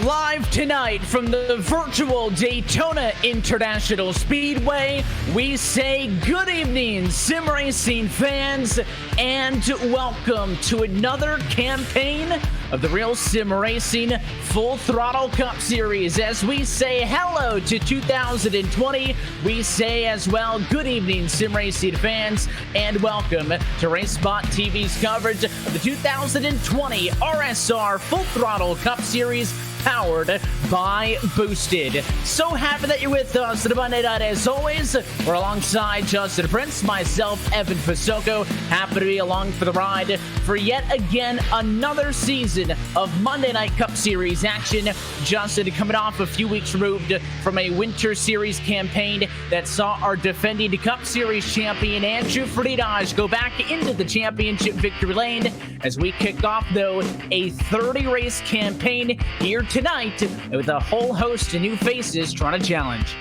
Live tonight from the virtual Daytona International Speedway, we say good evening, sim racing fans, and welcome to another campaign of the Real Sim Racing Full Throttle Cup Series. As we say hello to 2020, we say as well good evening, sim racing fans, and welcome to RacespotTV's coverage of the 2020 RSR Full Throttle Cup Series, powered by Boosted. So happy that you're with us on Monday night. As always, we're alongside Justin Prince, myself, Evan Pasoko. Happy to be along for the ride for yet again another season of Monday Night Cup Series action. Justin, coming off a few weeks removed from a Winter Series campaign that saw our defending Cup Series champion Andrew Freitas go back into the championship victory lane as we kick off, though, a 30-race campaign here tonight with a whole host of new faces trying to challenge.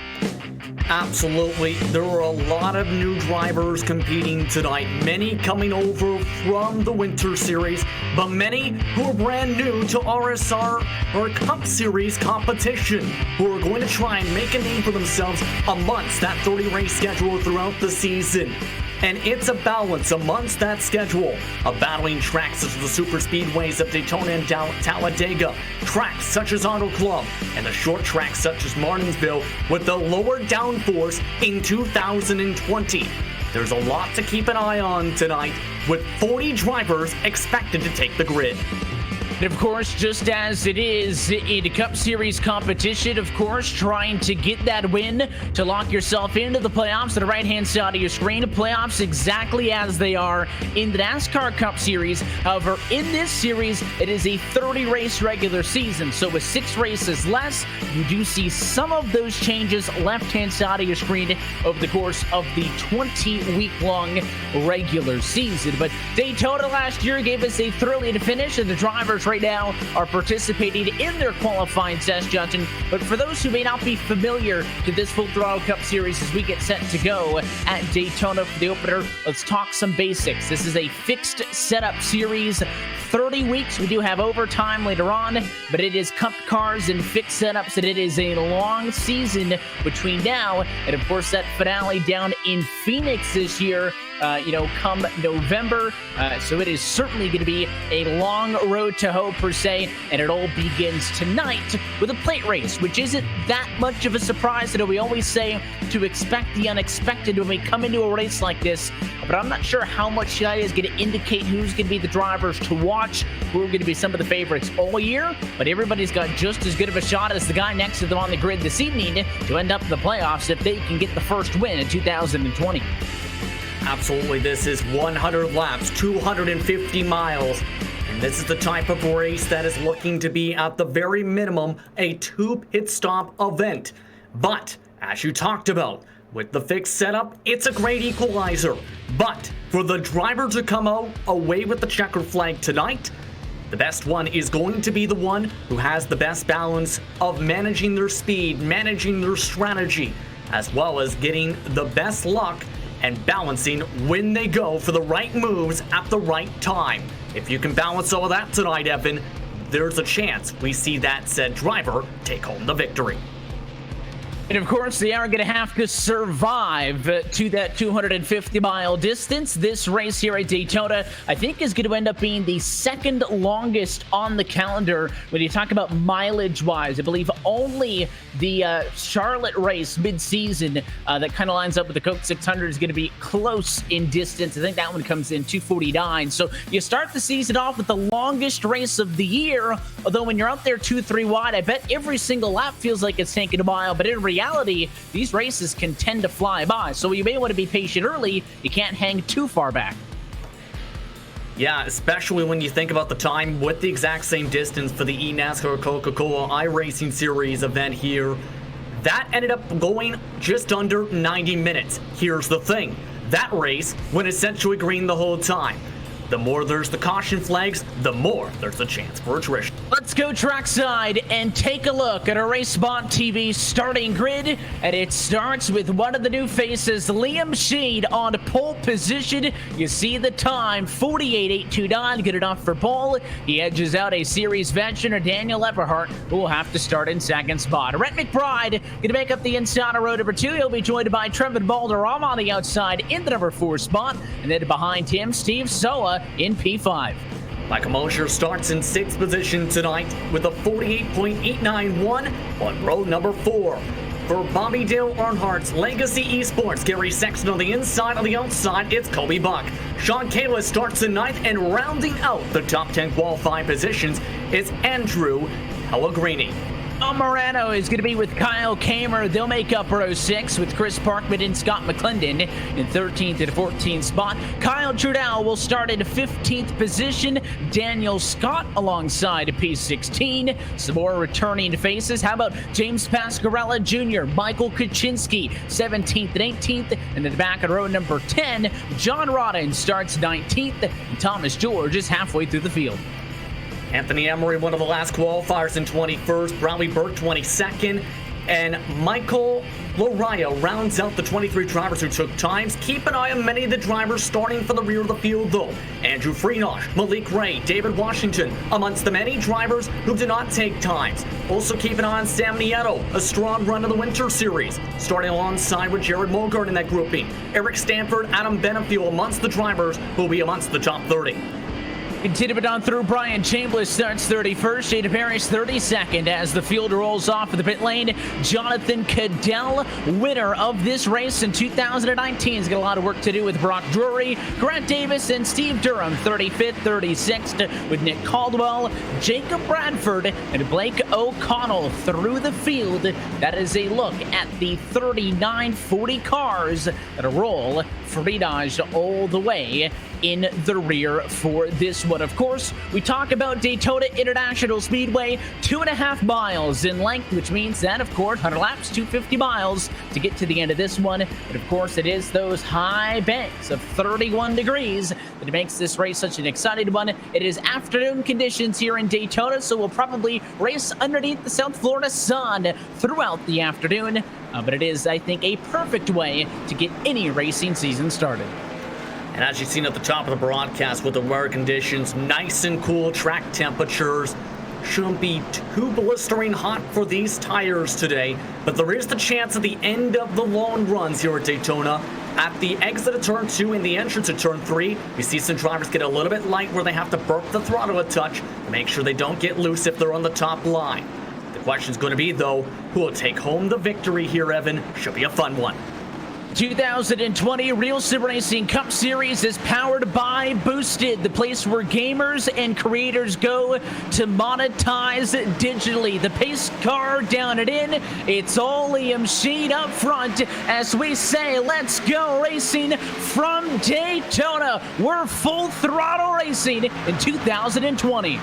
Absolutely. There are a lot of new drivers competing tonight, many coming over from the Winter Series, but many who are brand new to RSR or Cup Series competition, who are going to try and make a name for themselves amongst that 30-race schedule throughout the season. And it's a balance amongst that schedule of battling tracks such as the super speedways of Daytona and Talladega, tracks such as Auto Club, and the short tracks such as Martinsville with the lower downforce in 2020. There's a lot to keep an eye on tonight, with 40 drivers expected to take the grid. And of course, just as it is in a Cup Series competition, of course, trying to get that win to lock yourself into the playoffs. To the right-hand side of your screen, playoffs exactly as they are in the NASCAR Cup Series. However, in this series, it is a 30-race regular season. So with 6 races less, you do see some of those changes left-hand side of your screen over the course of the 20-week-long regular season. But Daytona last year gave us a thrilling finish, and the drivers right now are participating in their qualifying test, Justin. But for those who may not be familiar to this Full Throttle Cup Series as we get set to go at Daytona for the opener, let's talk some basics. This is a fixed setup series, 30 weeks. We do have overtime later on, but it is cup cars and fixed setups, and it is a long season between now and, of course, that finale down in Phoenix this year, come November. So it is certainly going to be a long road to hoe, per se, and it all begins tonight with a plate race, which isn't that much of a surprise. You know, we always say to expect the unexpected when we come into a race like this, but I'm not sure how much that is going to indicate who's going to be the drivers to watch, who are going to be some of the favorites all year, but everybody's got just as good of a shot as the guy next to them on the grid this evening to end up in the playoffs if they can get the first win in 2020. Absolutely. This is 100 laps, 250 miles. And this is the type of race that is looking to be, at the very minimum, a 2-pit stop event. But, as you talked about, with the fixed setup, it's a great equalizer. But, for the driver to come out away with the checkered flag tonight, the best one is going to be the one who has the best balance of managing their speed, managing their strategy, as well as getting the best luck and balancing when they go for the right moves at the right time. If you can balance all of that tonight, Evan, there's a chance we see that said driver take home the victory. And of course, they are going to have to survive to that 250-mile distance. This race here at Daytona, I think, is going to end up being the second longest on the calendar when you talk about mileage-wise. I believe only the Charlotte race mid-season that kind of lines up with the Coke 600 is going to be close in distance. I think that one comes in 249. So you start the season off with the longest race of the year, although when you're out there 2-3 wide, I bet every single lap feels like it's taking a mile, but in reality, these races can tend to fly by, so you may want to be patient early. You can't hang too far back. Yeah, especially when you think about the time with the exact same distance for the NASCAR Coca-Cola iRacing Series event here. That ended up going just under 90 minutes. Here's the thing. That race went essentially green the whole time. The more there's the caution flags, the more there's a chance for attrition. Let's go trackside and take a look at our RacespotTV starting grid. And it starts with one of the new faces, Liam Sheen, on pole position. You see the time, 48.829, good enough for pole. He edges out a series veteran, Daniel Eberhardt, who will have to start in second spot. Rhett McBride going to make up the inside of row number 2. He'll be joined by Trevin Balderrama on the outside in the number 4 spot. And then behind him, Steve Soa in P5. Michael Mosher starts in 6th position tonight with a 48.891 on row number 4. For Bobby Dale Earnhardt's Legacy eSports, Gary Sexton on the inside. On the outside, it's Kobe Buck. Sean Kalis starts in 9th, and rounding out the top 10 qualifying positions is Andrew Pellegrini. Morano is going to be with Kyle Kamer. They'll make up row 6 with Chris Parkman and Scott McClendon in 13th and 14th spot. Kyle Trudell will start in 15th position. Daniel Scott alongside P16. Some more returning faces. How about James Pasquarella Jr., Michael Kaczynski, 17th and 18th. And in the back of row number 10, John Rodden starts 19th. And Thomas George is halfway through the field. Anthony Emery, one of the last qualifiers in 21st. Bradley Burke, 22nd. And Michael Loraya rounds out the 23 drivers who took times. Keep an eye on many of the drivers starting from the rear of the field, though. Andrew Freenosh, Malik Ray, David Washington, amongst the many drivers who did not take times. Also keep an eye on Sam Nieto, a strong run of the Winter Series, starting alongside with Jared Mogart in that grouping. Eric Stanford, Adam Benefiel amongst the drivers who will be amongst the top 30. Continuing on through, Brian Chambliss starts 31st, Jada Parrish 32nd as the field rolls off of the pit lane. Jonathan Cadell, winner of this race in 2019, has got a lot of work to do with Brock Drury, Grant Davis, and Steve Durham 35th, 36th with Nick Caldwell, Jacob Bradford, and Blake O'Connell through the field. That is a look at the 39-40 cars that roll freenage all the way in the rear for this one. Of course, we talk about Daytona International Speedway, 2.5 miles in length, which means that, of course, 100 laps, 250 miles to get to the end of this one. But of course, it is those high banks of 31 degrees that makes this race such an exciting one. It is afternoon conditions here in Daytona, so we'll probably race underneath the South Florida sun throughout the afternoon. But it is, I think, a perfect way to get any racing season started. And as you've seen at the top of the broadcast with the weather conditions, nice and cool track temperatures. Shouldn't be too blistering hot for these tires today, but there is the chance at the end of the long runs here at Daytona. At the exit of turn 2 and the entrance of turn 3, we see some drivers get a little bit light where they have to burp the throttle a touch to make sure they don't get loose if they're on the top line. The question's going to be, though, who will take home the victory here, Evan? Should be a fun one. 2020 RealSimRacing Cup Series is powered by Boosted, the place where gamers and creators go to monetize digitally. The pace car down and in. It's all Liam Sheen up front as we say, let's go racing from Daytona. We're full throttle racing in 2020.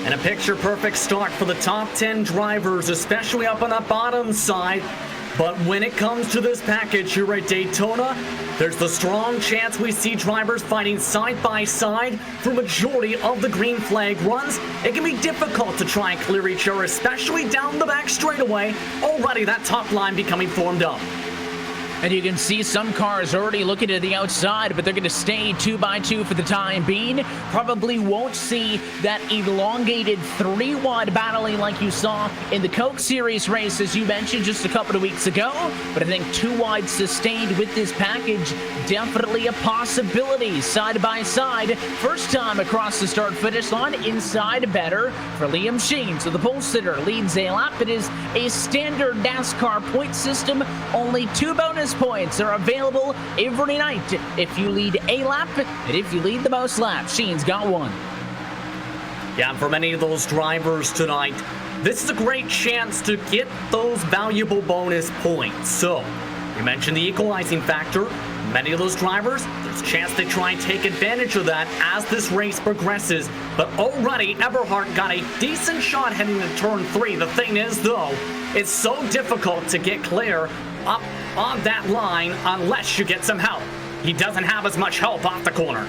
And a picture-perfect start for the top 10 drivers, especially up on the bottom side. But when it comes to this package here at Daytona, there's the strong chance we see drivers fighting side by side for majority of the green flag runs. It can be difficult to try and clear each other, especially down the back straightaway. Already that top line becoming formed up. And you can see some cars already looking to the outside, but they're going to stay 2x2 for the time being. Probably won't see that elongated 3-wide battling like you saw in the Coke Series race, as you mentioned just a couple of weeks ago. But I think 2-wide sustained with this package, definitely a possibility. Side by side, first time across the start-finish line, inside better for Liam Sheen. So the pole sitter leads a lap. It is a standard NASCAR point system. Only 2 bonus points are available every night if you lead a lap and if you lead the most laps. Sheen's got 1. Yeah, for many of those drivers tonight, this is a great chance to get those valuable bonus points. So, you mentioned the equalizing factor. Many of those drivers, there's a chance they try and take advantage of that as this race progresses. But already, Eberhardt got a decent shot heading to turn 3. The thing is, though, it's so difficult to get clear up on that line unless you get some help. he doesn't have as much help off the corner.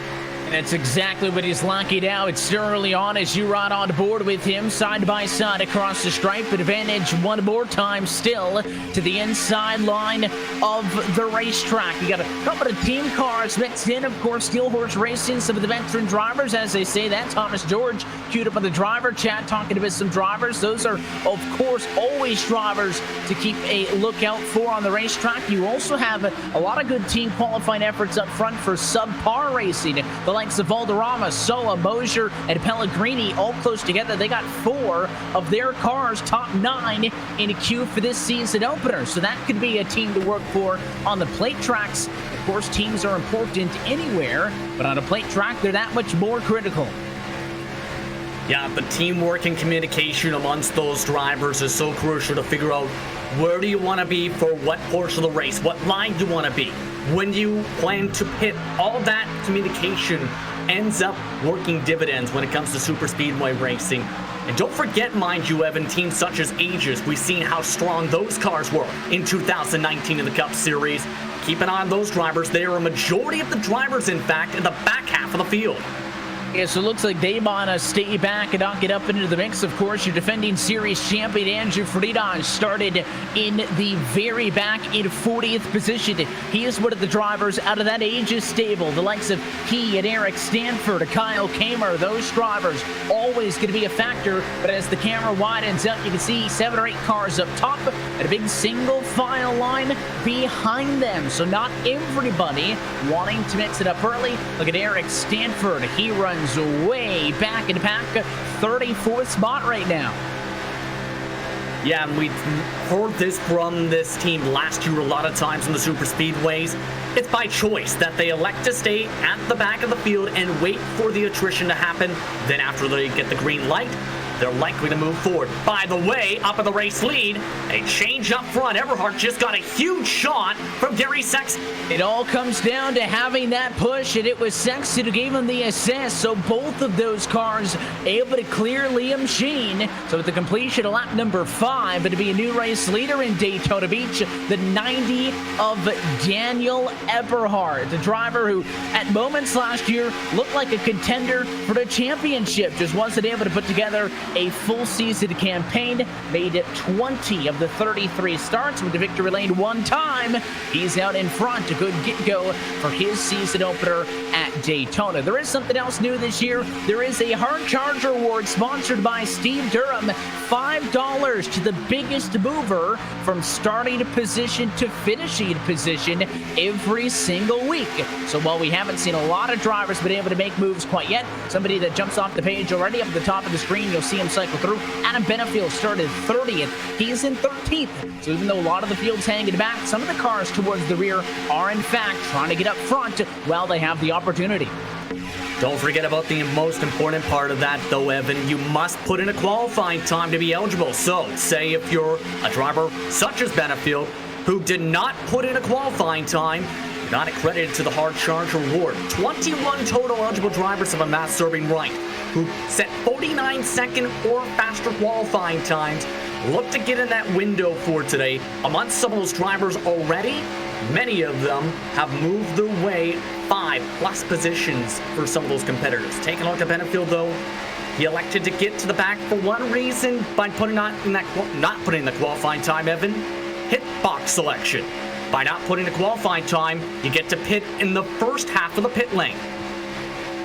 That's exactly what he's lacking now. It's still early on as you ride on board with him side by side across the stripe. Advantage one more time still to the inside line of the racetrack. You got a couple of team cars mixed in. Of course, Steel Horse Racing, some of the veteran drivers, as they say that. Thomas George queued up on the driver chat talking about some drivers. Those are, of course, always drivers to keep a lookout for on the racetrack. You also have a lot of good team qualifying efforts up front for subpar racing. The likes of Valderrama, Sola, Mosier, and Pellegrini all close together. They got 4 of their cars top 9 in a queue for this season opener. So that could be a team to work for on the plate tracks. Of course, teams are important anywhere, but on a plate track, they're that much more critical. Yeah, but teamwork and communication amongst those drivers is so crucial to figure out where do you want to be for what portion of the race, what line do you want to be. When you plan to pit, all that communication ends up working dividends when it comes to super speedway racing. And don't forget, mind you, Evan, teams such as Aegis, we've seen how strong those cars were in 2019 in the Cup Series. Keep an eye on those drivers. They are a majority of the drivers, in fact, in the back half of the field. Yeah, so it looks like they want to stay back and not get up into the mix. Of course, your defending series champion Andrew Friedrich started in the very back in 40th position. He is one of the drivers out of that Aegis stable. The likes of he and Eric Stanford, Kyle Kamer, those drivers always going to be a factor. But as the camera widens out, you can see 7 or 8 cars up top and a big single file line behind them. So not everybody wanting to mix it up early. Look at Eric Stanford. He runs way back in the pack, 34th spot right now. Yeah, and we heard this from this team last year a lot of times in the super speedways. It's by choice that they elect to stay at the back of the field and wait for the attrition to happen. Then after they get the green light, they're likely to move forward. By the way, up in the race lead, a change up front. Eberhardt just got a huge shot from Gary Sexton. It all comes down to having that push, and it was Sexton who gave him the assist. So both of those cars able to clear Liam Sheen. So with the completion of lap number 5, it'll be a new race leader in Daytona Beach, the 90 of Daniel Eberhardt, the driver who at moments last year looked like a contender for the championship. Just wasn't able to put together a full season campaign, made it 20 of the 33 starts with the victory lane one time. He's out in front, a good get-go for his season opener at Daytona. There is something else new this year. There is a Hard Charger Award sponsored by Steve Durham. $5 to the biggest mover from starting position to finishing position every single week. So while we haven't seen a lot of drivers been able to make moves quite yet, somebody that jumps off the page already up at the top of the screen, you'll see him cycle through. Adam Benefield started 30th. He's in 13th. So even though a lot of the field's hanging back, some of the cars towards the rear are in fact trying to get up front while they have the opportunity. Don't forget about the most important part of that, though, Evan. You must put in a qualifying time to be eligible. So, say if you're a driver such as Benefield who did not put in a qualifying time, you're not accredited to the Hard Charger Award. 21 total eligible drivers have amassed serving right, who set 49-second or faster qualifying times. Look to get in that window for today. Amongst some of those drivers already, many of them have moved their way 5+ positions for some of those competitors. Taking a look at Benefield, though, he elected to get to the back for one reason by not putting in the qualifying time, Evan. Hitbox selection. By not putting the qualifying time, you get to pit in the first half of the pit lane.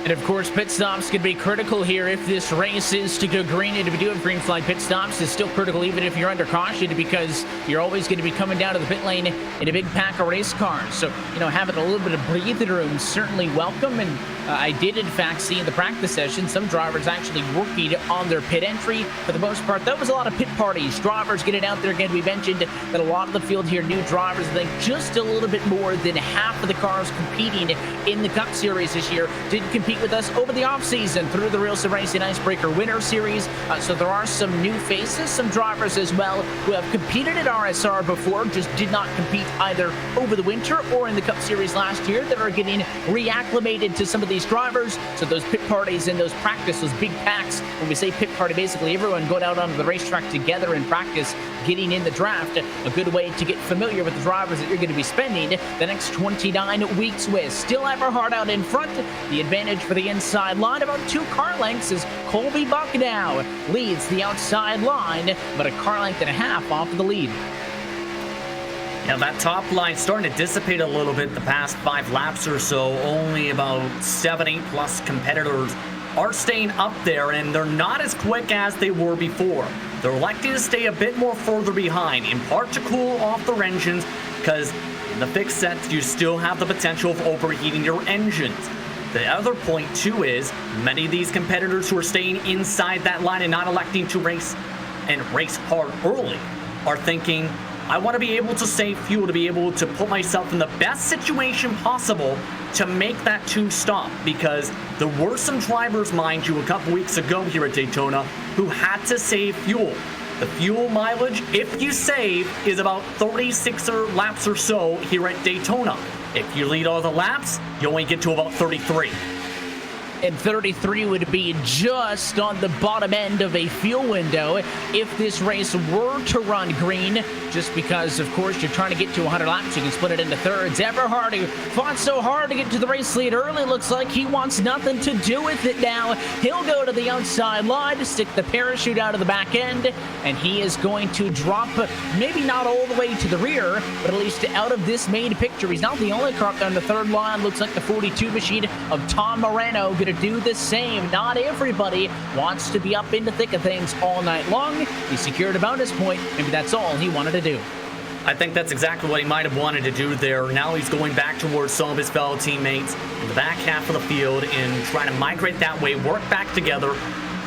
And of course, pit stops can be critical here if this race is to go green. And if you do have green flag pit stops, it's still critical even if you're under caution, because you're always going to be coming down to the pit lane in a big pack of race cars. So, having a little bit of breathing room is certainly welcome. And I did, in fact, see in the practice session some drivers actually working on their pit entry. For the most part, that was a lot of pit parties. Drivers getting out there again. We mentioned that a lot of the field here, new drivers, I think just a little bit more than half of the cars competing in the Cup Series this year did compete with us over the offseason through the RealSimRacing Icebreaker Winter Series. So there are some new faces, some drivers as well who have competed at RSR before, just did not compete either over the winter or in the Cup Series last year, that are getting reacclimated to some of these drivers. So those pit parties and those big packs when we say pit party, basically everyone going out onto the racetrack together in practice, getting in the draft. A good way to get familiar with the drivers that you're going to be spending the next 29 weeks with. Still Everhart out in front. The advantage for the inside line, about 2 car lengths, as Colby Buck now leads the outside line, but a car length and a half off of the lead. Yeah, that top line starting to dissipate a little bit the past 5 laps or so. Only about 7-8 plus competitors are staying up there, and they're not as quick as they were before. They're electing to stay a bit more further behind, in part to cool off their engines, because in the fixed sets, you still have the potential of overheating your engines. The other point, too, is many of these competitors who are staying inside that line and not electing to race and race hard early are thinking, I want to be able to save fuel to be able to put myself in the best situation possible to make that 2 stop, because there were some drivers, mind you, a couple weeks ago here at Daytona who had to save fuel. The fuel mileage, if you save, is about 36 laps or so here at Daytona. If you lead all the laps, you only get to about 33. And 33 would be just on the bottom end of a fuel window if this race were to run green, just because, of course, you're trying to get to 100 laps. You can split it into thirds. Everhart, who fought so hard to get to the race lead early, looks like he wants nothing to do with it now. He'll go to the outside line to stick the parachute out of the back end, and he is going to drop, maybe not all the way to the rear, but at least out of this main picture. He's not the only car on the third line. Looks like the 42 machine of Tom Moreno to do the same. Not everybody wants to be up in the thick of things all night long. He secured a bonus point. Maybe that's all he wanted to do. I think that's exactly what he might have wanted to do there. Now he's going back towards some of his fellow teammates in the back half of the field and trying to migrate that way, work back together.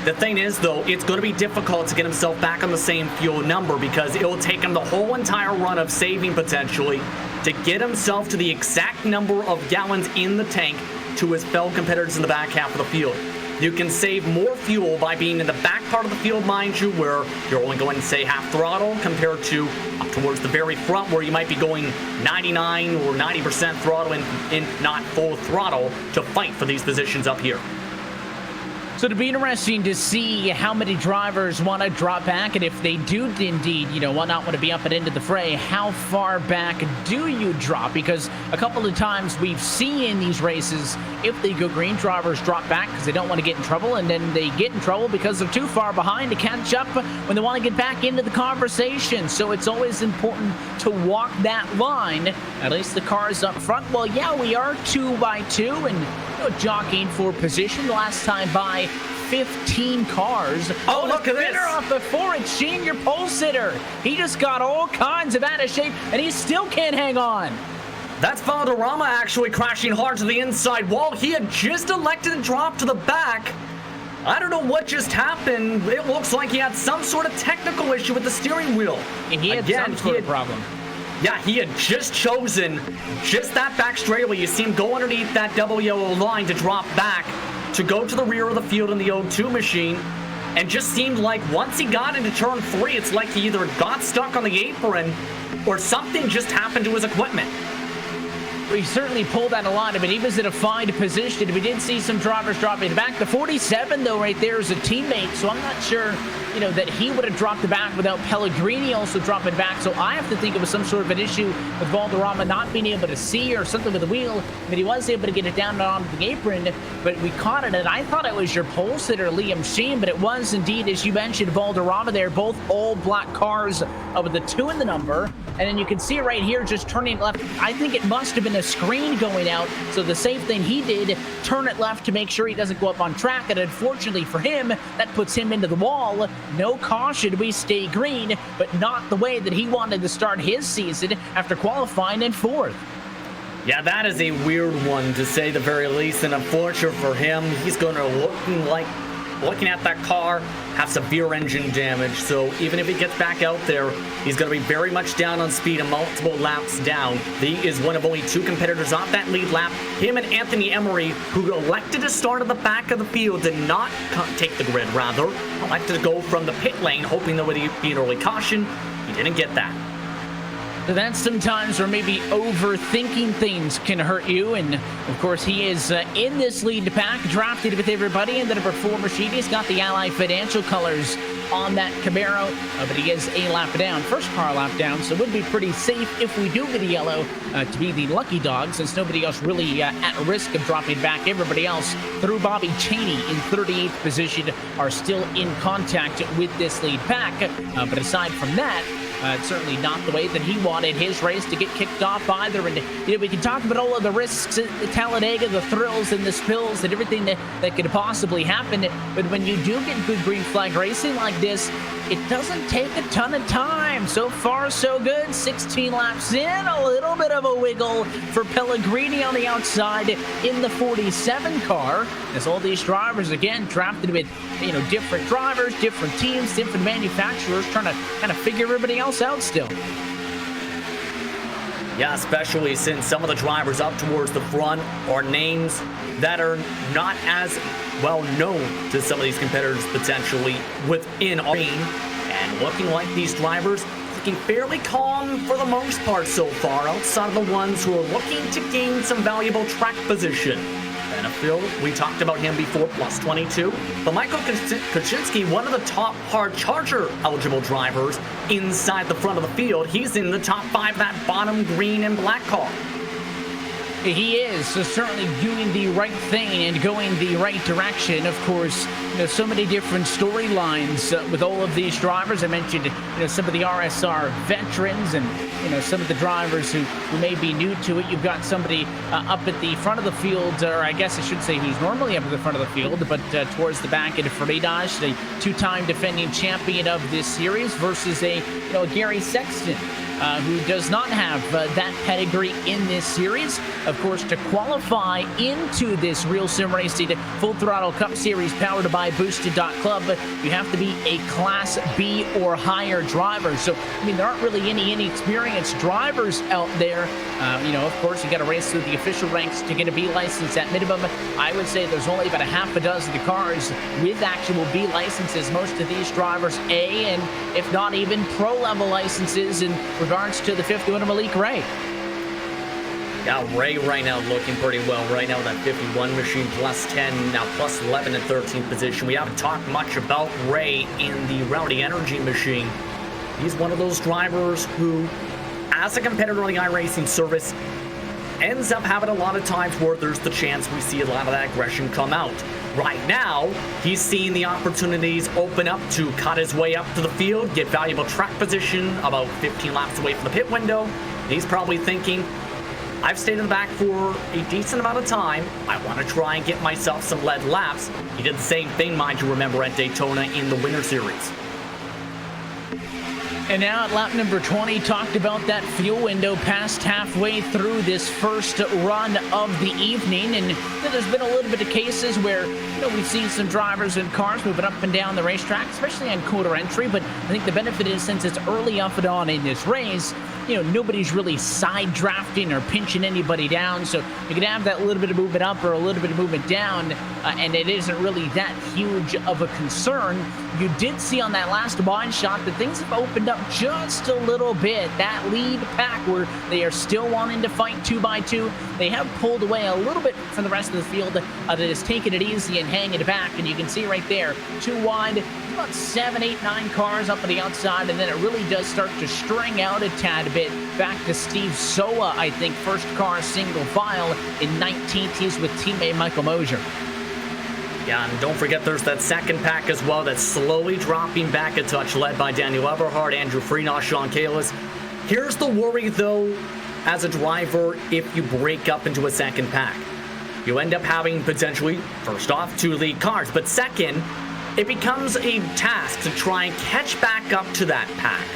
The thing is, though, it's going to be difficult to get himself back on the same fuel number, because it will take him the whole entire run of saving potentially to get himself to the exact number of gallons in the tank to his fellow competitors in the back half of the field. You can save more fuel by being in the back part of the field, mind you, where you're only going to say half throttle compared to up towards the very front where you might be going 99 or 90% throttle and not full throttle to fight for these positions up here. So it'll be interesting to see how many drivers want to drop back, and if they do indeed, not want to be up and into the fray, how far back do you drop? Because a couple of times we've seen in these races, if they go green, drivers drop back because they don't want to get in trouble, and then they get in trouble because they're too far behind to catch up when they want to get back into the conversation. So it's always important to walk that line. At least the cars up front, well, yeah, we are 2 by 2 and jockeying for position. The last time by 15 cars. Oh, look at this. Off before it's Sheen, your pole sitter. He just got all kinds of out of shape, and he still can't hang on. That's Valderrama actually crashing hard to the inside wall. He had just elected to drop to the back. I don't know what just happened. It looks like he had some sort of technical issue with the steering wheel. And he had some sort of problem. Yeah, he had just chosen just that back straightaway. You see him go underneath that double yellow line to drop back, to go to the rear of the field in the O2 machine, and just seemed like once he got into turn 3, it's like he either got stuck on the apron or something just happened to his equipment. He certainly pulled out a lot of it. He was in a fine position. We did see some drivers dropping back. The 47, though, right there is a teammate, so I'm not sure, that he would have dropped the back without Pellegrini also dropping back. So I have to think it was some sort of an issue with Valderrama not being able to see or something with the wheel, but he was able to get it down and onto the apron, but we caught it, and I thought it was your pole sitter, Liam Sheen, but it was indeed, as you mentioned, Valderrama there, both all black cars with the 2 in the number, and then you can see right here just turning left. I think it must have been a screen going out, so the safe thing he did, turn it left to make sure he doesn't go up on track, and unfortunately for him, that puts him into the wall. No caution, we stay green, but not the way that he wanted to start his season after qualifying in 4th. Yeah, that is a weird one to say the very least, and unfortunate for him, he's going to looking at that car, have severe engine damage. So even if he gets back out there, he's going to be very much down on speed and multiple laps down. He is one of only 2 competitors off that lead lap. Him and Anthony Emery, who elected to start at the back of the field, did not take the grid, rather. Elected to go from the pit lane, hoping there would be an early caution. He didn't get that. So that's sometimes where maybe overthinking things can hurt you. And of course, he is in this lead pack, drafted with everybody. And the number 4 machine, he's got the Ally Financial colors on that Camaro, but he is a lap down, first car lap down, so it would be pretty safe if we do get a yellow to be the lucky dog, since nobody else really at risk of dropping back. Everybody else, through Bobby Cheney in 38th position, are still in contact with this lead pack. But aside from that, it's certainly not the way that he wanted his race to get kicked off either. And we can talk about all of the risks at Talladega, the thrills and the spills and everything that could possibly happen. But when you do get good green flag racing like this, it doesn't take a ton of time. So far, so good. 16 laps in, a little bit of a wiggle for Pellegrini on the outside in the 47 car. As all these drivers, again, drafted with, different drivers, different teams, different manufacturers, trying to kind of figure everybody else out still. Yeah, especially since some of the drivers up towards the front are names that are not as well known to some of these competitors potentially within our team. And looking like these drivers looking fairly calm for the most part so far, outside of the ones who are looking to gain some valuable track position. Benefield, we talked about him before, plus 22. But Michael Kuczynski, one of the top hard charger eligible drivers inside the front of the field, he's in the top 5 of that bottom green and black car. He is, so certainly doing the right thing and going the right direction. Of course, so many different storylines with all of these drivers. I mentioned, some of the RSR veterans and, some of the drivers who may be new to it. You've got somebody up at the front of the field, or I guess I should say who's normally up at the front of the field, but towards the back in Friedrich, the 2-time defending champion of this series, versus a Gary Sexton, who does not have that pedigree in this series. Of course, to qualify into this Real Sim Racing Full Throttle Cup Series powered by Boosted.Club, you have to be a Class B or higher driver. So, there aren't really any inexperienced drivers out there. Of course, you got to race through the official ranks to get a B license at minimum. I would say there's only about a half a dozen cars with actual B licenses. Most of these drivers A, and if not even pro level licenses in regards to the 51 of Malik Ray. Yeah, Ray right now looking pretty well. Right now that 51 machine, plus 10, now plus 11 in 13th position. We haven't talked much about Ray in the Rowdy Energy machine. He's one of those drivers who, as a competitor on the iRacing service, ends up having a lot of times where there's the chance we see a lot of that aggression come out. Right now, he's seeing the opportunities open up to cut his way up to the field, get valuable track position about 15 laps away from the pit window. He's probably thinking, I've stayed in the back for a decent amount of time. I want to try and get myself some lead laps. He did the same thing, mind you, remember, at Daytona in the Winter Series. And now at lap number 20, talked about that fuel window past halfway through this first run of the evening. And there's been a little bit of cases where, we've seen some drivers and cars moving up and down the racetrack, especially on quarter entry. But I think the benefit is, since it's early off and on in this race, nobody's really side drafting or pinching anybody down. So you can have that little bit of movement up or a little bit of movement down, and it isn't really that huge of a concern. You did see on that last wide shot that things have opened up just a little bit. That lead pack, where they are still wanting to fight 2x2, they have pulled away a little bit from the rest of the field that is taking it easy and hanging it back. And you can see right there, 2 wide, about 7, 8, 9 cars up on the outside, and then it really does start to string out a tad bit. Back to Steve Soa, I think, first car single file in 19th. He's with teammate Michael Mosier. Yeah, and don't forget there's that second pack as well that's slowly dropping back a touch, led by Daniel Eberhard, Andrew Freenaw, Sean Kalis. Here's the worry, though, as a driver, if you break up into a second pack. You end up having potentially, first off, 2 lead cars, but second, it becomes a task to try and catch back up to that pack,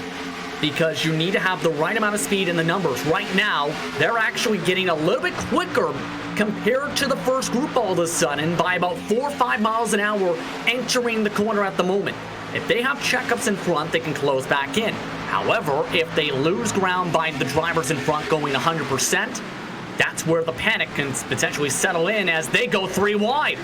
because you need to have the right amount of speed in the numbers. Right now, they're actually getting a little bit quicker compared to the first group all of a sudden by about 4 or 5 miles an hour entering the corner at the moment. If they have checkups in front, they can close back in. However, if they lose ground by the drivers in front going 100%, that's where the panic can potentially settle in as they go 3 wide.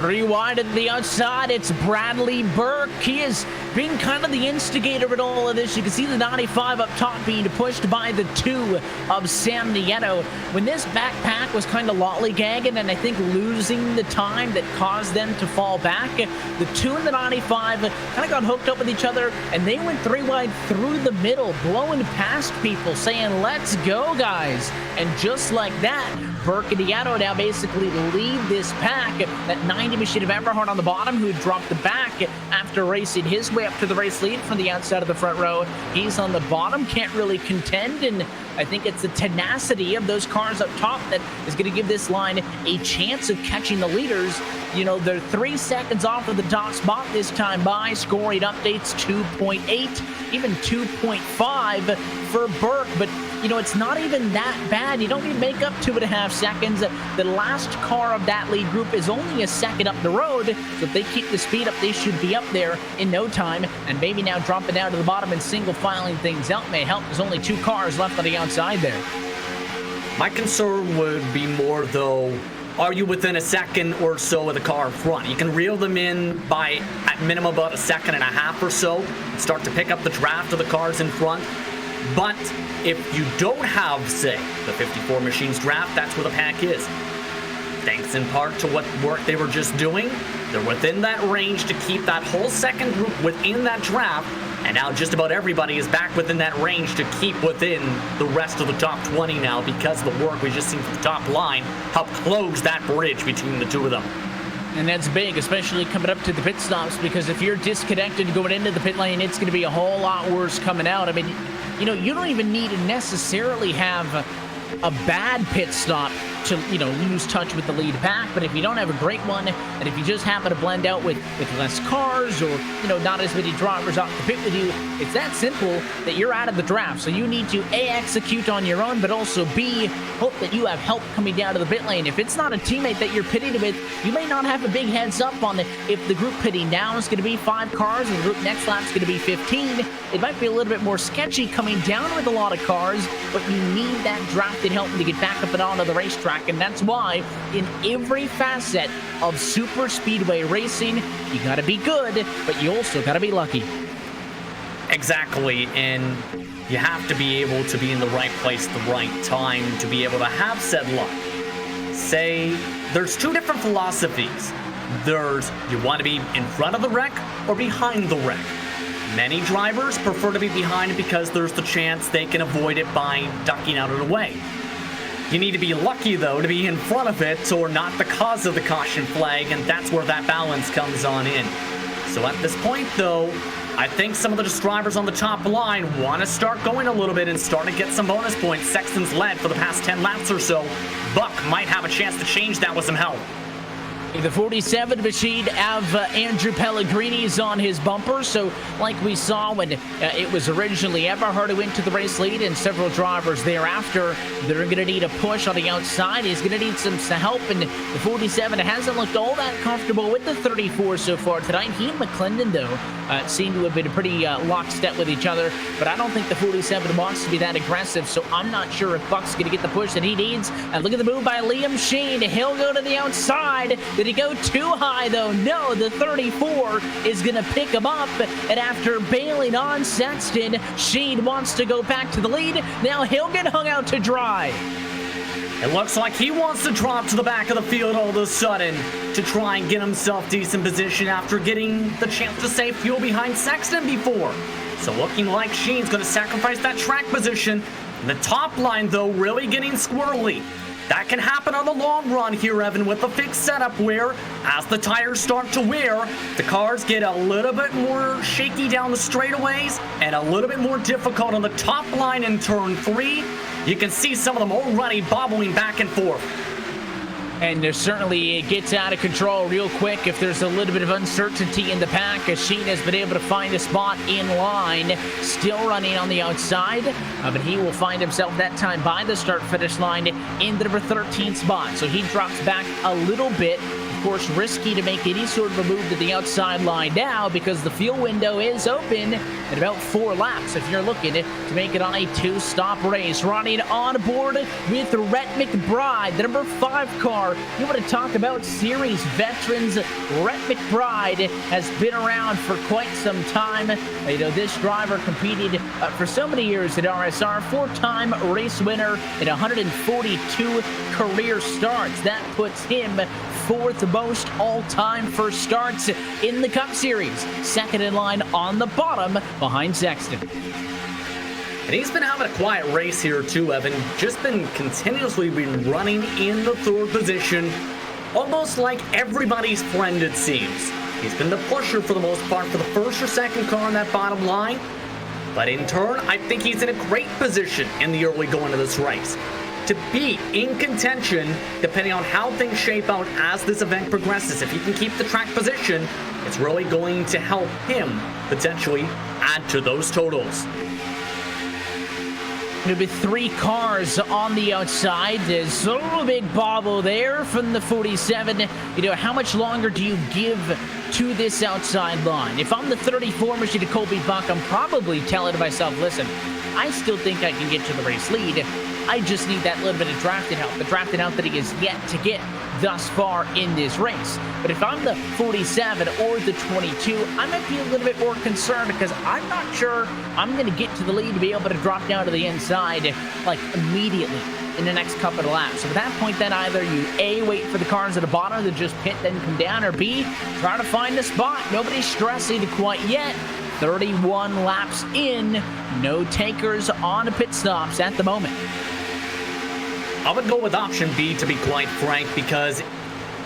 Rewind to the outside, it's Bradley Burke. He has been kind of the instigator in all of this. You can see the 95 up top being pushed by the 2 of Sam Nieto. When this backpack was kind of lollygagging and I think losing the time that caused them to fall back, the 2 and the 95 kind of got hooked up with each other and they went 3 wide through the middle, blowing past people, saying, let's go, guys. And just like that, Burke and Nieto now basically lead this pack. That 90 machine of Everhart on the bottom, who dropped the back after racing his way up to the race lead from the outside of the front row. He's on the bottom, can't really contend, and I think it's the tenacity of those cars up top that is going to give this line a chance of catching the leaders. You know, they're 3 seconds off of the top spot this time by. Scoring updates 2.8, even 2.5 for Burke, but you know, it's not even that bad. You don't need to make up 2.5 seconds. The last car of that lead group is only a second up the road, so if they keep the speed up, they should be up there in no time. And maybe now dropping down to the bottom and single filing things out may help. There's only 2 cars left on the outside there. My concern would be more, though, are you within a second or so of the car in front? You can reel them in by, at minimum, about 1.5 seconds or so, and start to pick up the draft of the cars in front. But if you don't have, say, the 54 machines draft, that's where the pack is. Thanks in part to what work they were just doing, they're within that range to keep that whole second group within that draft, and now just about everybody is back within that range to keep within the rest of the top 20 now, because the work we just seen from the top line helped close that bridge between the 2 of them. And that's big, especially coming up to the pit stops, because if you're disconnected going into the pit lane, it's going to be a whole lot worse coming out. I mean, you know, you don't even need to necessarily have a bad pit stop to, you know, lose touch with the lead pack, but if you don't have a great one, and if you just happen to blend out with less cars, or, you know, not as many drivers off the pit with you, it's that simple that you're out of the draft. So you need to A, execute on your own, but also B, hope that you have help coming down to the pit lane. If it's not a teammate that you're pitting with, you may not have a big heads up on it. If the group pitting down is going to be 5 cars and the group next lap is going to be 15, it might be a little bit more sketchy coming down with a lot of cars, but you need that drafted help to get back up and onto the racetrack. And that's why in every facet of super speedway racing, you got to be good, but you also got to be lucky. Exactly, and you have to be able to be in the right place at the right time to be able to have said luck. Say, there's 2 different philosophies. There's, you want to be in front of the wreck or behind the wreck. Many drivers prefer to be behind it because there's the chance they can avoid it by ducking out of the way. You need to be lucky, though, to be in front of it or not because of the caution flag, and that's where that balance comes on in. So at this point, though, I think some of the drivers on the top line want to start going a little bit and start to get some bonus points. Sexton's led for the past 10 laps or so. Buck might have a chance to change that with some help. The 47 machine have Andrew Pellegrini's on his bumper, so like we saw when it was originally Everhart who went to the race lead and several drivers thereafter, they're going to need a push on the outside. He's going to need some help, and the 47 hasn't looked all that comfortable with the 34 so far tonight. He and McClendon, though, seem to have been pretty lockstep with each other, but I don't think the 47 wants to be that aggressive, so I'm not sure if Buck's going to get the push that he needs. And look at the move by Liam Sheen. He'll go to the outside. Did he go too high, though? No, the 34 is going to pick him up, and after bailing on Sexton, Sheen wants to go back to the lead. Now he'll get hung out to dry. It looks like he wants to drop to the back of the field all of a sudden to try and get himself decent position after getting the chance to save fuel behind Sexton before. So looking like Sheen's going to sacrifice that track position. And the top line, though, really getting squirrely. That can happen on the long run here, Evan, with the fixed setup where, as the tires start to wear, the cars get a little bit more shaky down the straightaways and a little bit more difficult on the top line in turn 3. You can see some of them already bobbling back and forth. And there certainly it gets out of control real quick if there's a little bit of uncertainty in the pack, as Sheen has been able to find a spot in line, still running on the outside, but he will find himself that time by the start-finish line in the number 13 spot. So he drops back a little bit. course, risky to make any sort of a move to the outside line now because the fuel window is open at about 4 laps if you're looking to make it on a 2-stop race. Running on board with Rhett McBride, the number 5 car. You want to talk about series veterans. Rhett McBride has been around for quite some time. You know, this driver competed for so many years at RSR, 4-time race winner and 142 career starts. That puts him 4th most all-time for starts in the Cup Series. Second in line on the bottom behind Sexton. And he's been having a quiet race here too, Evan. Just been continuously running in the 3rd position, almost like everybody's friend it seems. He's been the pusher for the most part for the 1st or 2nd car on that bottom line. But in turn, I think he's in a great position in the early going of this race to be in contention depending on how things shape out as this event progresses. If he can keep the track position, it's really going to help him potentially add to those totals. There'll be 3 cars on the outside. There's a little big bobble there from the 47. You know, how much longer do you give to this outside line? If I'm the 34 machine to Colby Buck, I'm probably telling myself, listen, I still think I can get to the race lead. I just need that little bit of drafted help, the drafted help that he has yet to get thus far in this race. But if I'm the 47 or the 22, I might be a little bit more concerned because I'm not sure I'm going to get to the lead to be able to drop down to the inside like immediately in the next couple of laps. So at that point, then either you A, wait for the cars at the bottom to just pit, then come down, or B, try to find a spot. Nobody's stressing quite yet. 31 laps in, no takers on pit stops at the moment. I would go with option B, to be quite frank, because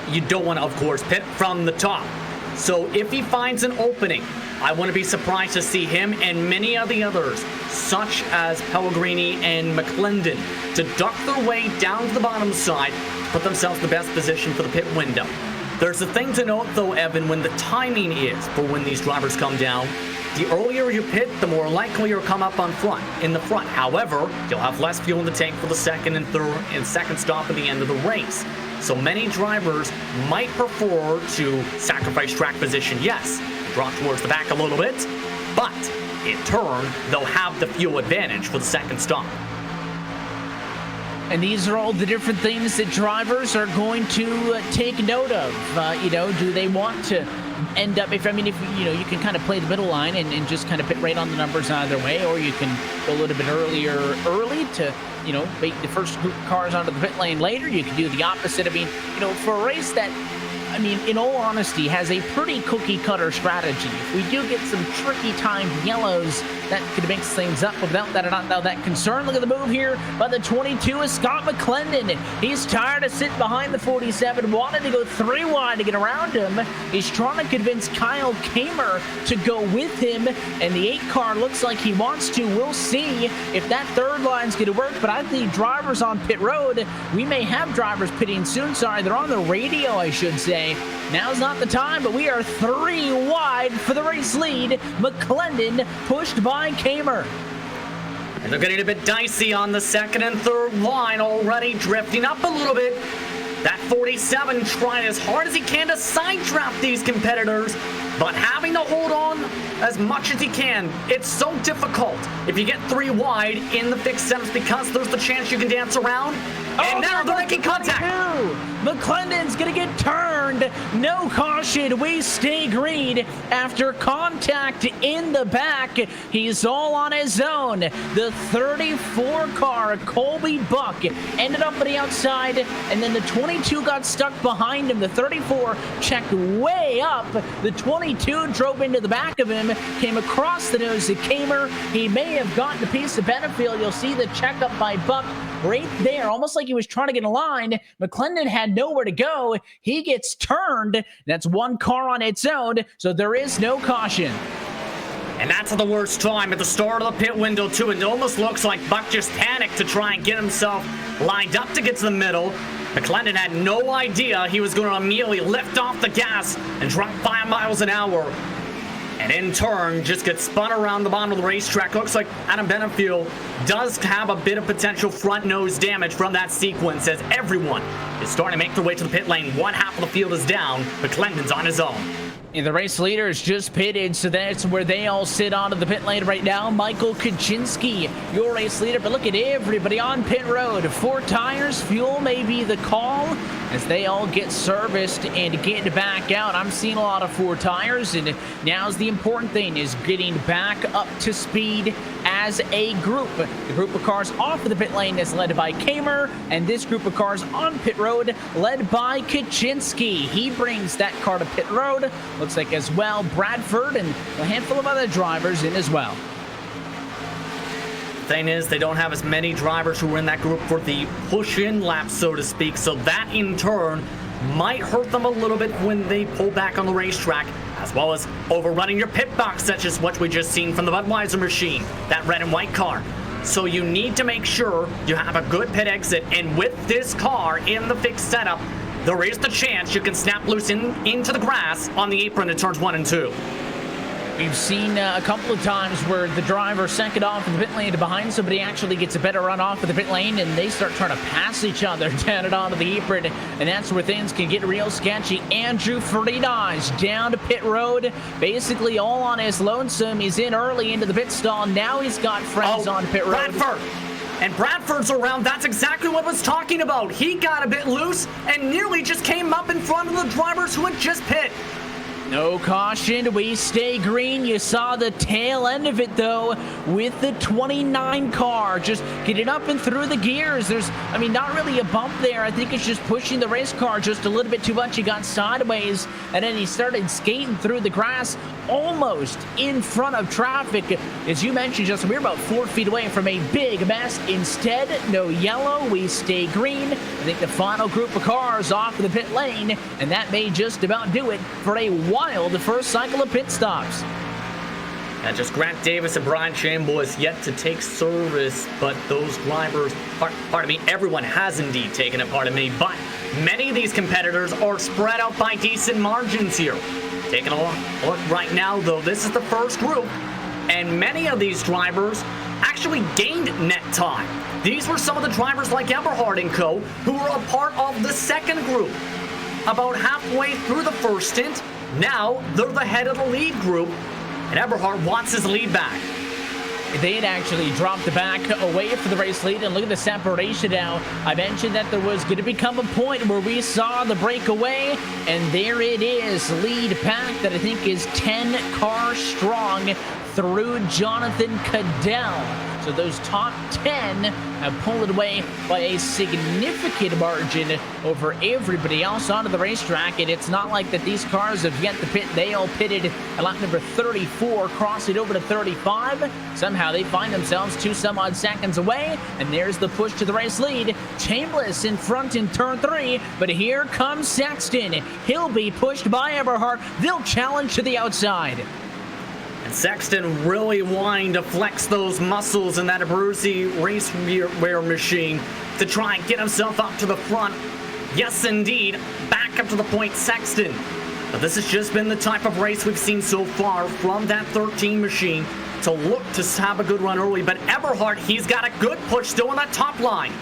you don't want to, of course, pit from the top. So if he finds an opening, I wouldn't be surprised to see him and many of the others, such as Pellegrini and McClendon, to duck their way down to the bottom side to put themselves in the best position for the pit window. There's a thing to note, though, Evan, when the timing is for when these drivers come down. The earlier you pit, the more likely you'll come up in the front. However, you'll have less fuel in the tank for the second and third and second stop at the end of the race. So many drivers might prefer to sacrifice track position, yes, drop towards the back a little bit, but in turn, they'll have the fuel advantage for the second stop. And these are all the different things that drivers are going to take note of. You know, do they want to end up, if you know, you can kind of play the middle line and just kind of pit right on the numbers either way, or you can go a little bit early to, you know, make the first group of cars onto the pit lane later. You can do the opposite. I mean, you know, for a race that, I mean, in all honesty, has a pretty cookie-cutter strategy. If we do get some tricky timed yellows, that could mix things up. Without that, I'm not that concerned. Look at the move here by the 22 is Scott McClendon. He's tired of sitting behind the 47, wanted to go 3 wide to get around him. He's trying to convince Kyle Kamer to go with him, and the 8 car looks like he wants to. We'll see if that third line's going to work, but I think drivers on pit road, we may have drivers pitting soon. Sorry, they're on the radio, I should say. Now's not the time, but we are 3 wide for the race lead. McClendon pushed by Kamer. And they're getting a bit dicey on the second and third line, already drifting up a little bit. That 47 trying as hard as he can to side draft these competitors, but having to hold on as much as he can. It's so difficult if you get 3 wide in the fixed setups because there's the chance you can dance around. And now they're making contact. McClendon's gonna get turned. No caution. We stay green after contact in the back. He's all on his own. The 34 car, Colby Buck, ended up on the outside, and then the 22 got stuck behind him. The 34 checked way up. The 22 drove into the back of him, came across the nose of Kamer. He may have gotten a piece of Benefield. You'll see the checkup by Buck right there, almost like he was trying to get a line. McClendon had nowhere to go. He gets turned. That's 1 car on its own, so there is no caution. And that's at the worst time at the start of the pit window, too. It almost looks like Buck just panicked to try and get himself lined up to get to the middle. McClendon had no idea he was going to immediately lift off the gas and drop 5 miles an hour. and in turn just gets spun around the bottom of the racetrack. Looks like Adam Benefiel does have a bit of potential front nose damage from that sequence as everyone is starting to make their way to the pit lane. One half of the field is down, but Clendon's on his own. And the race leader is just pitted, so that's where they all sit onto the pit lane right now. Michael Kaczynski, your race leader, but look at everybody on pit road. 4 tires, fuel may be the call as they all get serviced and get back out. I'm seeing a lot of 4 tires, and now's the important thing is getting back up to speed as a group. The group of cars off of the pit lane is led by Kamer, and this group of cars on pit road led by Kaczynski. He brings that car to pit road. Looks like as well Bradford and a handful of other drivers in as well. Thing is, they don't have as many drivers who were in that group for the push-in lap, so to speak, so that in turn might hurt them a little bit when they pull back on the racetrack, as well as overrunning your pit box, such as what we just seen from the Budweiser machine, that red and white car. So you need to make sure you have a good pit exit, and with this car in the fixed setup, there is the chance you can snap loose into the grass on the apron at turns 1 and 2. We've seen a couple of times where the driver second off in the pit lane to behind somebody actually gets a better run off of the pit lane, and they start trying to pass each other down and onto the apron, and that's where things can get real sketchy. Andrew Friedage down to pit road, basically all on his lonesome. He's in early into the pit stall. Now he's got friends on pit road. Bradford! And Bradford's around. That's exactly what I was talking about. He got a bit loose and nearly just came up in front of the drivers who had just pit. No caution, we stay green. You saw the tail end of it though with the 29 car just getting up and through the gears. There's, I mean, not really a bump there. I think it's just pushing the race car just a little bit too much. He got sideways and then he started skating through the grass almost in front of traffic. As you mentioned, Justin, we're about 4 feet away from a big mess. Instead, no yellow, we stay green. I think the final group of cars off of the pit lane, and that may just about do it for a wild first cycle of pit stops. And just Grant Davis and Brian Chambliss yet to take service, but those drivers, pardon me, everyone has indeed taken it, pardon me, but many of these competitors are spread out by decent margins here. Taking a look right now, though, this is the first group, and many of these drivers actually gained net time. These were some of the drivers like Eberhard and co. who were a part of the second group. About halfway through the first stint, now they're the head of the lead group, and Eberhard wants his lead back. They had actually dropped the back away for the race lead, and look at the separation now. I mentioned that there was going to become a point where we saw the breakaway, and there it is. Lead pack that I think is 10 cars strong through Jonathan Cadell. So those top 10 have pulled it away by a significant margin over everybody else onto the racetrack. And it's not like that these cars have yet to pit. They all pitted at lap number 34, crossing over to 35. Somehow they find themselves 2 some odd seconds away. And there's the push to the race lead. Chambliss in front in turn 3. But here comes Sexton. He'll be pushed by Eberhard. They'll challenge to the outside. And Sexton really wanting to flex those muscles in that Abruzzi racewear machine to try and get himself up to the front. Yes, indeed, back up to the point, Sexton. But this has just been the type of race we've seen so far from that 13 machine to look to have a good run early. But Eberhard, he's got a good push still on that top line.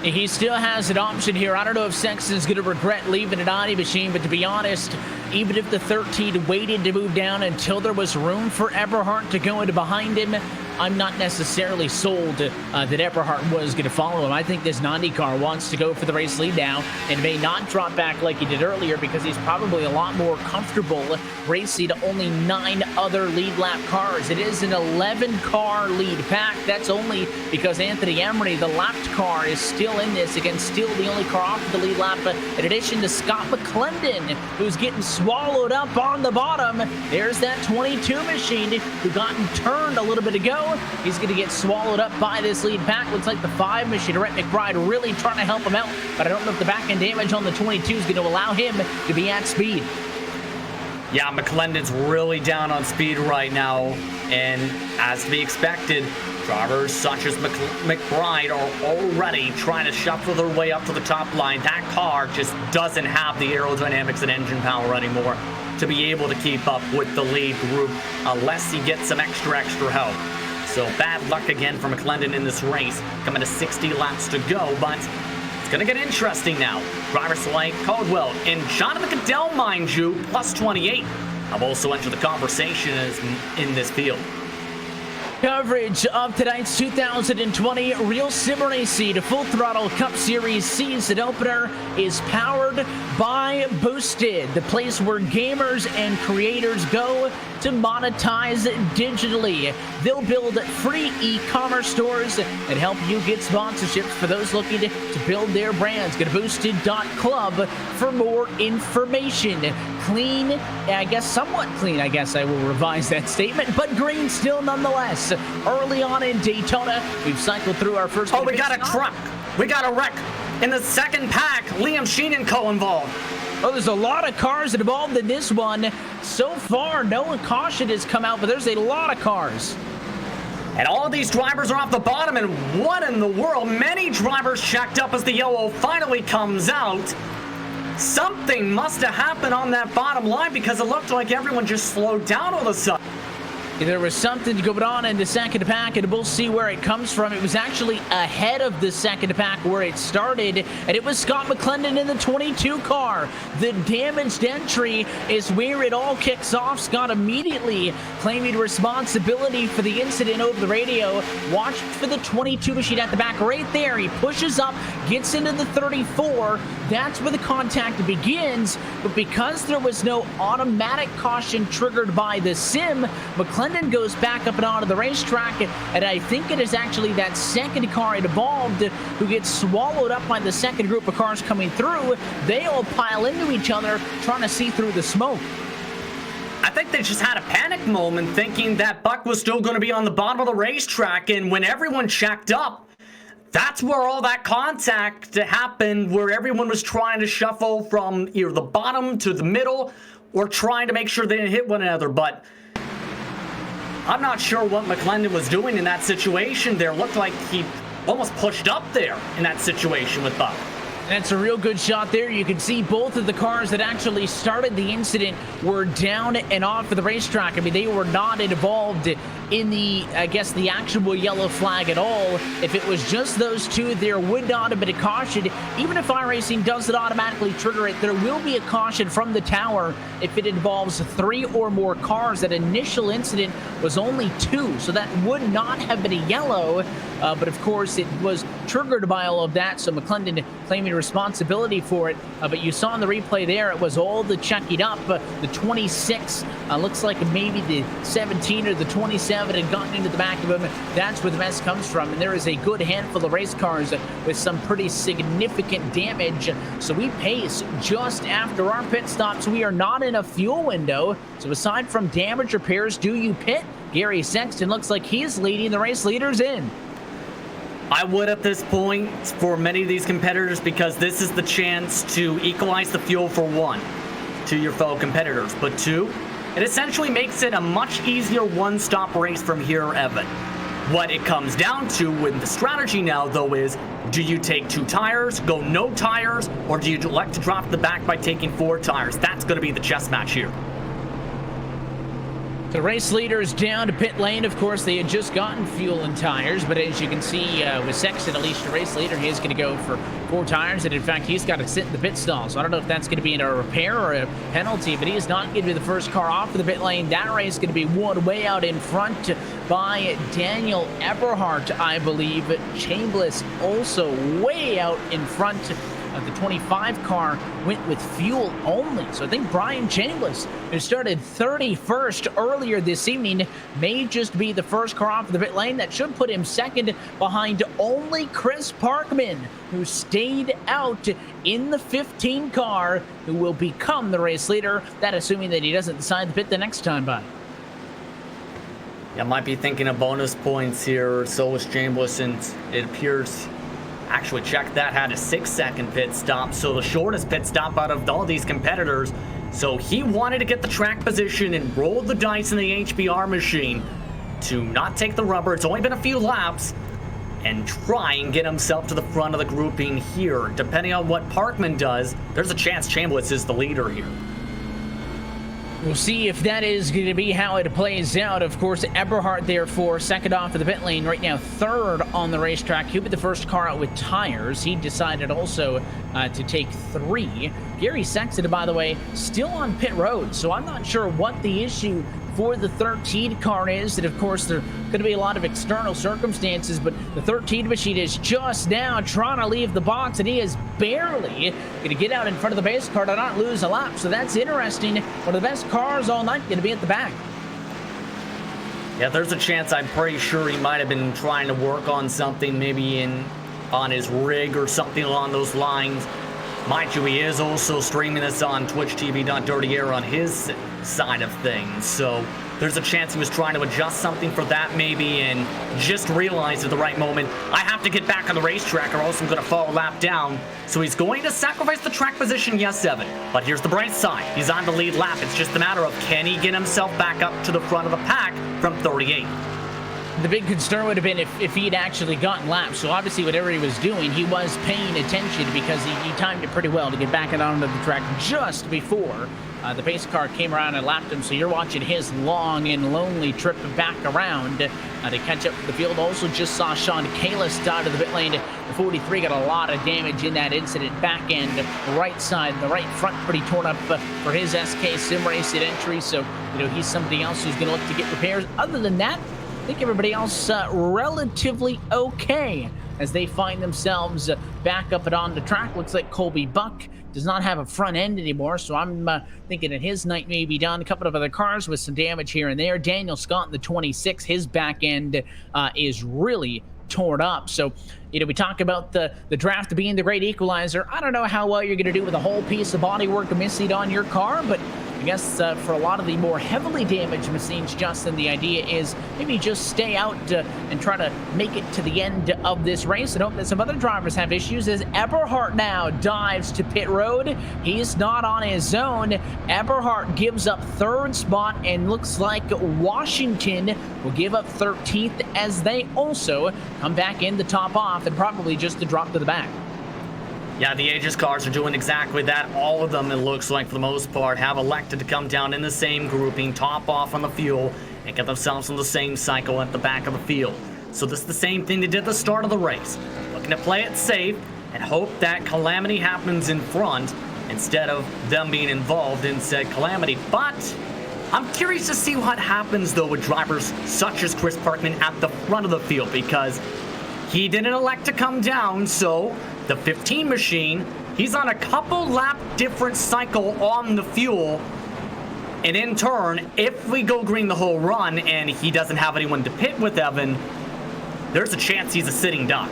He still has an option here. I don't know if Sexton's going to regret leaving an Audi machine, but to be honest, even if the 13 waited to move down until there was room for Eberhard to go into behind him, I'm not necessarily sold that Eberhard was going to follow him. I think this 90 car wants to go for the race lead now and may not drop back like he did earlier because he's probably a lot more comfortable racing only 9 other lead lap cars. It is an 11 car lead pack. That's only because Anthony Emery, the lapped car, is still in this. Again, still the only car off the lead lap, in addition to Scott McClendon, who's getting swallowed up on the bottom. There's that 22 machine who got turned a little bit ago. He's going to get swallowed up by this lead pack. Looks like the 5 machine, Rhett McBride, really trying to help him out, but I don't know if the back end damage on the 22 is going to allow him to be at speed. Yeah, McClendon's really down on speed right now, and as to be expected, drivers such as McBride are already trying to shuffle their way up to the top line. That car just doesn't have the aerodynamics and engine power anymore. to be able to keep up with the lead group unless he gets some extra help. So bad luck again for McClendon in this race, coming to 60 laps to go, but it's going to get interesting now. Drivers like Caldwell and Jonathan Caddell, mind you, plus 28, have also entered the conversation in this field. Coverage of tonight's 2020 Real Sim Racing Full Throttle Cup Series season opener is powered by Boosted, the place where gamers and creators go to monetize digitally. They'll build free e-commerce stores and help you get sponsorships for those looking to build their brands. Go to boosted.club for more information. Clean, I guess somewhat clean, I guess I will revise that statement, but green still nonetheless. Early on in Daytona, we've cycled through our first... Oh, we got a truck. We got a wreck. In the second pack, Liam Sheenan co-involved. Oh, there's a lot of cars involved in this one. So far, no caution has come out, but there's a lot of cars. And all of these drivers are off the bottom, and what in the world? Many drivers checked up as the yellow finally comes out. Something must have happened on that bottom line because it looked like everyone just slowed down all of a sudden. There was something going on in the second pack, and we'll see where it comes from. It was actually ahead of the second pack where it started, and it was Scott McClendon in the 22 car. The damaged entry is where it all kicks off. Scott immediately claiming responsibility for the incident over the radio. Watched for the 22 machine at the back right there. He pushes up, gets into the 34. That's where the contact begins, but because there was no automatic caution triggered by the sim, McClendon goes back up and onto the racetrack, and I think it is actually that second car involved who gets swallowed up by the second group of cars coming through. They all pile into each other, trying to see through the smoke. I think they just had a panic moment thinking that Buck was still going to be on the bottom of the racetrack, and when everyone checked up, that's where all that contact happened, where everyone was trying to shuffle from either the bottom to the middle or trying to make sure they didn't hit one another. But I'm not sure what McClendon was doing in that situation there. Looked like he almost pushed up there in that situation with Buck. That's a real good shot there. You can see both of the cars that actually started the incident were down and off of the racetrack. I mean, they were not involved in the, I guess, the actual yellow flag at all. If it was just those two, there would not have been a caution. Even if iRacing doesn't automatically trigger it, there will be a caution from the tower if it involves 3 or more cars. That initial incident was only 2, so that would not have been a yellow. But of course, it was triggered by all of that, so McClendon claiming responsibility for it. But you saw in the replay there, it was all the checking up. The 26 looks like maybe the 17 or the 27 had gotten into the back of him. That's where the mess comes from. And there is a good handful of race cars with some pretty significant damage. So we pace just after our pit stops. We are not in a fuel window. So aside from damage repairs, do you pit? Gary Sexton looks like he's leading the race leaders in. I would at this point for many of these competitors, because this is the chance to equalize the fuel for 1 to your fellow competitors, but 2, it essentially makes it a much easier one-stop race from here, Evan. What it comes down to with the strategy now, though, is do you take 2 tires, go no tires, or do you elect to drop the back by taking 4 tires? That's going to be the chess match here. The race leaders down to pit lane. Of course, they had just gotten fuel and tires, but as you can see with Sexton, at least the race leader, he is going to go for 4 tires, and in fact, he's got to sit in the pit stall. So I don't know if that's going to be a repair or a penalty, but he is not going to be the first car off of the pit lane. That race is going to be won way out in front by Daniel Eberhardt, I believe. Chambliss also way out in front. The 25 car went with fuel only. So I think Brian Chambliss, who started 31st earlier this evening, may just be the first car off of the pit lane. That should put him second behind only Chris Parkman, who stayed out in the 15 car, who will become the race leader. That assuming that he doesn't decide to pit the next time by. Yeah, might be thinking of bonus points here. So is Chambliss, since it appears... Actually, check that, had a 6-second pit stop, so the shortest pit stop out of all these competitors. So he wanted to get the track position and roll the dice in the HBR machine to not take the rubber. It's only been a few laps, and try and get himself to the front of the grouping here. Depending on what Parkman does, there's a chance Chambliss is the leader here. We'll see if that is going to be how it plays out. Of course, Eberhardt therefore second off of the pit lane, right now third on the racetrack. He'll be the first car out with tires. He decided also to take 3. Gary Sexton, by the way, still on pit road, so I'm not sure what the issue for the 13 car is. And of course, there could be a lot of external circumstances, but the 13 machine is just now trying to leave the box, and he is barely going to get out in front of the base car to not lose a lap. So that's interesting. One of the best cars all night going to be at the back. Yeah, there's a chance. I'm pretty sure he might have been trying to work on something, maybe on his rig or something along those lines. Mind you, he is also streaming this on twitchtv.dirtyair on his side of things, so there's a chance he was trying to adjust something for that maybe and just realized at the right moment, I have to get back on the racetrack or else I'm going to fall a lap down. So he's going to sacrifice the track position, yes, Evan. But here's the bright side. He's on the lead lap. It's just a matter of can he get himself back up to the front of the pack from 38. The big concern would have been if he had actually gotten laps. So obviously whatever he was doing, he was paying attention because he timed it pretty well to get back onto the track just before the pace car came around and lapped him. So you're watching his long and lonely trip back around to catch up to the field. Also just saw Sean Kalis out of the pit lane. The 43 got a lot of damage in that incident. Back end, right side, the right front pretty torn up for his SK Sim Racing entry. So, he's somebody else who's going to look to get repairs. Other than that, I think everybody else relatively okay as they find themselves back up and on the track. Looks like Colby Buck does not have a front end anymore, so I'm thinking that his night may be done. A couple of other cars with some damage here and there. Daniel Scott in the 26, his back end is really torn up. So, we talk about the draft being the great equalizer. I don't know how well you're going to do with a whole piece of bodywork missing on your car, but I guess for a lot of the more heavily damaged machines, Justin, the idea is maybe just stay out and try to make it to the end of this race and hope that some other drivers have issues as Eberhardt now dives to pit road. He's not on his own. Eberhardt gives up third spot and looks like Washington will give up 13th as they also come back in to top off and probably just to drop to the back. Yeah, the Aegis cars are doing exactly that. All of them, it looks like, for the most part, have elected to come down in the same grouping, top off on the fuel, and get themselves on the same cycle at the back of the field. So this is the same thing they did at the start of the race. Looking to play it safe and hope that calamity happens in front instead of them being involved in said calamity. But I'm curious to see what happens, though, with drivers such as Chris Parkman at the front of the field, because he didn't elect to come down, so the 15 machine, he's on a couple lap different cycle on the fuel. And in turn, if we go green the whole run and he doesn't have anyone to pit with Evan, there's a chance he's a sitting duck.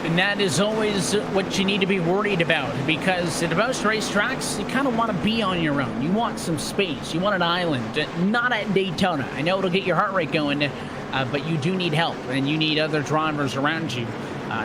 And that is always what you need to be worried about, because at most racetracks, you kind of want to be on your own. You want some space. You want an island. Not at Daytona. I know it'll get your heart rate going, but you do need help, and you need other drivers around you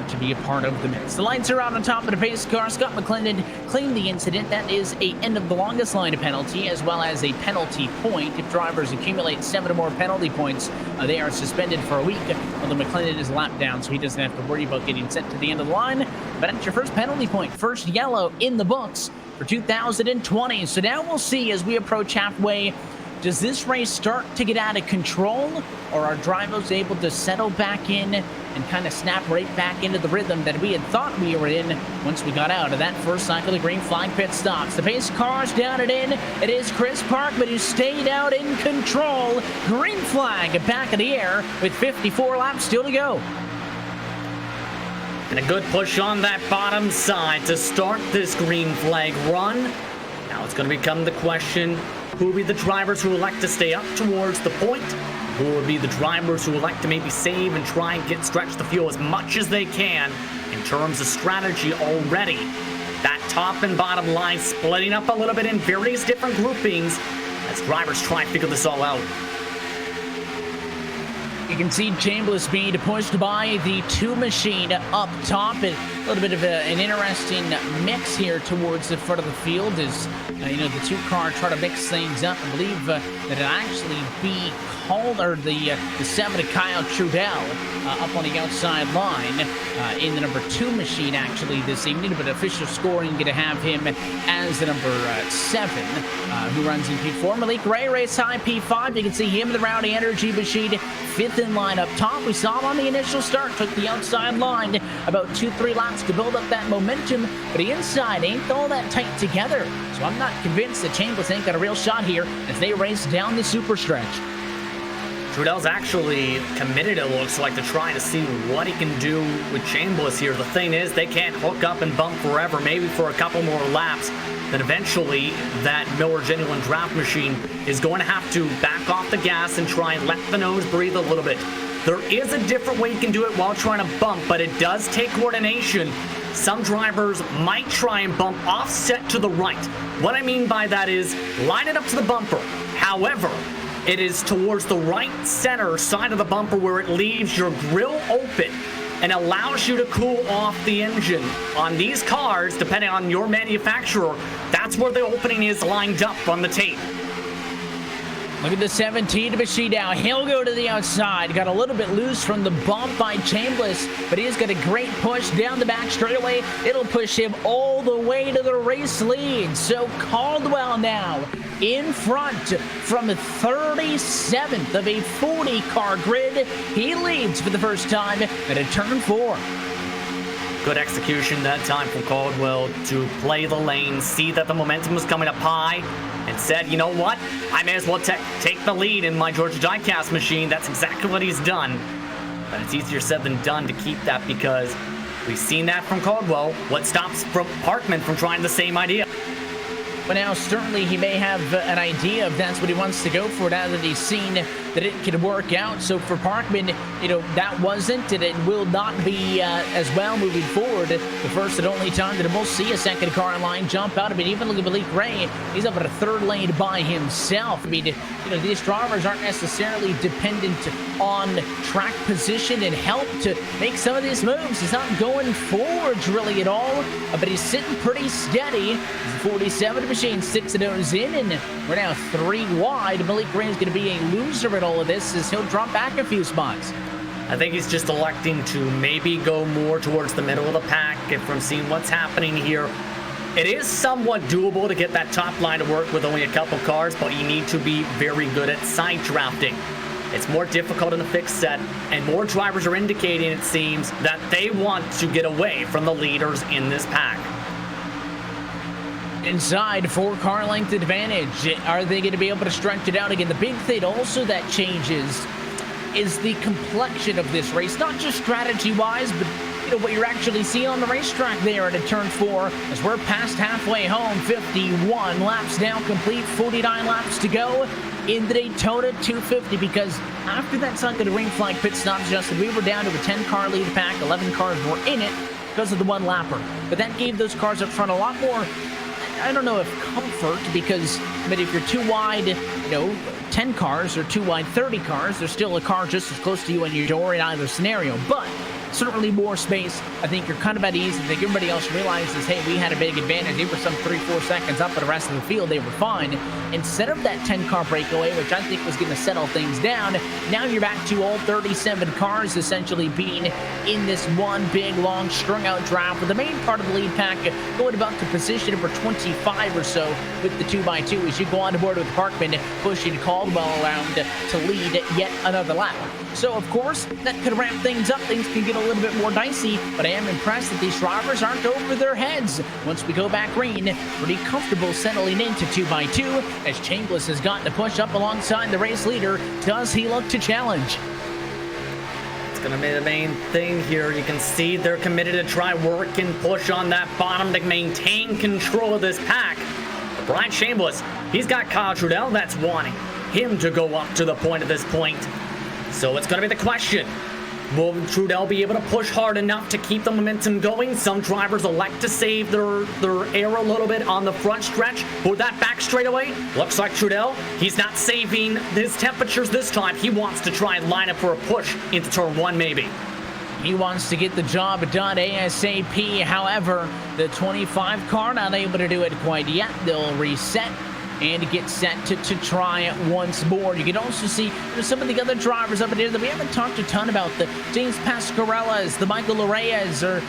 to be a part of the mix. The lights are out on top of the pace car. Scott McClendon claimed the incident. That is a end of the longest line penalty, as well as a penalty point. If drivers accumulate 7 or more penalty points, they are suspended for a week. Although McClendon is lapped down, so he doesn't have to worry about getting sent to the end of the line. But that's your first penalty point, first yellow in the books for 2020. So now we'll see as we approach halfway. Does this race start to get out of control, or are drivers able to settle back in and kind of snap right back into the rhythm that we had thought we were in once we got out of that first cycle? The green flag pit stops. The pace car's down and in. It is Chris Parkman who stayed out in control. Green flag back in the air with 54 laps still to go. And a good push on that bottom side to start this green flag run. Now it's going to become the question, who will be the drivers who elect to stay up towards the point? Who will be the drivers who elect to maybe save and try and stretch the fuel as much as they can in terms of strategy already? That top and bottom line splitting up a little bit in various different groupings as drivers try and figure this all out. You can see Chambliss being pushed by the 2 machine up top. And little bit of an interesting mix here towards the front of the field as, the two cars try to mix things up. I believe that it'll actually be Calder, the 7 of Kyle Trudell, up on the outside line in the number 2 machine actually this evening, but official scoring going to have him as the number 7 who runs in P4. Malik Ray race high P5. You can see him in the Rowdy Energy machine, 5th in line up top. We saw him on the initial start, took the outside line about 2-3 laps to build up that momentum, but the inside ain't all that tight together. So I'm not convinced that Chambliss ain't got a real shot here as they race down the super stretch. Trudell's actually committed, it looks like, to trying to see what he can do with Chambliss here. The thing is, they can't hook up and bump forever, maybe for a couple more laps. Then eventually, that Miller Genuine Draft machine is going to have to back off the gas and try and let the nose breathe a little bit. There is a different way you can do it while trying to bump, but it does take coordination. Some drivers might try and bump offset to the right. What I mean by that is line it up to the bumper. However, it is towards the right center side of the bumper where it leaves your grille open and allows you to cool off the engine. On these cars, depending on your manufacturer, that's where the opening is lined up on the tape. Look at the 17 machine now. He'll go to the outside. Got a little bit loose from the bump by Chambliss, but he's got a great push down the back straightaway. It'll push him all the way to the race lead. So Caldwell now in front from the 37th of a 40-car grid. He leads for the first time at a turn 4. Good execution that time from Caldwell to play the lane, see that the momentum was coming up high, and said, you know what? I may as well take the lead in my Georgia diecast machine. That's exactly what he's done. But it's easier said than done to keep that because we've seen that from Caldwell. What stops Parkman from trying the same idea? But now certainly he may have an idea if that's what he wants to go for now that he's seen that it can work out. So for Parkman, that wasn't and it will not be as well moving forward. The first and only time that we'll see a second car line jump out. I mean, even look at Malik Ray. He's up at a third lane by himself. I mean, these drivers aren't necessarily dependent on track position and help to make some of these moves. He's not going forwards really at all, but he's sitting pretty steady. He's a 47 machine, 6 of those in, and we're now 3 wide. Malik Ray is going to be a loser at all of this as he'll drop back a few spots. I think he's just electing to maybe go more towards the middle of the pack and from seeing what's happening here. It is somewhat doable to get that top line to work with only a couple cars, but you need to be very good at side drafting. It's more difficult in the fixed set, and more drivers are indicating, it seems, that they want to get away from the leaders in this pack. Inside, 4-car length advantage. Are they going to be able to stretch it out again? The big thing also that changes is the complexion of this race, not just strategy-wise, but what you're actually seeing on the racetrack there at a turn 4 as we're past halfway home. 51 laps now complete, 49 laps to go in the Daytona 250, because after that second green flag pit stop, Justin, we were down to a 10-car lead pack. 11 cars were in it because of the one lapper, but that gave those cars up front a lot more, I don't know if comfort, because if you're too wide, 10 cars or too wide 30 cars, there's still a car just as close to you in your door in either scenario, but certainly more space. I think you're kind of at ease. I think everybody else realizes, hey, we had a big advantage. They were some 3-4 seconds up for the rest of the field. They were fine. Instead of that 10-car breakaway, which I think was going to settle things down, now you're back to all 37 cars essentially being in this one big, long, strung-out draft, with the main part of the lead pack going about to position number 25 or so with the 2x2 as you go on board with Parkman pushing Caldwell around to lead yet another lap. So, of course, that could ramp things up. Things can get a little bit more dicey, but I am impressed that these drivers aren't over their heads. Once we go back green, pretty comfortable settling into 2x2 as Chambliss has gotten to push up alongside the race leader. Does he look to challenge? It's going to be the main thing here. You can see they're committed to try work and push on that bottom to maintain control of this pack. But Brian Chambliss, he's got Kyle Trudell that's wanting him to go up to the point at this point. So it's going to be the question. Will Trudell be able to push hard enough to keep the momentum going? Some drivers elect to save their air a little bit on the front stretch or that back straightaway. Looks like Trudell, he's not saving his temperatures this time. He wants to try and line up for a push into turn 1 maybe. He wants to get the job done ASAP. However, the 25 car not able to do it quite yet. They'll reset and get set to try it once more. You can also see some of the other drivers up in here that we haven't talked a ton about. The James Pascarellas, the Michael Lareyes, or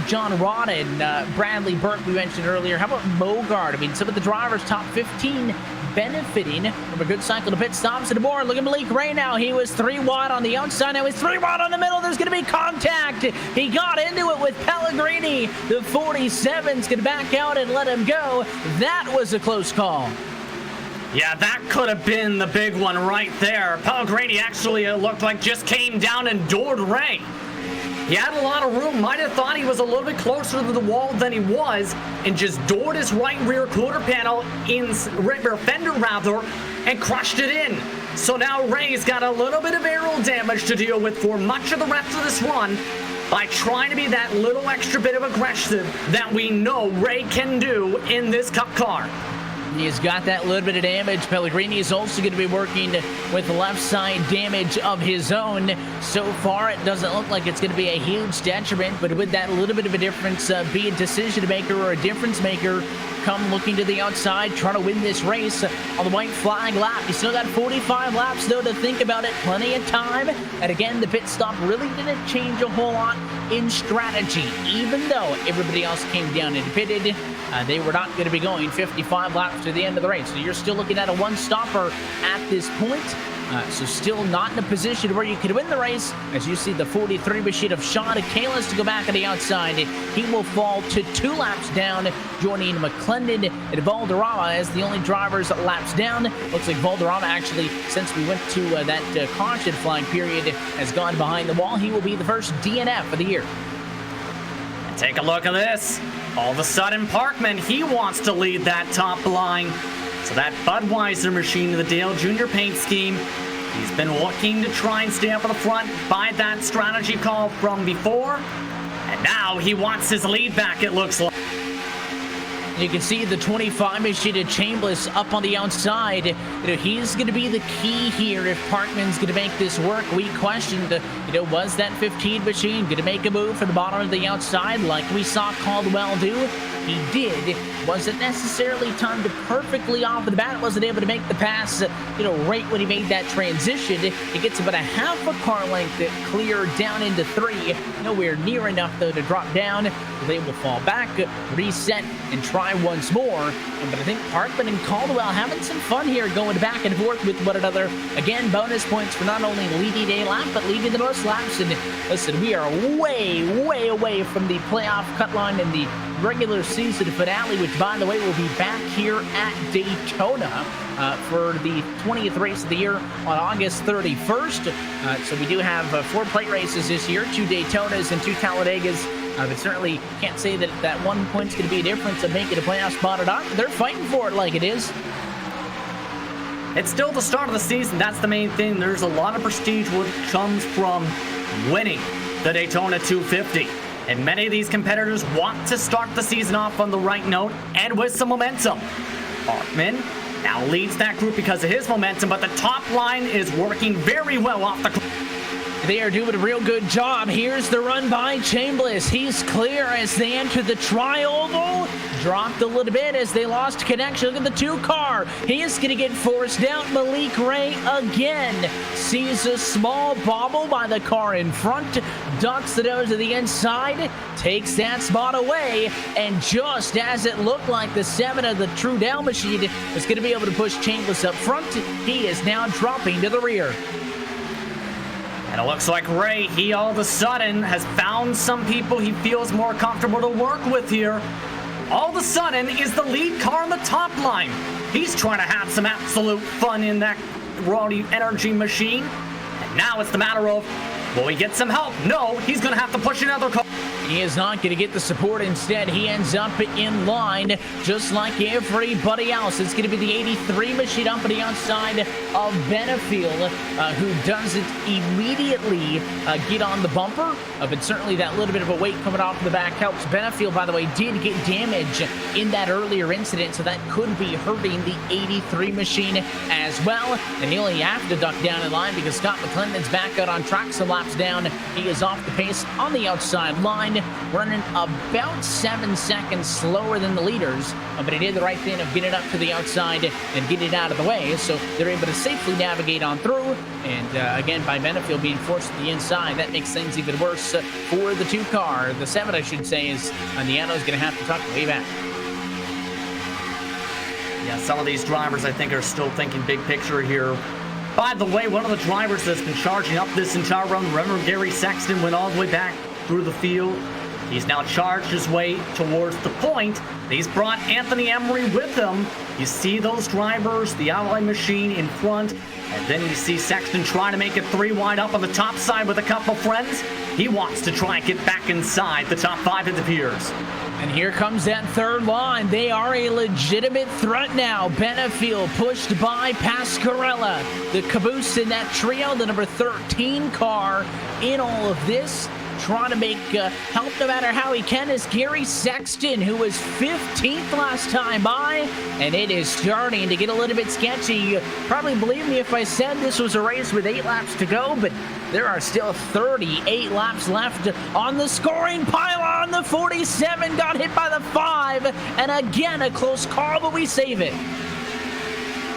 John Rodden, Bradley Burke we mentioned earlier. How about Mogart? I mean, some of the drivers top 15 benefiting from a good cycle to pit stops and more. Look at Malik Ray now. He was 3 wide on the outside. Now he's 3 wide on the middle. There's going to be contact. He got into it with Pellegrini. The 47's going to back out and let him go. That was a close call. Yeah, that could have been the big one right there. Pellegrini actually looked like just came down and doored Ray. He had a lot of room. Might have thought he was a little bit closer to the wall than he was, and just doored his right rear quarter panel, right rear fender rather, and crushed it in. So now Ray's got a little bit of aerial damage to deal with for much of the rest of this run by trying to be that little extra bit of aggressive that we know Ray can do in this Cup car. He's got that little bit of damage. Pellegrini is also going to be working with left side damage of his own. So far, it doesn't look like it's going to be a huge detriment, but with that little bit of a difference, be a decision maker or a difference maker, come looking to the outside, trying to win this race on the white flag lap. You still got 45 laps, though, to think about it. Plenty of time. And again, the pit stop really didn't change a whole lot in strategy. Even though everybody else came down and pitted, they were not going to be going 55 laps to the end of the race. So you're still looking at a one-stopper at this point. So still not in a position where you could win the race. As you see the 43 machine of Sean Kalis to go back on the outside. He will fall to 2 laps down, joining McClendon and Valderrama as the only drivers laps down. Looks like Valderrama actually, since we went to that caution flag period, has gone behind the wall. He will be the first DNF of the year. Take a look at this. All of a sudden, Parkman, he wants to lead that top line. So that Budweiser machine in the Dale Jr. paint scheme, he's been looking to try and stay up at the front by that strategy call from before. And now he wants his lead back, it looks like. You can see the 25 machine of Chambliss up on the outside. He's going to be the key here if Parkman's going to make this work. We questioned, was that 15 machine going to make a move for the bottom of the outside like we saw Caldwell do? He did. Wasn't necessarily timed perfectly off of the bat. Wasn't able to make the pass, right when he made that transition. It gets about a half a car length clear down into 3. Nowhere near enough, though, to drop down. They will fall back, reset, and try once more. But I think Parkman and Caldwell having some fun here, going back and forth with one another. Again, bonus points for not only leading a lap, but leading the most laps. And listen, we are way, way away from the playoff cut line and the regular season finale, which, by the way, will be back here at Daytona for the 20th race of the year on August 31st. So we do have 4 plate races this year, 2 Daytonas and 2 Talladegas. But certainly can't say that that 1 point's going to be a difference of making a playoff spot or not. They're fighting for it like it is. It's still the start of the season. That's the main thing. There's a lot of prestige which comes from winning the Daytona 250. And many of these competitors want to start the season off on the right note and with some momentum. Parkman now leads that group because of his momentum, but the top line is working very well off the... They are doing a real good job. Here's the run by Chambliss. He's clear as they enter the tri-oval. Dropped a little bit as they lost connection. Look at the 2 car. He is going to get forced out. Malik Ray again sees a small bobble by the car in front. Ducks it over to the inside. Takes that spot away. And just as it looked like the 7 of the Trudell machine was going to be able to push Chambliss up front, he is now dropping to the rear. And it looks like Ray, he all of a sudden has found some people he feels more comfortable to work with here. All of a sudden is the lead car on the top line. He's trying to have some absolute fun in that raw energy machine. And now it's the matter of, will he get some help? No, he's going to have to push another car. He is not going to get the support. Instead, he ends up in line just like everybody else. It's going to be the 83 machine up on the outside of Benefield, who doesn't immediately get on the bumper. But certainly that little bit of a weight coming off the back helps. Benefield, by the way, did get damage in that earlier incident, so that could be hurting the 83 machine as well. And he'll have to duck down in line because Scott McClendon's back out on track some laps down. He is off the pace on the outside line, running about 7 seconds slower than the leaders, but he did the right thing of getting up to the outside and getting it out of the way, so they're able to safely navigate on through. And again, by Benefield being forced to the inside, that makes things even worse for the 2 car. The 7, I should say, is Niano is going to have to tuck way back. Yeah, some of these drivers, I think, are still thinking big picture here. By the way, one of the drivers that's been charging up this entire run, remember Gary Sexton went all the way back through the field. He's now charged his way towards the point. He's brought Anthony Emery with him. You see those drivers, the Ally machine in front, and then you see Sexton trying to make it 3 wide up on the top side with a couple friends. He wants to try and get back inside the top 5, it appears. And here comes that 3rd line. They are a legitimate threat now. Benefield pushed by Pascarella. The caboose in that trio, the number 13 car in all of this. Trying to make help no matter how he can is Gary Sexton, who was 15th last time by, and it is starting to get a little bit sketchy. You probably believe me if I said this was a race with 8 laps to go, but there are still 38 laps left on the scoring pylon. The 47 got hit by the 5, and again a close call, but we save it.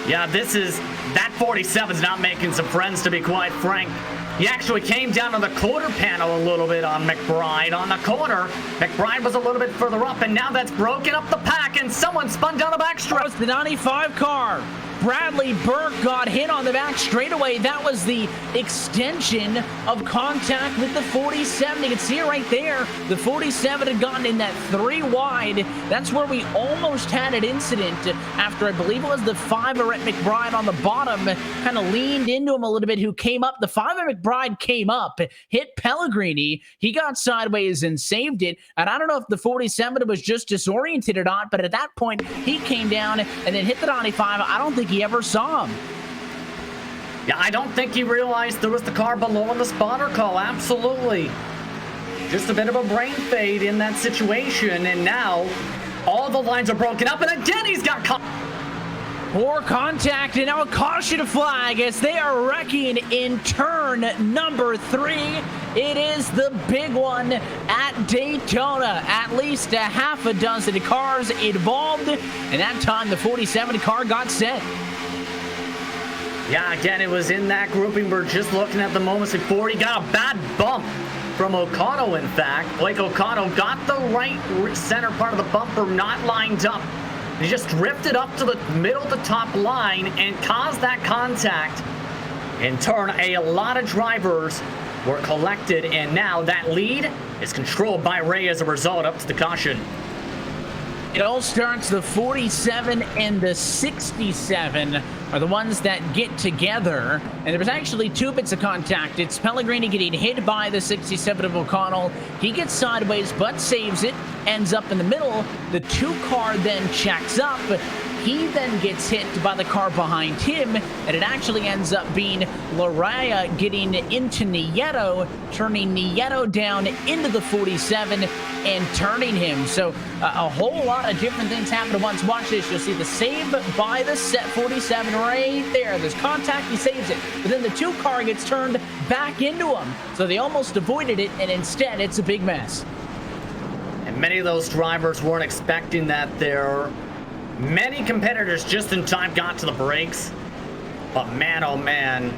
Yeah, that 47's not making some friends, to be quite frank. He actually came down on the quarter panel a little bit on McBride. On the corner, McBride was a little bit further up, and now that's broken up the pack, and someone spun down the backstretch. It's the 95 car. Bradley Burke got hit on the back straightaway. That was the extension of contact with the 47. You can see it right there. The 47 had gotten in that 3 wide. That's where we almost had an incident after, I believe it was the 5 at McBride on the bottom, kind of leaned into him a little bit, who came up. The 5 at McBride came up, hit Pellegrini. He got sideways and saved it. And I don't know if the 47 was just disoriented or not, but at that point, he came down and then hit the 95. I don't think he ever saw him. Yeah, I don't think he realized there was the car below on the spotter call. Absolutely. Just a bit of a brain fade in that situation, and now all the lines are broken up, and again he's got caught. Poor contact, and now a caution flag as they are wrecking in turn number 3. It is the big one at Daytona. At least a half a dozen cars involved, and that time the 47 car got sent. Yeah, again, it was in that grouping. We're just looking at the moments before. He got a bad bump from O'Connell, in fact. Blake O'Connell got the right center part of the bumper not lined up. He just drifted up to the middle of the top line and caused that contact. In turn, a lot of drivers were collected, and now that lead is controlled by Ray as a result, up to the caution. It all starts, the 47 and the 67 are the ones that get together, and there was actually 2 bits of contact. It's Pellegrini getting hit by the 67 of O'Connell. He gets sideways but saves it, ends up in the middle. The 2 car then checks up. He then gets hit by the car behind him, and it actually ends up being Laraya getting into Nieto, turning Nieto down into the 47 and turning him. So a whole lot of different things happen at once. Watch this. You'll see the save by the set 47 right there. There's contact. He saves it. But then the 2 car gets turned back into him. So they almost avoided it, and instead it's a big mess. And many of those drivers weren't expecting that there. Many competitors just in time got to the brakes, but man, oh man,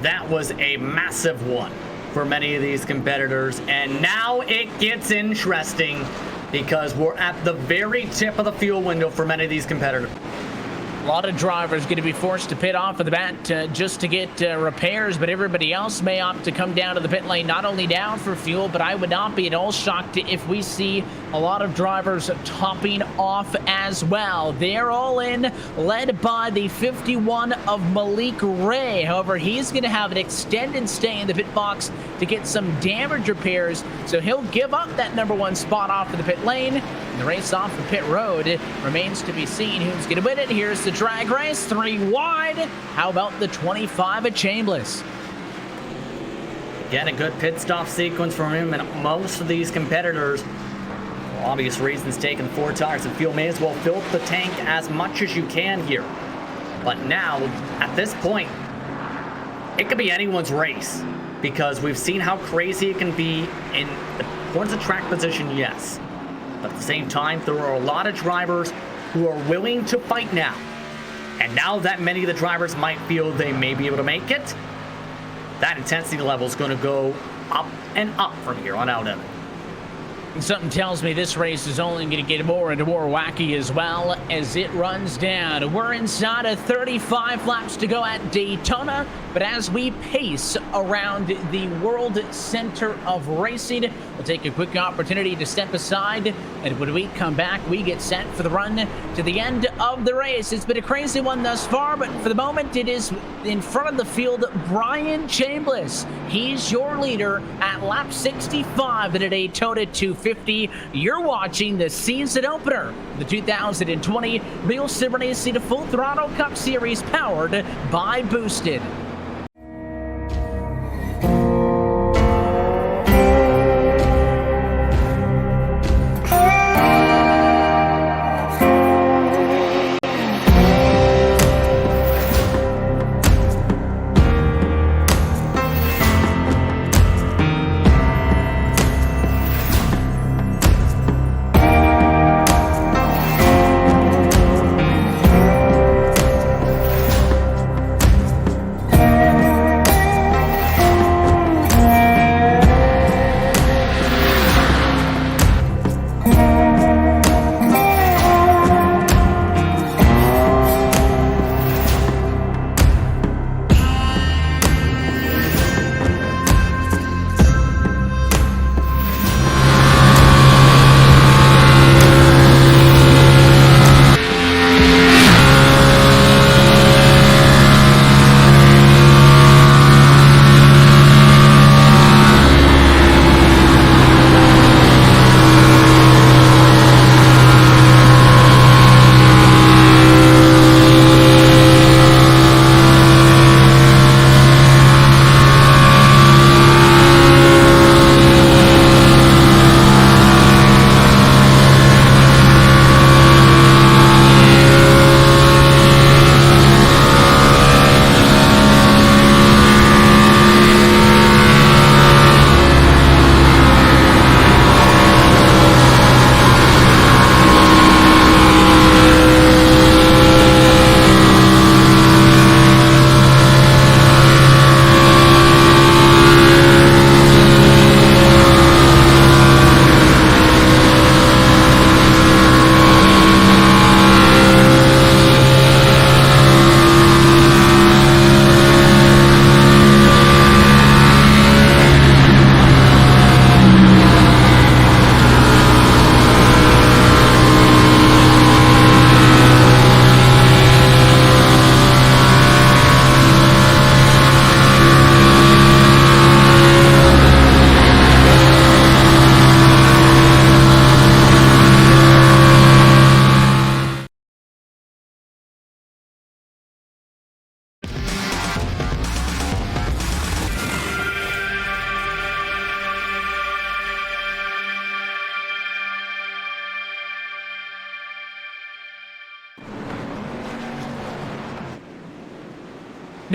that was a massive one for many of these competitors. And now it gets interesting because we're at the very tip of the fuel window for many of these competitors. A lot of drivers going to be forced to pit off of the bat just to get repairs, but everybody else may opt to come down to the pit lane, not only down for fuel, but I would not be at all shocked if we see a lot of drivers topping off as well. They're all in, led by the 51 of Malik Ray. However, he's going to have an extended stay in the pit box to get some damage repairs, so he'll give up that number 1 spot off of the pit lane. And the race off the pit road, it remains to be seen who's going to win it. Here's the drag race, 3 wide. How about the 25 at Chambliss? Again, a good pit stop sequence from him, and most of these competitors, for obvious reasons, taking 4 tires of fuel. May as well fill up the tank as much as you can here. But now, at this point, it could be anyone's race. because we've seen how crazy it can be in towards the track position, yes. But at the same time, there are a lot of drivers who are willing to fight now. And now that many of the drivers might feel they may be able to make it, that intensity level is going to go up and up from here on out, Evan. Something tells me this race is only going to get more and more wacky as well as it runs down. We're inside of 35 laps to go at Daytona, but as we pace around the World Center of Racing, we'll take a quick opportunity to step aside, and when we come back, we get set for the run to the end of the race. It's been a crazy one thus far, but for the moment, it is in front of the field, Brian Chambliss. He's your leader at lap 65 at a Daytona 250. You're watching the season opener, the 2020 RealSimRacing Full Throttle Cup Series, powered by Boosted.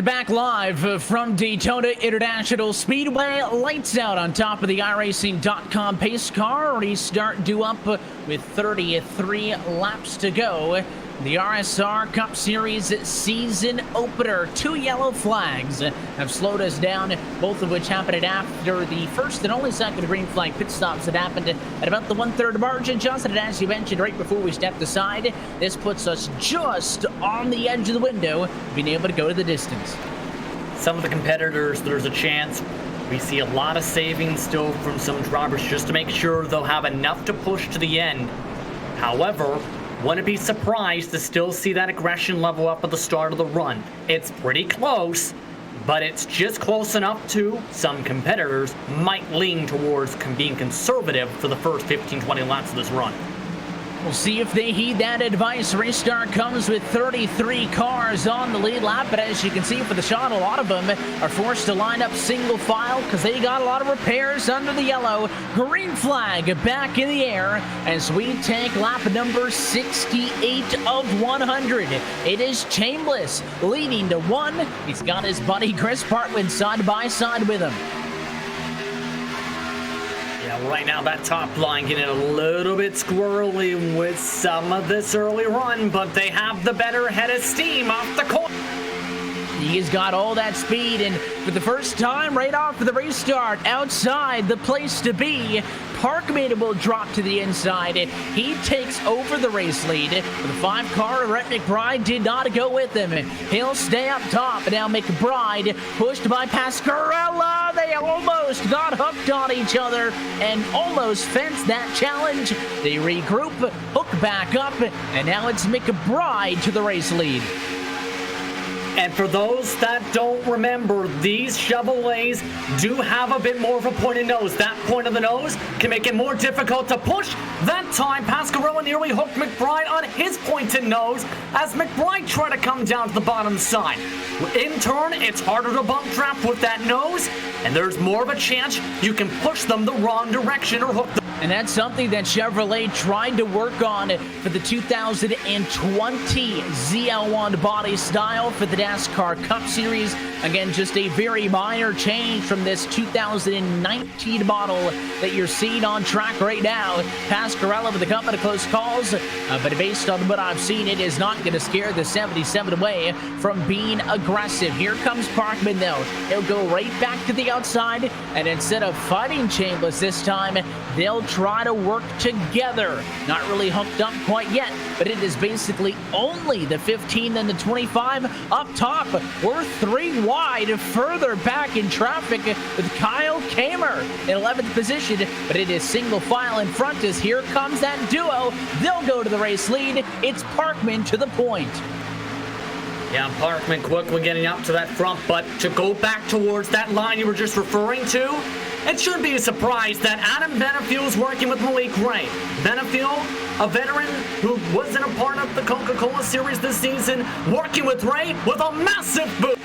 Back live from Daytona International Speedway. Lights out on top of the iRacing.com pace car. Restart due up with 33 laps to go. The RSR Cup Series season opener. 2 yellow flags have slowed us down, both of which happened after the first and only second green flag pit stops that happened at about the 1/3 margin. Justin, and as you mentioned right before we stepped aside, this puts us just on the edge of the window, being able to go to the distance. Some of the competitors, there's a chance we see a lot of savings still from some drivers just to make sure they'll have enough to push to the end. However, wouldn't be surprised to still see that aggression level up at the start of the run. It's pretty close, but it's just close enough to some competitors might lean towards being conservative for the first 15-20 laps of this run. We'll see if they heed that advice. Restart comes with 33 cars on the lead lap, but as you can see for the shot, a lot of them are forced to line up single file because they got a lot of repairs under the yellow. Green flag back in the air as we take lap number 68 of 100. It is Chambliss leading to 1. He's got his buddy Chris Partwin side by side with him. Yeah, right now that top line getting a little bit squirrely with some of this early run, but they have the better head of steam off the corner. He's got all that speed, and for the first time right off of the restart, outside the place to be, Parkman will drop to the inside. He takes over the race lead. The 5-car, Rhett McBride did not go with him. He'll stay up top. Now McBride pushed by Pascarella. They almost got hooked on each other and almost fenced that challenge. They regroup, hook back up, and now it's McBride to the race lead. And for those that don't remember, these Chevrolets do have a bit more of a pointed nose. That point of the nose can make it more difficult to push. That time, Pascarella nearly hooked McBride on his pointed nose as McBride tried to come down to the bottom side. In turn, it's harder to bump trap with that nose, and there's more of a chance you can push them the wrong direction or hook them. And that's something that Chevrolet tried to work on for the 2020 ZL1 body style for the NASCAR Cup Series. Again, just a very minor change from this 2019 model that you're seeing on track right now. Pascarella with a couple of close calls, but based on what I've seen, it is not going to scare the 77 away from being aggressive. Here comes Parkman, though. He'll go right back to the outside, and instead of fighting Chambliss this time, they'll try to work together. Not really hooked up quite yet, but it is basically only the 15 and the 25 up top. We're 3 wide further back in traffic with Kyle Kamer in 11th position, but it is single file in front as here comes that duo. They'll go to the race lead. It's Parkman to the point. Yeah, Parkman quickly getting up to that front, but to go back towards that line you were just referring to, it shouldn't be a surprise that Adam Benefiel is working with Malik Ray. Benefiel, a veteran who wasn't a part of the Coca-Cola Series this season, working with Ray with a massive boost.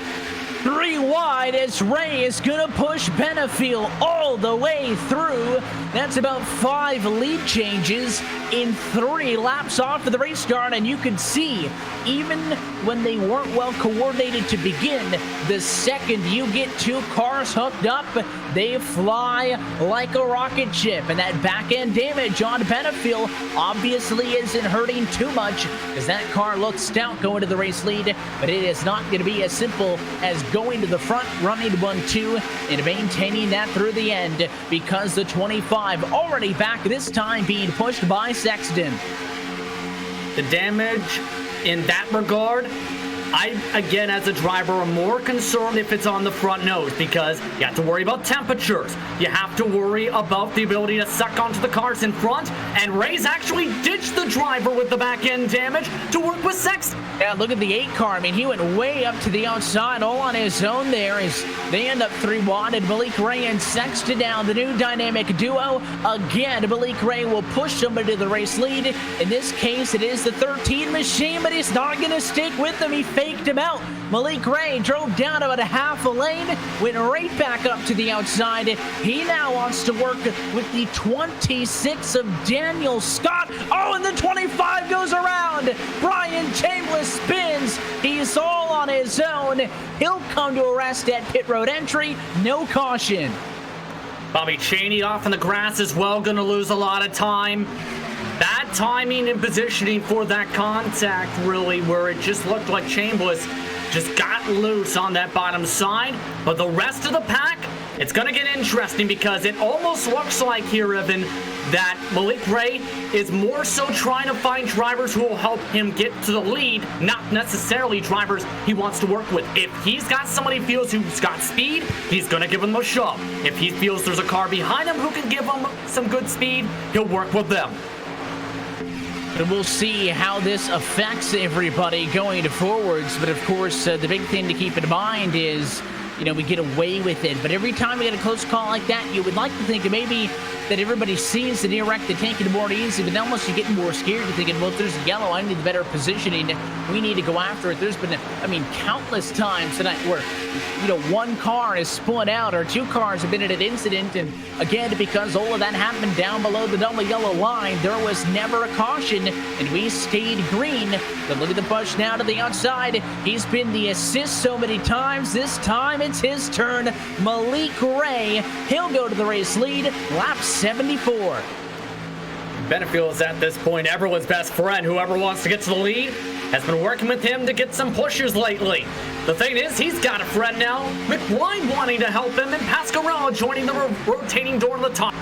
3 wide as Ray is going to push Benefiel all the way through. That's about 5 lead changes in 3 laps off of the race start, and you can see even when they weren't well coordinated to begin, the second you get 2 cars hooked up, they fly like a rocket ship, and that back end damage on Benefiel obviously isn't hurting too much as that car looks stout going to the race lead, but it is not going to be as simple as going to the front, running 1-2, and maintaining that through the end because the 25 already back this time being pushed by Sexton. The damage in that regard, I, again, as a driver, am more concerned if it's on the front nose because you have to worry about temperatures. You have to worry about the ability to suck onto the cars in front, and Ray's actually ditched the driver with the back-end damage to work with Sexton. Yeah, look at the 8 car. I mean, he went way up to the outside all on his own there as they end up 3 wide, and Malik Ray and Sexton down, the new dynamic duo. Again, Malik Ray will push somebody to the race lead. In this case, it is the 13 machine, but he's not going to stick with them. He faked him out. Malik Ray drove down about a half a lane, went right back up to the outside. He now wants to work with the 26 of Daniel Scott. Oh, and the 25 goes around. Brian Chambliss spins. He's all on his own. He'll come to a rest at pit road entry. No caution. Bobby Chaney off in the grass as well, going to lose a lot of time. Bad timing and positioning for that contact, really, where it just looked like Chambliss just got loose on that bottom side. But the rest of the pack, it's going to get interesting because it almost looks like here, Evan, that Malik Ray is more so trying to find drivers who will help him get to the lead, not necessarily drivers he wants to work with. If he's got somebody he feels who's got speed, he's going to give him a shove. If he feels there's a car behind him who can give him some good speed, he'll work with them. And we'll see how this affects everybody going forwards. But of course, the big thing to keep in mind is, you know, we get away with it. But every time we get a close call like that, you would like to think maybe that everybody sees the near wreck, they take it more easy. But then once you get more scared, you're thinking, well, if there's a yellow, I need better positioning. We need to go after it. There's been, I mean, countless times tonight where, you know, 1 car is split out or 2 cars have been in an incident. And again, because all of that happened down below the double yellow line, there was never a caution and we stayed green. But look at the push now to the outside. He's been the assist so many times. This time it's his turn. Malik Ray, he'll go to the race lead, lap 74. Benefield is at this point everyone's best friend. Whoever wants to get to the lead has been working with him to get some pushes lately. The thing is, he's got a friend now. McBride wanting to help him, and Pasquarello joining the rotating door on the top.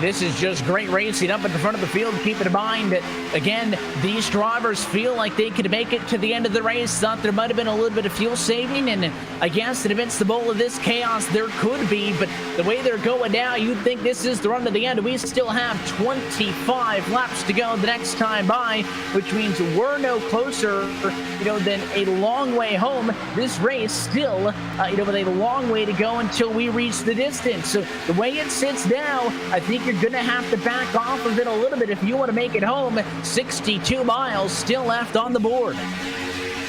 This is just great racing up at the front of the field. Keep in mind that, again, these drivers feel like they could make it to the end of the race. Thought there might have been a little bit of fuel saving, and I guess that amidst the bowl of this chaos, there could be. But the way they're going now, you'd think this is the run to the end. We still have 25 laps to go the next time by, which means we're no closer, than a long way home. This race still, with a long way to go until we reach the distance. So the way it sits now, I think you're going to have to back off of it a little bit if you want to make it home. 62 miles still left on the board.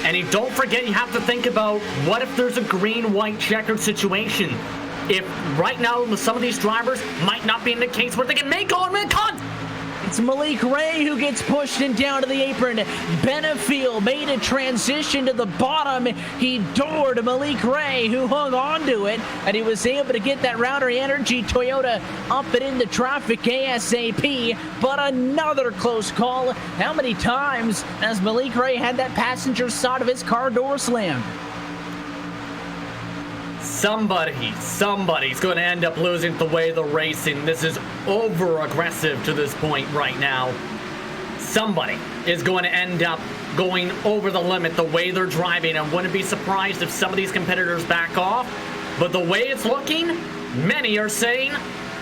And you don't forget, you have to think about what if there's a green-white-checkered situation. If right now some of these drivers might not be in the case where they can make on with contact. It's Malik Ray who gets pushed and down to the apron. Benefield made a transition to the bottom. He doored Malik Ray, who hung on to it, and he was able to get that Router Energy Toyota up and into traffic ASAP. But another close call. How many times has Malik Ray had that passenger side of his car door slammed? Somebody's going to end up losing the way they're racing. This is over-aggressive to this point right now. Somebody is going to end up going over the limit the way they're driving. I wouldn't be surprised if some of these competitors back off. But the way it's looking, many are saying,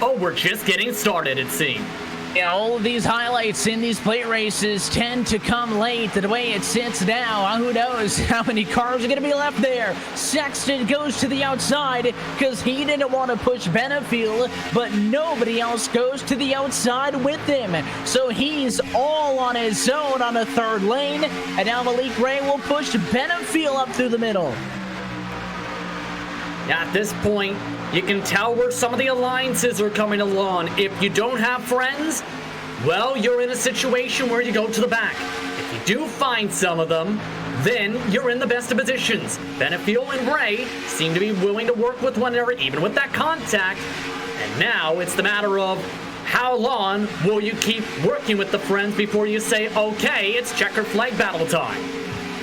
oh, we're just getting started, it seems. Yeah, all of these highlights in these plate races tend to come late. The way it sits now, who knows how many cars are going to be left there. Sexton goes to the outside because he didn't want to push Benefield, but nobody else goes to the outside with him. So he's all on his own on the third lane, and now Malik Ray will push Benefield up through the middle. At this point, you can tell where some of the alliances are coming along. If you don't have friends, well, you're in a situation where you go to the back. If you do find some of them, then you're in the best of positions. Benefield and Ray seem to be willing to work with one another, even with that contact. And now it's the matter of how long will you keep working with the friends before you say, okay, it's checkered flag battle time.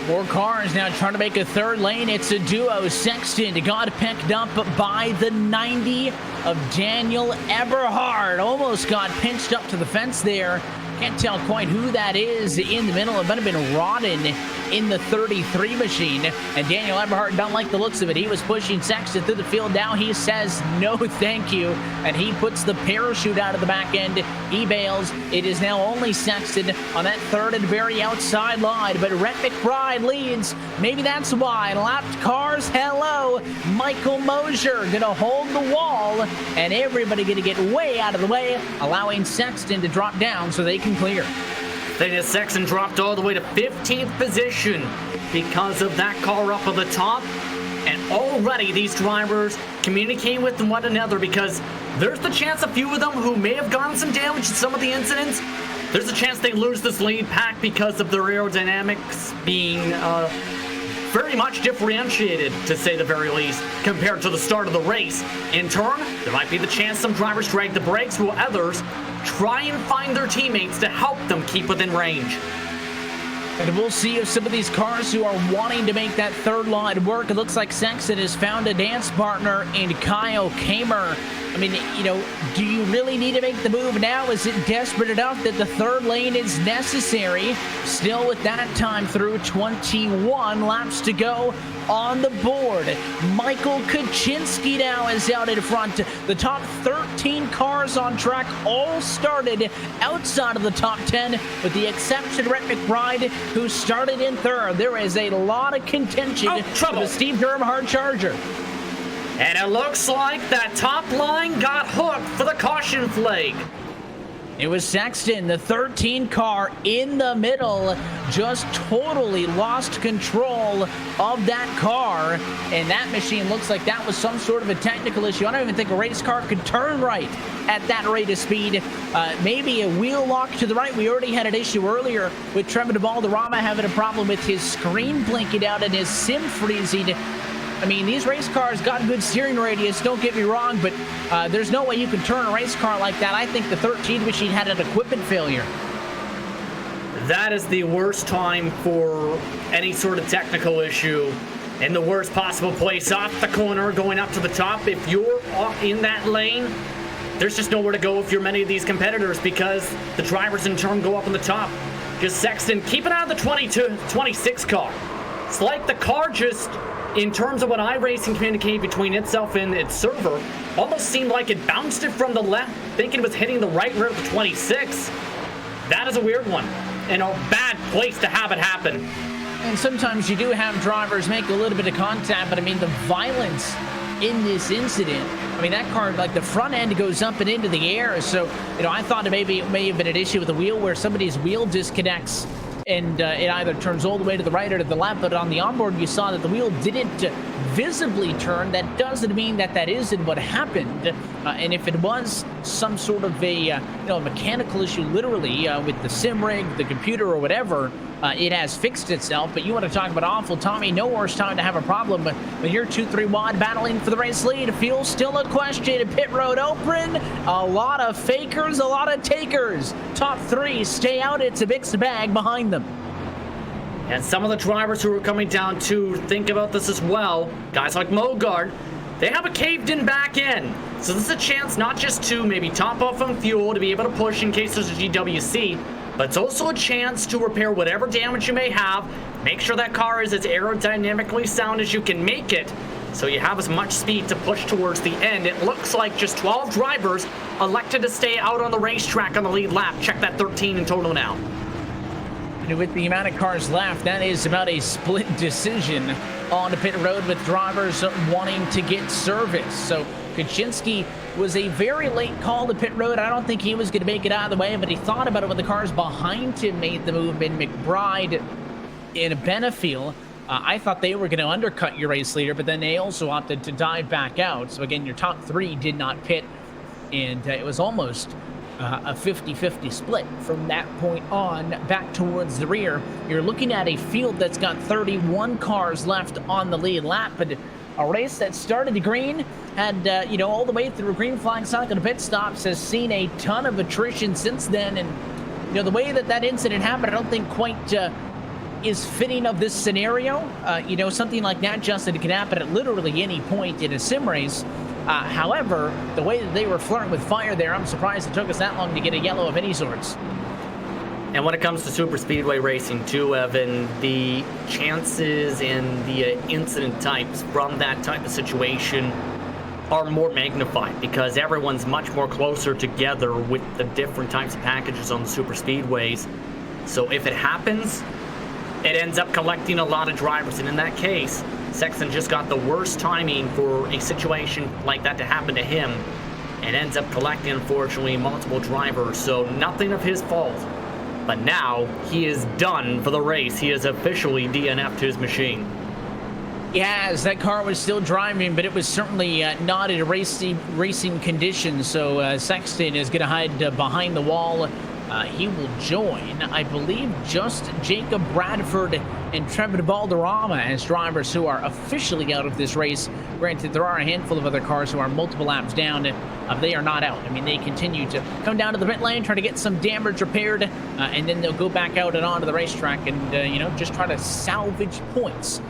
More cars now trying to make a third lane. It's a duo. Sexton got picked up by the 90 of Daniel Eberhard. Almost got pinched up to the fence there. Can't tell quite who that is in the middle. It might have been Rodden in the 33 machine. And Daniel Eberhard don't like the looks of it. He was pushing Sexton through the field. Now he says no thank you. And he puts the parachute out of the back end. He bails. It is now only Sexton on that third and very outside line. But Rhett McBride leads. Maybe that's why. Lapped cars, hello. Michael Mosier gonna hold the wall. And everybody gonna get way out of the way, allowing Sexton to drop down so they can clear. Thing is, Sexton dropped all the way to 15th position because of that car up at the top. And already these drivers communicating with one another because there's the chance a few of them who may have gotten some damage in some of the incidents, there's a chance they lose this lead pack because of their aerodynamics being very much differentiated, to say the very least, compared to the start of the race. In turn, there might be the chance some drivers drag the brakes while others try and find their teammates to help them keep within range. And we'll see if some of these cars who are wanting to make that third line work. It looks like Sexton has found a dance partner in Kyle Kamer. I mean, do you really need to make the move now? Is it desperate enough that the third lane is necessary? Still with that time through 21 laps to go on the board. Michael Kaczynski now is out in front. The top 13 cars on track all started outside of the top 10, with the exception of Rhett McBride, who started in third. There is a lot of contention for the Steve Durham hard charger. And it looks like that top line got hooked for the caution flag. It was Sexton, the 13 car in the middle, just totally lost control of that car. And that machine looks like that was some sort of a technical issue. I don't even think a race car could turn right at that rate of speed. Maybe a wheel lock to the right. We already had an issue earlier with Trevor DeValderrama having a problem with his screen blinking out and his sim freezing. I mean, these race cars got good steering radius, don't get me wrong, but there's no way you can turn a race car like that. I think the 13 machine had an equipment failure. That is the worst time for any sort of technical issue in the worst possible place off the corner going up to the top. If you're in that lane, there's just nowhere to go if you're many of these competitors because the drivers in turn go up on the top. Just Sexton, keep it out of the 22-26 car. It's like the car just, in terms of what iRacing communicated between itself and its server, almost seemed like it bounced it from the left, thinking it was hitting the right rear of the 26. That is a weird one and a bad place to have it happen. And sometimes you do have drivers make a little bit of contact, but I mean, the violence in this incident, I mean, that car, like the front end goes up and into the air. So, I thought it may have been an issue with the wheel where somebody's wheel disconnects and it either turns all the way to the right or to the left. But on the onboard, you saw that the wheel didn't visibly turn. That doesn't mean that isn't what happened. And if it was some sort of a mechanical issue, literally with the sim rig, the computer, or whatever, it has fixed itself. But you want to talk about awful, Tommy? No worse time to have a problem. But here, 2-3 wide battling for the race lead. Fuel still a question. Pit road open. A lot of fakers, a lot of takers. Top three stay out. It's a mixed bag behind them. And some of the drivers who are coming down to think about this as well, guys like Mogard, they have a caved-in back end. So this is a chance not just to maybe top off on fuel to be able to push in case there's a GWC, but it's also a chance to repair whatever damage you may have, make sure that car is as aerodynamically sound as you can make it, so you have as much speed to push towards the end. It looks like just 12 drivers elected to stay out on the racetrack on the lead lap. Check that 13 in total now. And with the amount of cars left, that is about a split decision on the pit road with drivers wanting to get service. So Kaczynski was a very late call to pit road. I don't think he was going to make it out of the way, but he thought about it when the cars behind him made the move in McBride and Benefiel. I thought they were going to undercut your race leader, but then they also opted to dive back out. So again, your top three did not pit, and it was almost a 50-50 split from that point on back towards the rear. You're looking at a field that's got 31 cars left on the lead lap, but a race that started green, had all the way through green flag sign on the pit stops, has seen a ton of attrition since then. And the way that incident happened, I don't think quite is fitting of this scenario. Something like that, Justin, it can happen at literally any point in a sim race. However, the way that they were flirting with fire there, I'm surprised it took us that long to get a yellow of any sorts. And when it comes to super speedway racing too, Evan, the chances and the incident types from that type of situation are more magnified because everyone's much more closer together with the different types of packages on the super speedways. So if it happens, it ends up collecting a lot of drivers. And in that case, Sexton just got the worst timing for a situation like that to happen to him and ends up collecting, unfortunately, multiple drivers. So nothing of his fault. But now he is done for the race. He is officially DNF'd his machine. Yes, that car was still driving, but it was certainly not in racing conditions. So Sexton is going to hide behind the wall. He will join, I believe, just Jacob Bradford and Trevor Balderrama as drivers who are officially out of this race. Granted, there are a handful of other cars who are multiple laps down. They are not out. I mean, they continue to come down to the pit lane, try to get some damage repaired, and then they'll go back out and onto the racetrack and, just try to salvage points.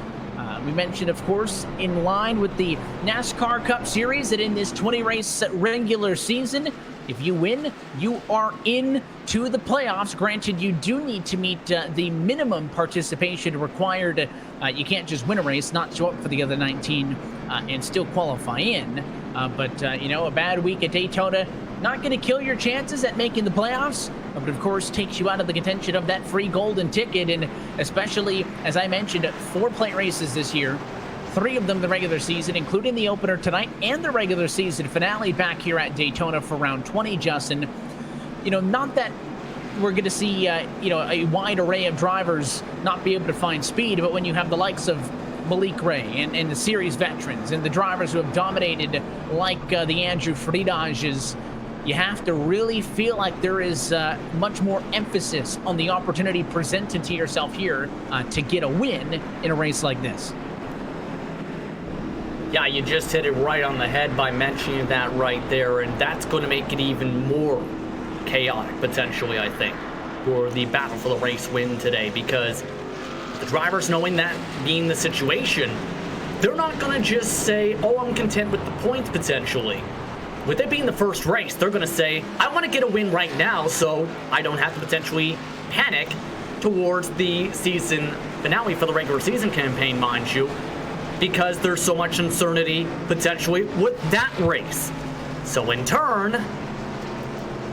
We mentioned, of course, in line with the NASCAR Cup Series, that in this 20-race regular season, if you win, you are in to the playoffs. Granted, you do need to meet the minimum participation required. You can't just win a race, not show up for the other 19, and still qualify in. But a bad week at Daytona, not going to kill your chances at making the playoffs, but of course takes you out of the contention of that free golden ticket. And especially, as I mentioned, 4 plate races this year. 3 of them the regular season, including the opener tonight and the regular season finale back here at Daytona for round 20, Justin. Not that we're going to see, a wide array of drivers not be able to find speed, but when you have the likes of Malik Ray and the series veterans and the drivers who have dominated like the Andrew Fridages, you have to really feel like there is much more emphasis on the opportunity presented to yourself here to get a win in a race like this. Yeah, you just hit it right on the head by mentioning that right there, and that's going to make it even more chaotic, potentially, I think, for the battle for the race win today, because the drivers, knowing that being the situation, they're not going to just say, oh, I'm content with the points, potentially. With it being the first race, they're going to say, I want to get a win right now, so I don't have to potentially panic towards the season finale for the regular season campaign, mind you, because there's so much uncertainty potentially with that race. So in turn,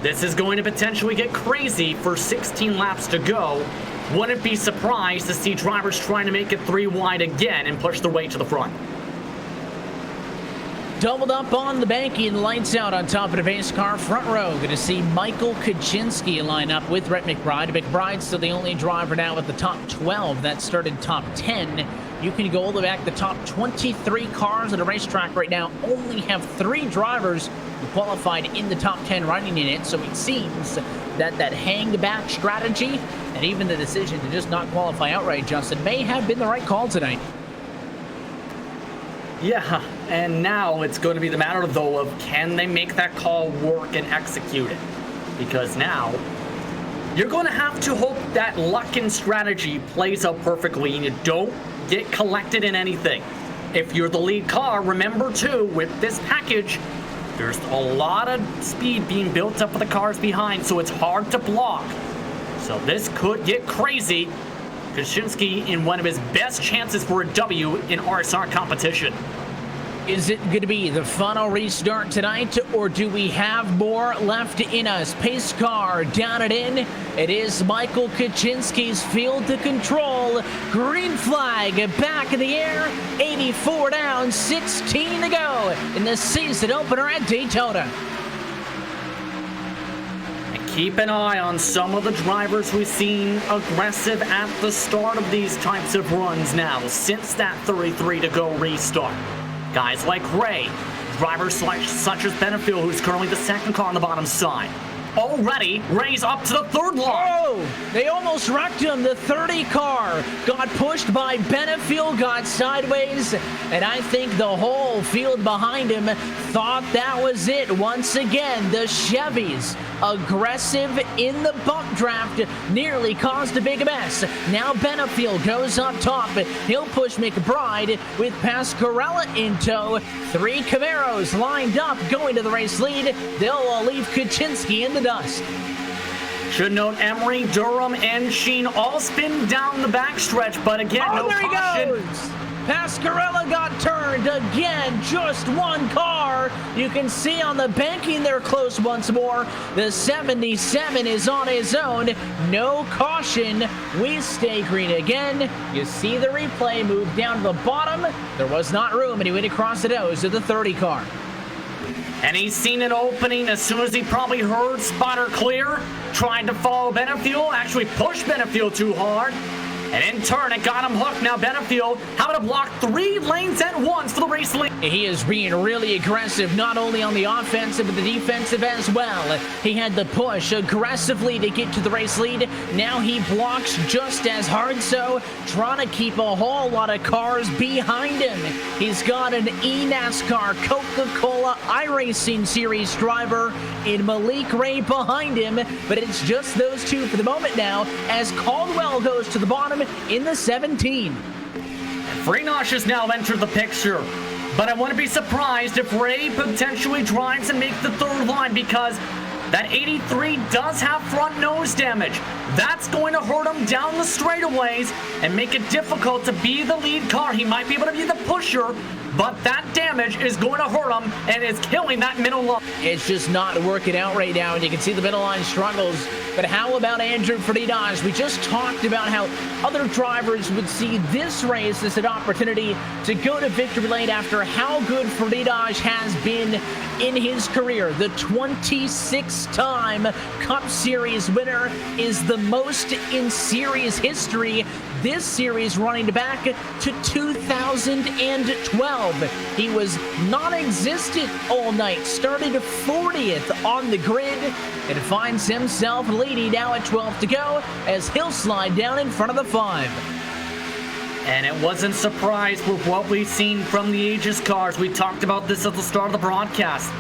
this is going to potentially get crazy for 16 laps to go. Wouldn't be surprised to see drivers trying to make it 3 wide again and push their way to the front. Doubled up on the banky and the lights out on top of the base car front row. Going to see Michael Kaczynski line up with Rhett McBride. McBride's still the only driver now with the top 12 that started top 10. You can go all the way back. The top 23 cars at a racetrack right now only have 3 drivers who qualified in the top 10 riding in it. So it seems that hang back strategy and even the decision to just not qualify outright, Justin, may have been the right call tonight. Yeah, and now it's going to be the matter, though, of can they make that call work and execute it? Because now you're going to have to hope that luck and strategy plays out perfectly and you don't get collected in anything. If you're the lead car, remember, too, with this package, there's a lot of speed being built up for the cars behind, so it's hard to block. So this could get crazy. Kaczynski in one of his best chances for a W in RSR competition. Is it going to be the final restart tonight, or do we have more left in us? Pace car down and in. It is Michael Kaczynski's field to control. Green flag back in the air. 84 down, 16 to go in the season opener at Daytona. Keep an eye on some of the drivers we've seen aggressive at the start of these types of runs now, since that 33 to go restart. Guys like Ray, drivers such as Benefield, who's currently the second car on the bottom side. Already, Ray's up to the third line. Oh, they almost wrecked him. The 30 car got pushed by Benefield, got sideways, and I think the whole field behind him thought that was it. Once again, the Chevys, aggressive in the buck draft, nearly caused a big mess. Now Benefield goes up top. He'll push McBride with Pasquarella in tow. 3 Camaros lined up, going to the race lead. They'll leave Kaczynski in the dust. Should note Emery, Durham, and Sheen all spin down the backstretch, but again, no there caution. He goes. Pasquarella got turned again, just one car. You can see on the banking they're close once more. The 77 is on his own. No caution. We stay green again. You see the replay move down to the bottom. There was not room, and he went across the nose of the 30 car. And he's seen an opening as soon as he probably heard spotter clear. Trying to follow Benefield, actually pushed Benefield too hard. And in turn, it got him hooked. Now Benefield having to block 3 lanes at once for the race lead. He is being really aggressive, not only on the offensive, but the defensive as well. He had the push aggressively to get to the race lead. Now he blocks just as hard, so trying to keep a whole lot of cars behind him. He's got an NASCAR Coca-Cola iRacing Series driver in Malik Ray behind him, but it's just those 2 for the moment now, as Caldwell goes to the bottom in the 17. Freenosh has now entered the picture, but I wouldn't be surprised if Ray potentially drives and makes the 3rd line, because that 83 does have front nose damage. That's going to hurt him down the straightaways and make it difficult to be the lead car. He might be able to be the pusher, but that damage is going to hurt him and is killing that middle line. It's just not working out right now, and you can see the middle line struggles. But how about Andrew Freenosh? We just talked about how other drivers would see this race as an opportunity to go to victory lane after how good Freenosh has been in his career. The 26-time Cup Series winner is the most in series history. This series running back to 2012. He was non-existent all night, started 40th on the grid, and finds himself leading now at 12 to go as he'll slide down in front of the 5. And it wasn't surprised with what we've seen from the Aegis cars. We talked about this at the start of the broadcast.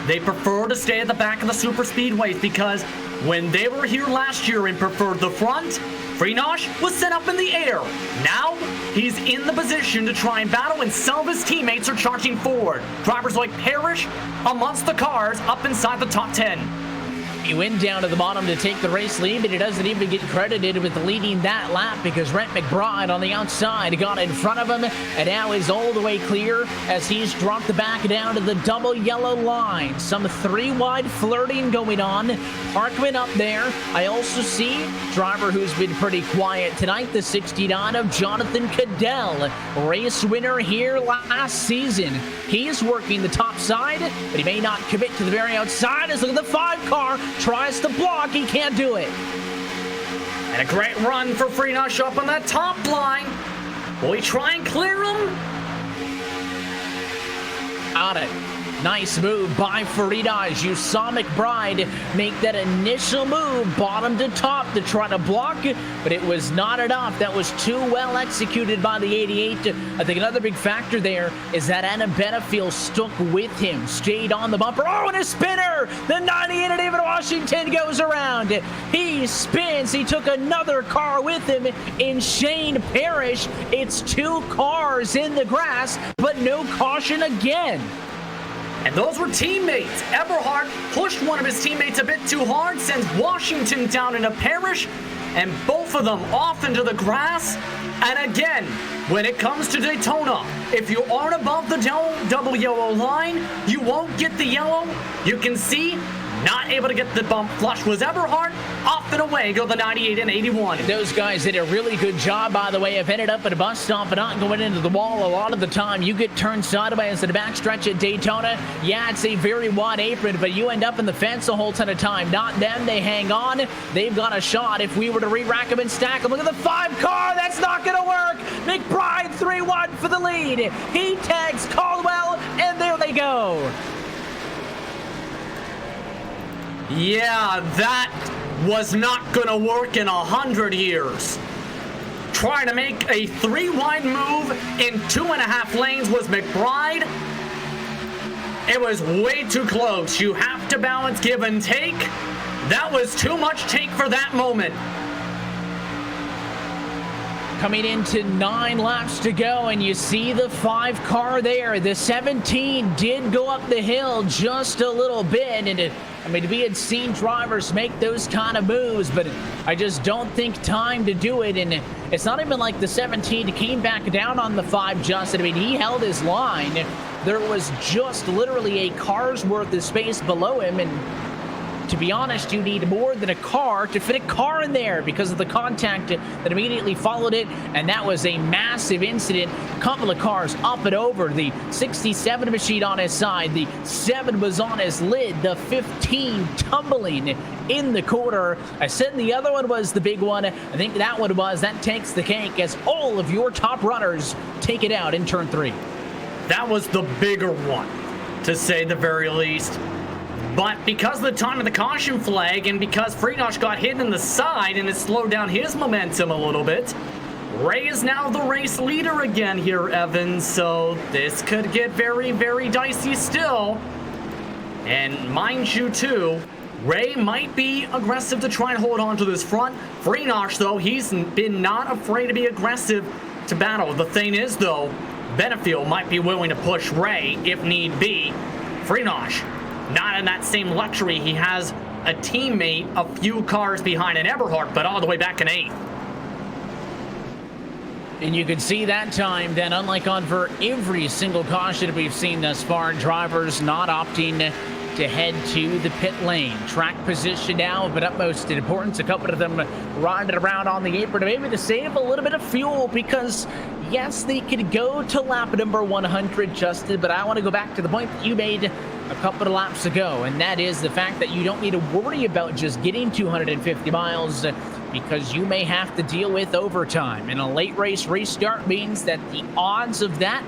They prefer to stay at the back of the super speedways because when they were here last year and preferred the front, Freenosh was set up in the air. Now, he's in the position to try and battle, and some of his teammates are charging forward. Drivers like Parrish amongst the cars up inside the top 10. He went down to the bottom to take the race lead, but he doesn't even get credited with leading that lap because Rhett McBride on the outside got in front of him and now is all the way clear as he's dropped back down to the double yellow line. Some three-wide flirting going on. Parkman up there. I also see driver who's been pretty quiet tonight, the 69 of Jonathan Cadell, race winner here last season. He's working the top side, but he may not commit to the very outside. As look at the 5 car. Tries to block, he can't do it. And a great run for Freenosh up on that top line. Will he try and clear him? Got it. Nice move by Freenosh. You saw McBride make that initial move, bottom to top, to try to block, but it was not enough. That was too well executed by the 88. I think another big factor there is that Anna Benefield stuck with him, stayed on the bumper. Oh, and a spinner! The 98 of David Washington goes around. He spins. He took another car with him in Shane Parrish. It's 2 cars in the grass, but no caution again. And those were teammates. Eberhard pushed one of his teammates a bit too hard, sends Washington down into Parrish, and both of them off into the grass. And again, when it comes to Daytona, if you aren't above the double yellow line, you won't get the yellow. You can see, not able to get the bump flush was Eberhard. Off and away go the 98 and 81. Those guys did a really good job, by the way, of ended up at a bus stop and not going into the wall. A lot of the time, you get turned sideways at the backstretch at Daytona. Yeah, it's a very wide apron, but you end up in the fence a whole ton of time. Not them. They hang on. They've got a shot. If we were to re-rack them and stack them, look at the 5 car. That's not going to work. McBride 3-1 for the lead. He tags Caldwell, and there they go. Yeah, that was not gonna work in 100 years. Trying to make a 3-wide move in 2.5 lanes was McBride. It was way too close. You have to balance give and take. That was too much take for that moment. Coming into 9 laps to go, and you see the 5 car there. The 17 did go up the hill just a little bit, and we had seen drivers make those kind of moves, but I just don't think time to do it. And it's not even like the 17 came back down on the 5, Justin. I mean, he held his line. There was just literally a car's worth of space below him, and to be honest, you need more than a car to fit a car in there because of the contact that immediately followed it, and that was a massive incident. A couple of cars up and over. The 67 machine on his side, the 7 was on his lid, the 15 tumbling in the corner. I said the other one was the big one. I think that one was. That takes the cake as all of your top runners take it out in turn 3. That was the bigger one, to say the very least. But because of the time of the caution flag and because Freenosh got hit in the side and it slowed down his momentum a little bit, Ray is now the race leader again here, Evan. So this could get very, very dicey still. And mind you, too, Ray might be aggressive to try and hold on to this front. Freenosh, though, he's been not afraid to be aggressive to battle. The thing is, though, Benefield might be willing to push Ray if need be. Freenosh not in that same luxury. He has a teammate a few cars behind in Eberhard, but all the way back in 8th. And you can see that time that, unlike on for every single caution we've seen thus far, drivers not opting to head to the pit lane. Track position now of utmost importance. A couple of them riding around on the apron, maybe to save a little bit of fuel, because yes, they could go to lap number 100, Justin, but I want to go back to the point that you made a couple of laps ago, and that is the fact that you don't need to worry about just getting 250 miles because you may have to deal with overtime. And a late race restart means that the odds of that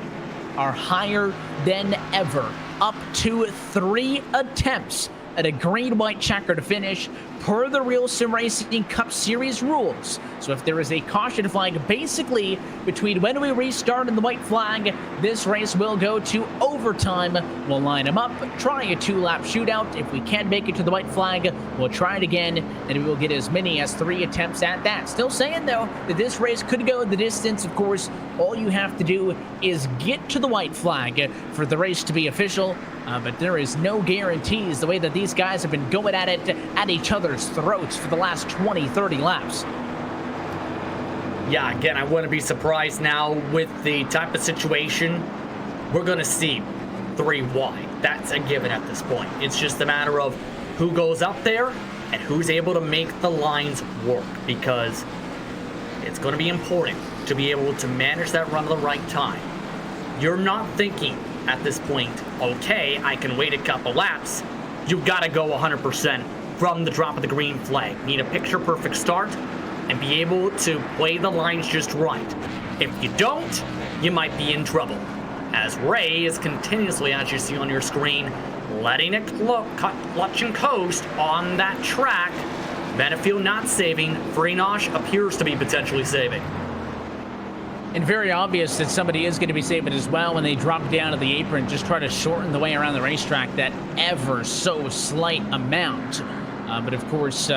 are higher than ever. Up to 3 attempts at a green-white-checkered finish per the RealSimRacing Cup Series rules. So if there is a caution flag, basically between when we restart and the white flag, this race will go to overtime. We'll line them up, try a 2-lap shootout. If we can't make it to the white flag, we'll try it again, and we will get as many as 3 attempts at that. Still saying, though, that this race could go the distance. Of course, all you have to do is get to the white flag for the race to be official, but there is no guarantees the way that these guys have been going at it at each other's throats for the last 20-30 laps. Yeah, again, I wouldn't be surprised now with the type of situation. We're going to see 3 wide. That's a given at this point. It's just a matter of who goes up there and who's able to make the lines work, because it's going to be important to be able to manage that run at the right time. You're not thinking at this point, okay, I can wait a couple laps. You've got to go 100% from the drop of the green flag. Need a picture-perfect start and be able to play the lines just right. If you don't, you might be in trouble, as Ray is continuously, as you see on your screen, letting it clutch and coast on that track. Benefield not saving. Freenash appears to be potentially saving. And very obvious that somebody is going to be saving as well when they drop down to the apron, just try to shorten the way around the racetrack that ever so slight amount. But of course,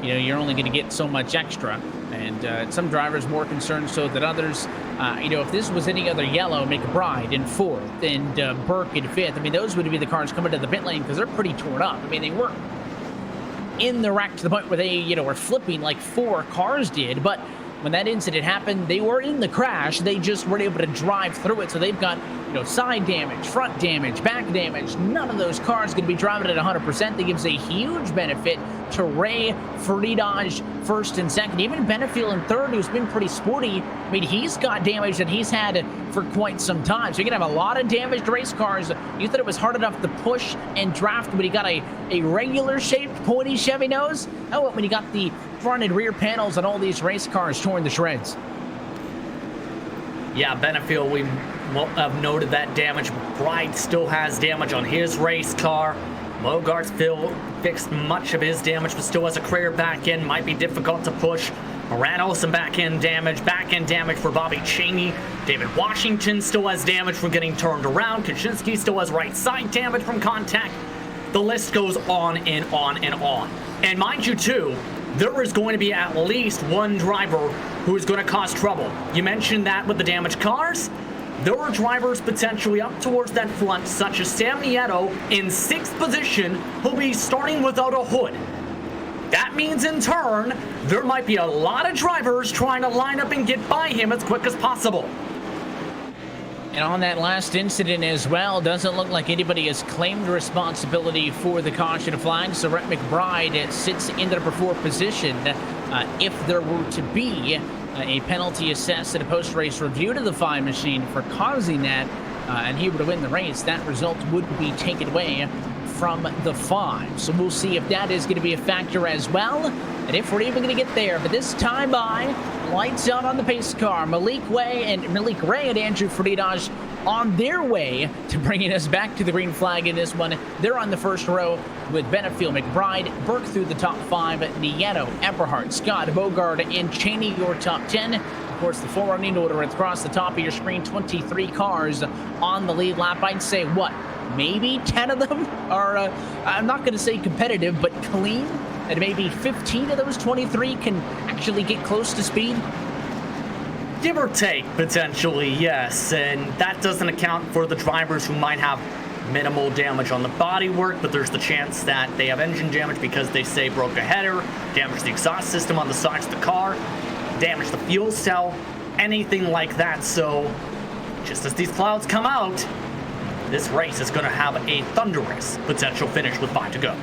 you're only going to get so much extra. And some drivers more concerned so than others. If this was any other yellow, McBride in 4th and Burke in 5th, I mean, those would be the cars coming to the pit lane because they're pretty torn up. I mean, they weren't in the wreck to the point where they, were flipping like 4 cars did, but when that incident happened, they were in the crash. They just weren't able to drive through it. So they've got, side damage, front damage, back damage. None of those cars going to be driving at 100%. That gives a huge benefit to Ray, Freenash, 1st and 2nd. Even Benefield in 3rd, who's been pretty sporty. I mean, he's got damage that he's had for quite some time. So you're going to have a lot of damaged race cars. You thought it was hard enough to push and draft when he got a regular-shaped, pointy Chevy nose? How about when he got the front and rear panels on all these race cars torn to shreds? Yeah, Benefield, we won't have noted that damage. Bride still has damage on his race car. Bogart's fixed much of his damage, but still has a crater back end. Might be difficult to push. Morano, some back end damage. Back end damage for Bobby Cheney. David Washington still has damage from getting turned around. Kaczynski still has right side damage from contact. The list goes on and on and on. And mind you, too, there is going to be at least one driver who is going to cause trouble. You mentioned that with the damaged cars. There are drivers potentially up towards that front, such as Sam Nieto in 6th position, who'll be starting without a hood. That means, in turn, there might be a lot of drivers trying to line up and get by him as quick as possible. And on that last incident as well, doesn't look like anybody has claimed responsibility for the caution flag. So Rhett McBride sits in the number 4 position. If there were to be a penalty assessed at a post-race review to the fine machine for causing that, and he were to win the race, that result would be taken away from the 5. So we'll see if that is going to be a factor as well, and if we're even going to get there. But this time by, lights out on the pace car. Malik Ray and Andrew Freenash on their way to bringing us back to the green flag in this one. They're on the first row with Benefield, McBride, Burke through the top 5, Nieto, Eberhardt, Scott, Bogard, and Cheney your top 10. Of course, the full running order across the top of your screen, 23 cars on the lead lap. I'd say, maybe 10 of them are, I'm not going to say competitive, but clean. And maybe 15 of those 23 can actually get close to speed. Give or take, potentially, yes. And that doesn't account for the drivers who might have minimal damage on the bodywork, but there's the chance that they have engine damage because they say broke a header, damaged the exhaust system on the sides of the car, damaged the fuel cell, anything like that. So just as these clouds come out, this race is going to have a thunderous potential finish with 5 to go.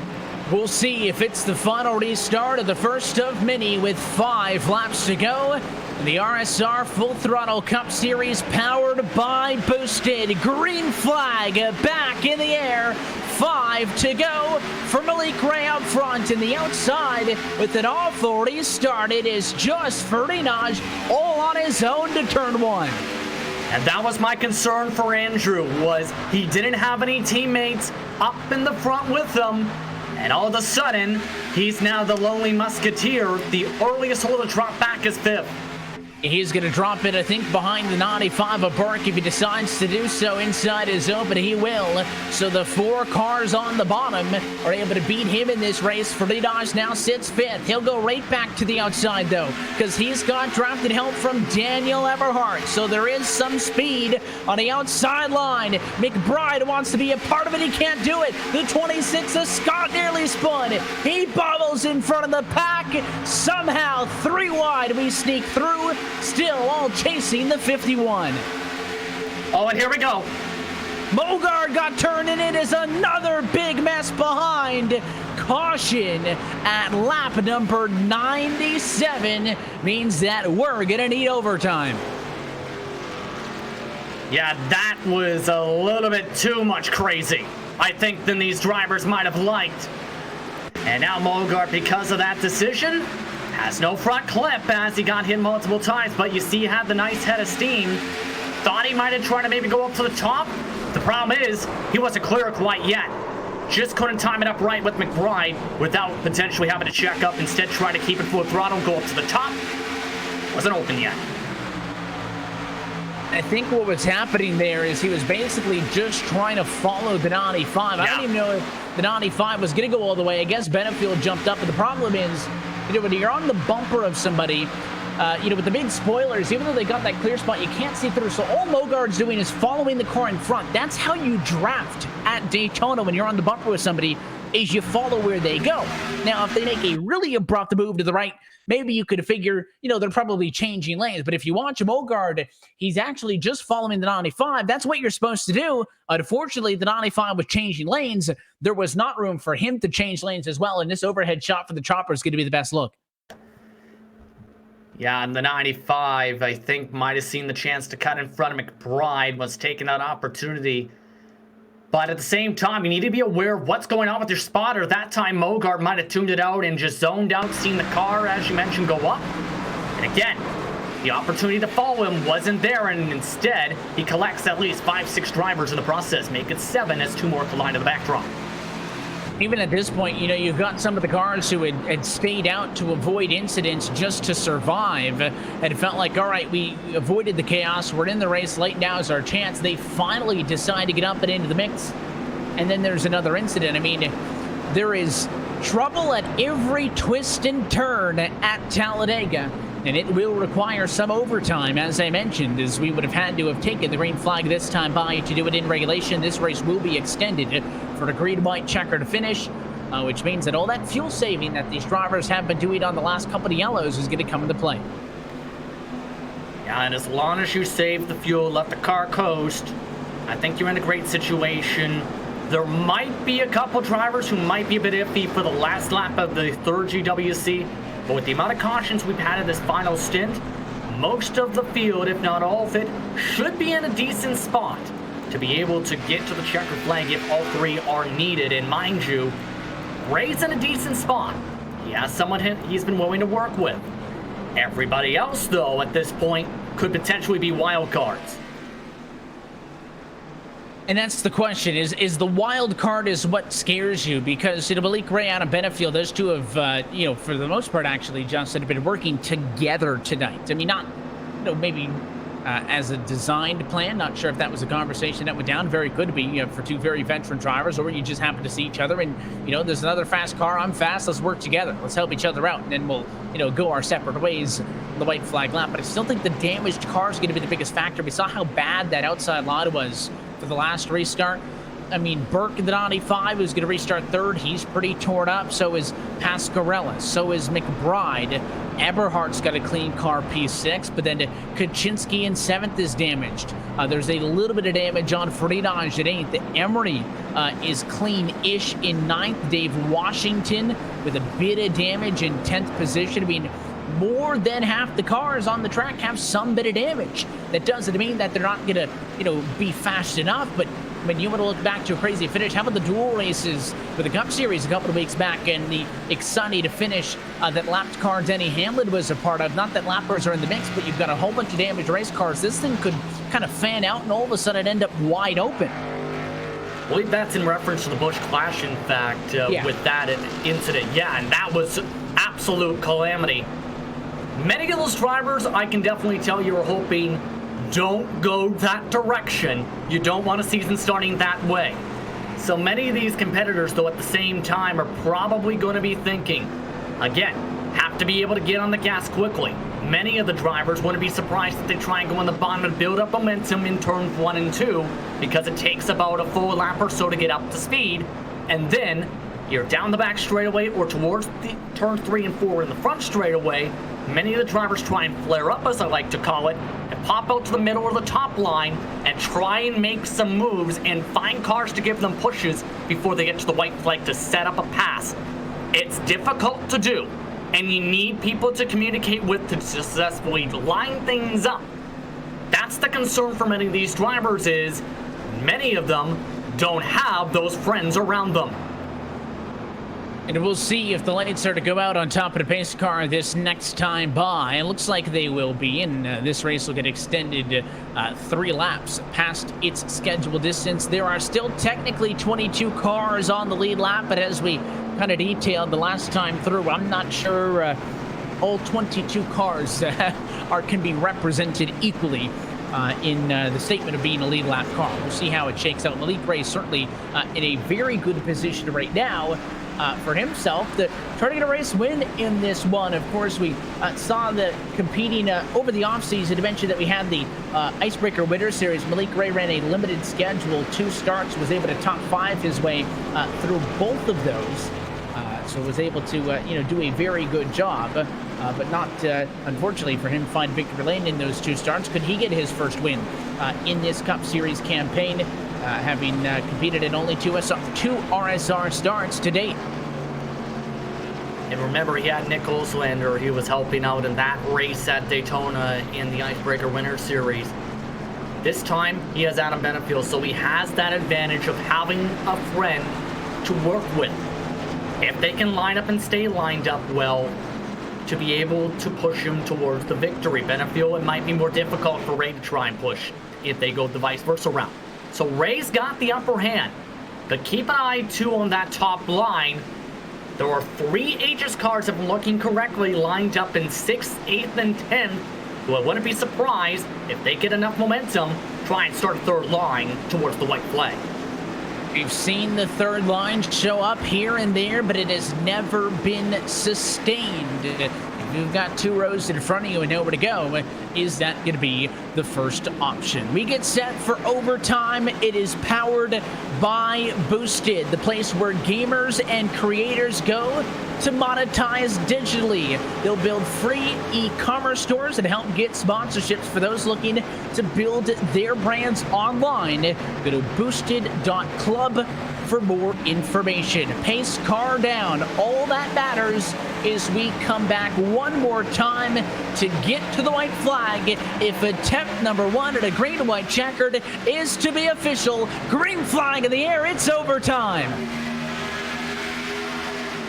We'll see if it's the final restart of the first of many with 5 laps to go. The RSR Full Throttle Cup Series powered by Boosted. Green flag back in the air. 5 to go for Malik Ray up front, and the outside with it all already started is just Freenash all on his own to turn 1. And that was my concern for Andrew, was he didn't have any teammates up in the front with him. And all of a sudden, he's now the lonely musketeer. The earliest hole to drop back is 5th. He's going to drop it, I think, behind the 95 of Burke if he decides to do so inside his open. He will. So the 4 cars on the bottom are able to beat him in this race. Fridas now sits 5th. He'll go right back to the outside, though, because he's got drafted help from Daniel Eberhardt. So there is some speed on the outside line. McBride wants to be a part of it. He can't do it. The 26 of Scott nearly spun. He bobbles in front of the pack. Somehow, 3 wide, we sneak through. Still all chasing the 51. Oh, and here we go. Mogard got turned, and it is another big mess behind. Caution at lap number 97 means that we're going to need overtime. Yeah, that was a little bit too much crazy, I think, than these drivers might have liked. And now Mogard, because of that decision, has no front clip as he got hit multiple times, but you see he had the nice head of steam. Thought he might have tried to maybe go up to the top. The problem is he wasn't clear quite yet. Just couldn't time it up right with McBride without potentially having to check up. Instead, trying to keep it full throttle, go up to the top. Wasn't open yet. I think what was happening there is he was basically just trying to follow the 95. Yeah. I don't even know if the 95 was going to go all the way. I guess Benefield jumped up, but the problem is, when you're on the bumper of somebody, with the big spoilers, even though they got that clear spot, you can't see through. So all Mogard's doing is following the car in front. That's how you draft at Daytona when you're on the bumper with somebody, is you follow where they go. Now, if they make a really abrupt move to the right, maybe you could figure, they're probably changing lanes. But if you watch Mogard, he's actually just following the 95. That's what you're supposed to do. Unfortunately, the 95 was changing lanes. There was not room for him to change lanes as well. And this overhead shot for the chopper is going to be the best look. Yeah, and the 95, I think, might have seen the chance to cut in front of McBride, was taking that opportunity. But at the same time, you need to be aware of what's going on with your spotter. That time, Mogard might have tuned it out and just zoned out, seen the car, as you mentioned, go up. And again, the opportunity to follow him wasn't there, and instead, he collects at least 5-6 drivers in the process, make it 7 as 2 more collide to the backdrop. Even at this point, you've got some of the cars who had stayed out to avoid incidents just to survive. And it felt like, all right, we avoided the chaos. We're in the race. Late now is our chance. They finally decide to get up and into the mix. And then there's another incident. I mean, there is trouble at every twist and turn at Talladega. And it will require some overtime, as I mentioned, as we would have had to have taken the green flag this time by to do it in regulation. This race will be extended for the green-white-checkered finish, which means that all that fuel saving that these drivers have been doing on the last couple of yellows is going to come into play. Yeah, and as long as you save the fuel, let the car coast, I think you're in a great situation. There might be a couple drivers who might be a bit iffy for the last lap of the third GWC. But with the amount of cautions we've had in this final stint, most of the field, if not all of it, should be in a decent spot to be able to get to the checkered flag if all 3 are needed. And mind you, Ray's in a decent spot. He has someone he's been willing to work with. Everybody else, though, at this point, could potentially be wild cards. And that's the question, is the wild card is what scares you? Because, Malik Ray out of Benefield, those two have, for the most part, actually, Justin, have been working together tonight. I mean, not, maybe as a designed plan. Not sure if that was a conversation that went down. Very could be for 2 very veteran drivers, or you just happen to see each other and, there's another fast car, I'm fast, let's work together. Let's help each other out, and then we'll, go our separate ways the white flag lap. But I still think the damaged car is going to be the biggest factor. We saw how bad that outside line was for the last restart. I mean, Burke in the 95 is going to restart 3rd. He's pretty torn up. So is Pasquarella. So is McBride. Eberhardt's got a clean car, P6. But then Kaczynski in 7th is damaged. There's a little bit of damage on Friedage at 8th. Emery is clean-ish in 9th. Dave Washington with a bit of damage in 10th position. I mean, more than half the cars on the track have some bit of damage. That doesn't mean that they're not going to, be fast enough, but when you want to look back to a crazy finish, how about the dual races with the Cup Series a couple of weeks back and the exciting to finish that lapped car Denny Hamlin was a part of? Not that lappers are in the mix, but you've got a whole bunch of damaged race cars. This thing could kind of fan out and all of a sudden end up wide open. I believe that's in reference to the Busch Clash, in fact, with that incident. Yeah, and that was absolute calamity. Many of those drivers, I can definitely tell you, are hoping don't go that direction. You don't want a season starting that way. So many of these competitors, though, at the same time, are probably going to be thinking, again, have to be able to get on the gas quickly. Many of the drivers wouldn't be surprised if they try and go on the bottom and build up momentum in turns 1 and 2, because it takes about a full lap or so to get up to speed, and then you're down the back straightaway or towards the turn 3 and 4 in the front straightaway. Many of the drivers try and flare up, as I like to call it, and pop out to the middle or the top line and try and make some moves and find cars to give them pushes before they get to the white flag to set up a pass. It's difficult to do, and you need people to communicate with to successfully line things up. That's the concern for many of these drivers, is many of them don't have those friends around them. And we'll see if the lights are to go out on top of the pace car this next time by. It looks like they will be, and this race will get extended 3 laps past its scheduled distance. There are still technically 22 cars on the lead lap, but as we kind of detailed the last time through, I'm not sure all 22 cars can be represented equally in the statement of being a lead lap car. We'll see how it shakes out. Malik Ray certainly in a very good position right now for himself to try to get a race win in this one. Of course, we saw the competing over the offseason. To mention that we had the Icebreaker Winter Series. Malik Ray ran a limited schedule, 2 starts, was able to top 5 his way through both of those. So was able to do a very good job, but not unfortunately for him find victory lane in those 2 starts. Could he get his first win in this Cup Series campaign, having competed in only 2 RSR starts to date? And remember, he had Nick Oslander. He was helping out in that race at Daytona in the Icebreaker Winter Series. This time, he has Adam Benefield, so he has that advantage of having a friend to work with. If they can line up and stay lined up well, to be able to push him towards the victory. Benefield, it might be more difficult for Ray to try and push if they go the vice versa route. So Ray's got the upper hand, but keep an eye too on that top line. There are 3 Aegis cars, if I'm looking correctly, lined up in 6th, 8th, and 10th. Well, I wouldn't be surprised if they get enough momentum, try and start a 3rd line towards the white flag. We've seen the 3rd line show up here and there, but it has never been sustained. If you've got 2 rows in front of you and nowhere to go, is that going to be the first option? We get set for overtime. It is powered by Boosted, the place where gamers and creators go to monetize digitally. They'll build free e-commerce stores and help get sponsorships for those looking to build their brands online. Go to boosted.club for more information. Pace car down. All that matters is we come back one more time to get to the white flag. If attempt number 1 at a green and white checkered is to be official, green flag in the air, it's overtime.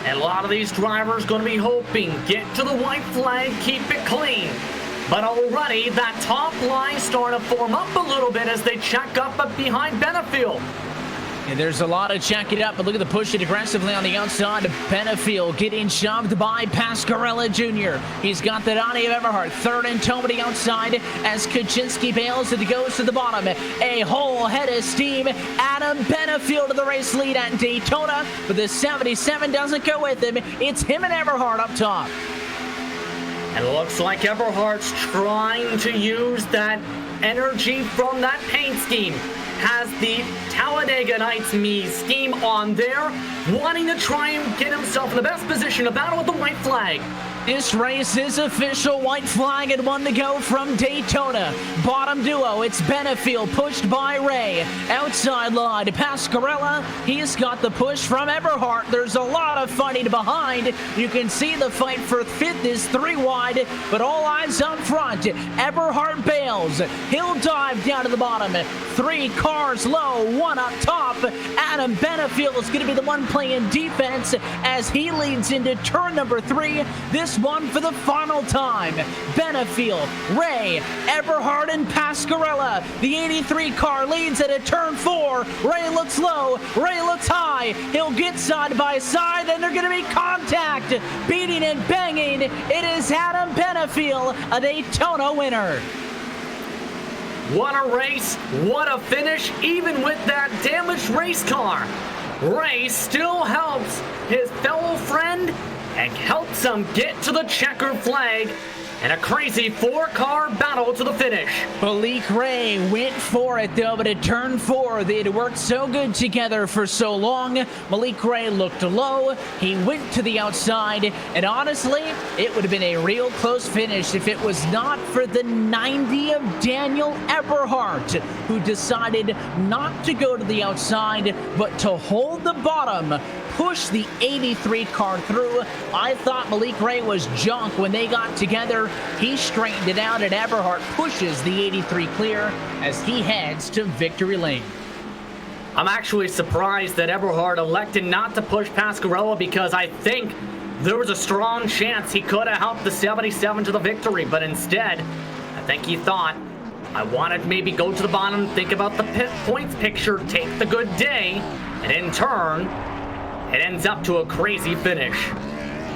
And a lot of these drivers going to be hoping, get to the white flag, keep it clean. But already that top line starting to form up a little bit as they check up behind Benefield. And there's a lot of checking up, but look at the push it aggressively on the outside. Benefield getting shoved by Pascarella Jr. He's got the Donnie of Everhart. 3rd and toe to the outside as Kaczynski bails and goes to the bottom. A whole head of steam. Adam Benefield to the race lead at Daytona, but the 77 doesn't go with him. It's him and Everhart up top. And it looks like Everhart's trying to use that energy from that paint scheme. Has the Talladega Nights scheme on there, wanting to try and get himself in the best position to battle with the white flag. This race is official. White flag and 1 to go from Daytona. Bottom duo, it's Benefield pushed by Ray. Outside line to Pascarella. He's got the push from Everhart. There's a lot of fighting behind. You can see the fight for 5th is 3 wide, but all eyes up front. Everhart bails. He'll dive down to the bottom. 3 cars low, 1 up top. Adam Benefield is going to be the one playing defense as he leads into turn number 3. This this one for the final time. Benefiel, Ray, Eberhard, and Pasquarella. The 83 car leads at a turn 4. Ray looks low. Ray looks high. He'll get side by side, and they're going to be contact. Beating and banging. It is Adam Benefiel, a Daytona winner. What a race, what a finish, even with that damaged race car. Ray still helps his fellow friend and helps him get to the checkered flag in a crazy 4-car battle to the finish. Malik Ray went for it though, but at turn 4, they had worked so good together for so long. Malik Ray looked low, he went to the outside, and honestly, it would have been a real close finish if it was not for the 90 of Daniel Eberhardt, who decided not to go to the outside, but to hold the bottom, push the 83 car through. I thought Malik Ray was junk when they got together. He straightened it out, and Eberhardt pushes the 83 clear as he heads to victory lane. I'm actually surprised that Eberhard elected not to push Pasquarella, because I think there was a strong chance he could have helped the 77 to the victory, but instead, I think he thought, I wanted to maybe go to the bottom, think about the points picture, take the good day, and in turn, it ends up to a crazy finish.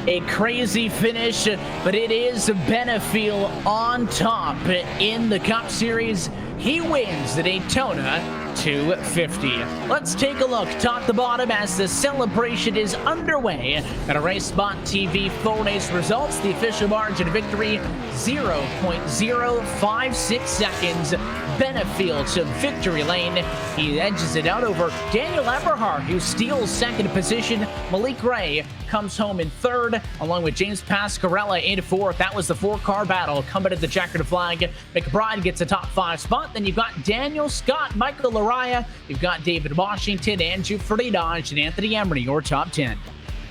A crazy finish, but it is Benefiel on top in the Cup Series. He wins the Daytona 250. Let's take a look top to bottom as the celebration is underway at RacespotTV full race results. The official margin of victory 0.056 seconds. Benefiel to victory lane. He edges it out over Daniel Eberhard, who steals second position. Malik Ray comes home in third, along with James Pasquarella in fourth. That was the 4-car battle coming at the checkered flag. McBride gets a top 5 spot. Then you've got Daniel Scott, Michael Laraya. You've got David Washington, Andrew Friedage, and Anthony Emery, your top 10.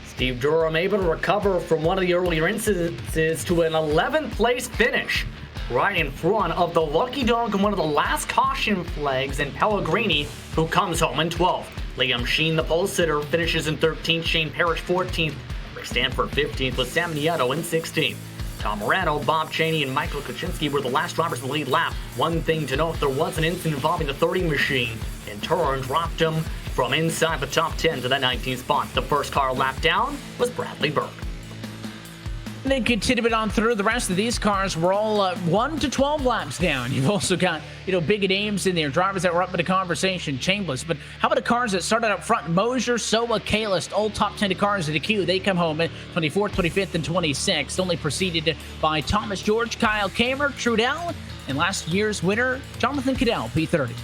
Steve Durham able to recover from one of the earlier incidences to an 11th place finish, right in front of the lucky dog and one of the last caution flags in Pellegrini, who comes home in 12th. Liam Sheen, the pole sitter, finishes in 13th. Shane Parrish, 14th. Rick Stanford, 15th, with Sam Nieto in 16th. Tom Morano, Bob Cheney, and Michael Kuczynski were the last drivers in the lead lap. One thing to note, there was an incident involving the 30 machine. In turn, dropped him from inside the top 10 to that 19th spot. The first car lap down was Bradley Burke. And then continue on through. The rest of these cars were all 1 to 12 laps down. You've also got, big names in there, drivers that were up in the conversation, Chambliss. But how about the cars that started up front? Mosier, Soa, Kalis, all top 10 cars in the queue. They come home at 24th, 25th, and 26th. Only preceded by Thomas George, Kyle Kamer, Trudell, and last year's winner, Jonathan Cadell, P30.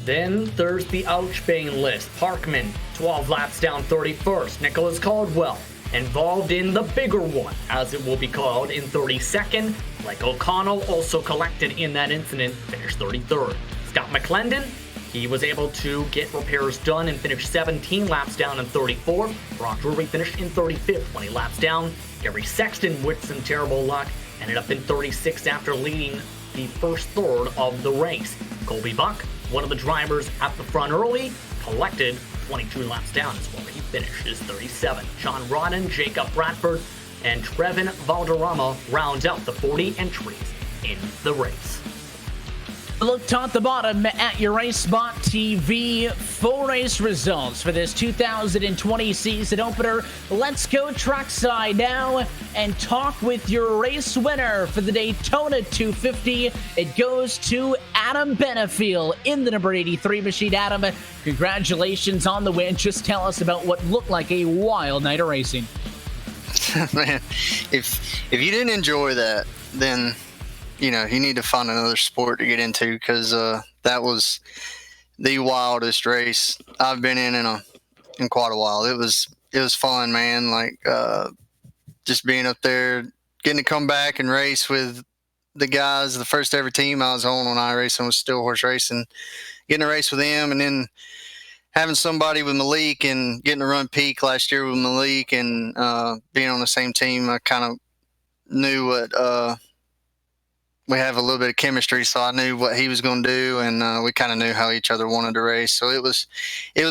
Then there's the Ouchbane list. Parkman, 12 laps down, 31st. Nicholas Caldwell, involved in the bigger one, as it will be called, in 32nd. Blake O'Connell, also collected in that incident, finished 33rd. Scott McClendon, he was able to get repairs done and finish 17 laps down in 34th. Brock Drury finished in 35th, 20 laps down. Gary Sexton, with some terrible luck, ended up in 36th after leading the first third of the race. Colby Buck, one of the drivers at the front early, collected 22 laps down is where he finishes 37. John Rodden, Jacob Bradford, and Trevin Valderrama round out the 40 entries in the race. Look top to bottom at your RacespotTV full race results for this 2020 season opener. Let's go trackside now and talk with your race winner for the Daytona 250. It goes to Adam Benefiel in the number 83 machine. Adam, congratulations on the win. Just tell us about what looked like a wild night of racing. Man, if you didn't enjoy that, then you need to find another sport to get into, because that was the wildest race I've been in quite a while. It was fun, man. Like just being up there, getting to come back and race with the guys. The first ever team I was on iRacing was Still Horse Racing. Getting to race with them, and then having somebody with Malik and getting to run peak last year with Malik, and being on the same team, I kind of knew what we have a little bit of chemistry, so I knew what he was going to do, and we kind of knew how each other wanted to race. So it was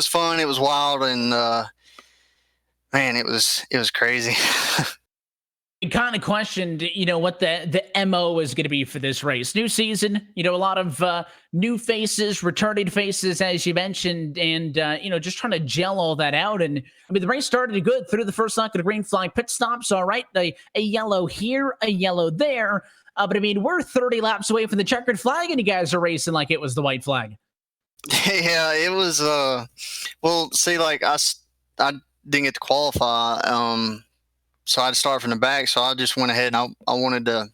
fun, it was wild, and man, it was crazy. kind of questioned, what the MO is going to be for this race. New season, a lot of new faces, returning faces, as you mentioned, and, just trying to gel all that out. And I mean, the race started good through the first lap of the green flag pit stops. All right. A yellow here, a yellow there. But I mean, we're 30 laps away from the checkered flag and you guys are racing like it was the white flag. Yeah, it was, well, see, like I didn't get to qualify. So I had to start from the back. So I just went ahead and I wanted to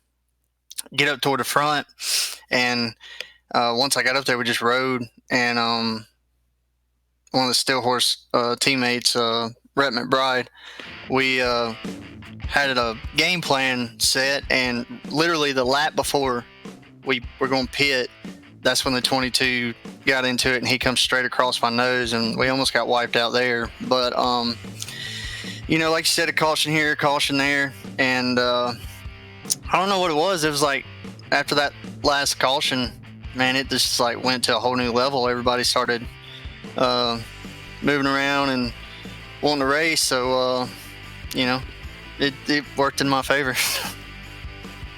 get up toward the front. And once I got up there, we just rode. And one of the Steel Horse teammates, Rhett McBride, we had a game plan set. And literally the lap before we were going to pit, that's when the 22 got into it. And he comes straight across my nose. And we almost got wiped out there. But like you said, a caution here, a caution there. And I don't know what it was. It was like after that last caution, man, it just like went to a whole new level. Everybody started moving around and wanting to race. So, it worked in my favor.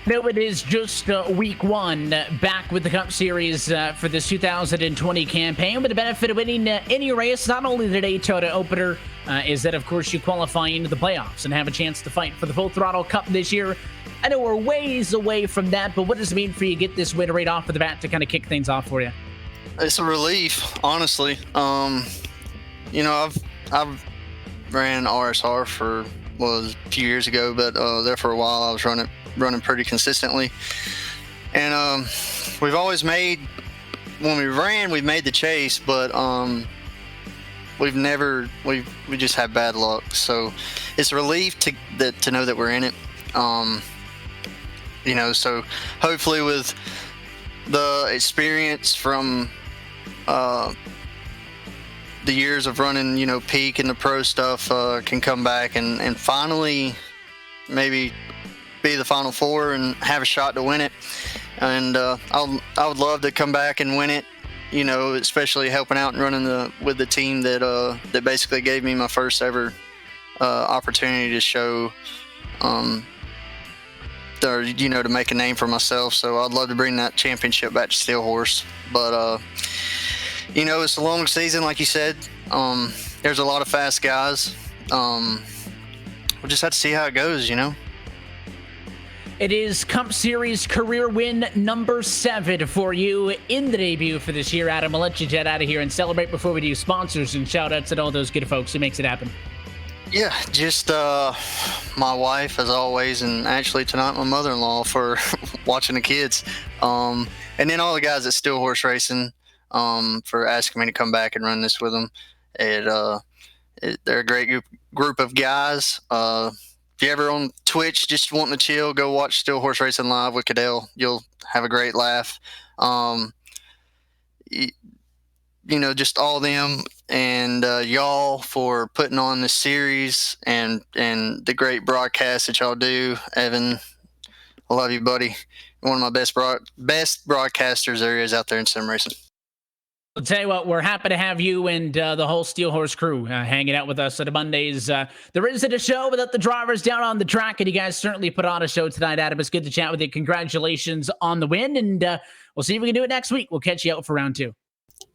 No, it is just week one back with the Cup Series for this 2020 campaign. With the benefit of winning any race, not only the Daytona opener, is that, of course, you qualify into the playoffs and have a chance to fight for the Full Throttle Cup this year. I know we're ways away from that, but what does it mean for you to get this win right off of the bat to kind of kick things off for you? It's a relief, honestly. I've ran RSR for a few years ago, but there for a while I was running pretty consistently. And we've always made, when we've made the chase, but we just have bad luck. So it's a relief to know that we're in it. So hopefully with the experience from the years of running, peak and the pro stuff, can come back and finally maybe be the Final Four and have a shot to win it. And I would love to come back and win it, especially helping out and running with the team that basically gave me my first ever opportunity to show, to make a name for myself. So I'd love to bring that championship back to Steel Horse. But, it's a long season, like you said. There's a lot of fast guys. We'll just have to see how it goes, It is Cup Series career win number 7 for you in the debut for this year. Adam, I'll let you jet out of here and celebrate before we do sponsors and shout outs to all those good folks who makes it happen. Yeah, just my wife, as always, and actually tonight my mother-in-law for watching the kids. And then all the guys at Steel Horse Racing for asking me to come back and run this with them. They're a great group of guys. If you're ever on Twitch just wanting to chill, go watch Steel Horse Racing live with Cadell. You'll have a great laugh. Just all them and y'all for putting on this series and the great broadcast that y'all do. Evan, I love you, buddy. One of my best broadcasters there is out there in sim racing. I'll tell you what, we're happy to have you and the whole Steel Horse crew hanging out with us on Mondays. There isn't a show without the drivers down on the track, and you guys certainly put on a show tonight, Adam. It's good to chat with you. Congratulations on the win, and we'll see if we can do it next week. We'll catch you out for round 2.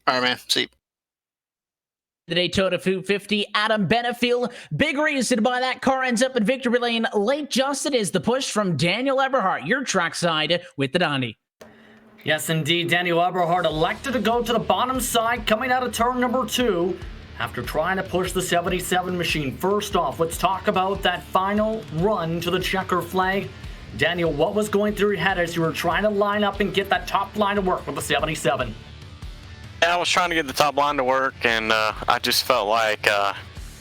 All right, man. See you. The Daytona 250, Adam Benefield. Big reason why that car ends up in victory lane late, Justin, is the push from Daniel Eberhardt, your trackside with the Donnie. Yes, indeed. Daniel Eberhardt elected to go to the bottom side coming out of turn number 2 after trying to push the 77 machine. First off, let's talk about that final run to the checker flag. Daniel, what was going through your head as you were trying to line up and get that top line to work with the 77? Yeah, I was trying to get the top line to work, and I just felt like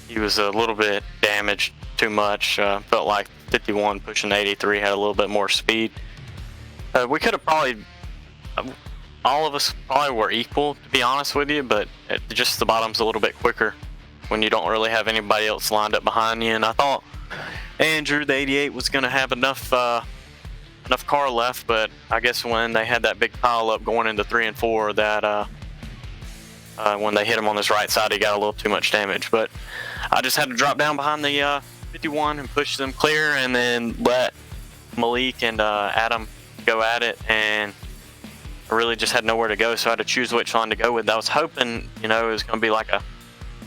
he was a little bit damaged too much. Felt like 51 pushing 83 had a little bit more speed. We could have probably... all of us probably were equal, to be honest with you, but just the bottom's a little bit quicker when you don't really have anybody else lined up behind you. And I thought Andrew, the 88, was going to have enough car left, but I guess when they had that big pile up going into 3 and 4, that when they hit him on this right side, he got a little too much damage. But I just had to drop down behind the 51 and push them clear, and then let Malik and Adam go at it. And I really just had nowhere to go, so I had to choose which line to go with. I was hoping, you know, it was going to be like a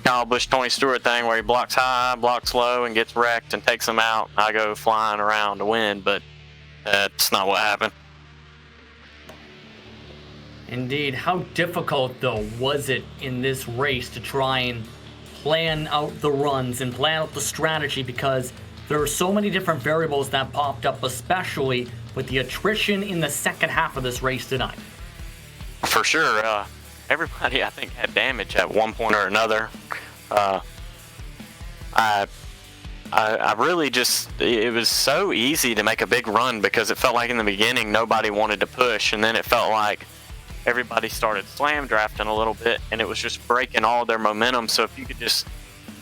Kyle Busch, Tony Stewart thing where he blocks high, blocks low, and gets wrecked and takes them out. I go flying around to win, but that's not what happened. Indeed. How difficult, though, was it in this race to try and plan out the runs and plan out the strategy, because there are so many different variables that popped up, especially with the attrition in the second half of this race tonight? For sure. Everybody, I think, had damage at one point or another. I really just, it was so easy to make a big run because it felt like in the beginning nobody wanted to push, and then it felt like everybody started slam drafting a little bit, and it was just breaking all their momentum. So if you could just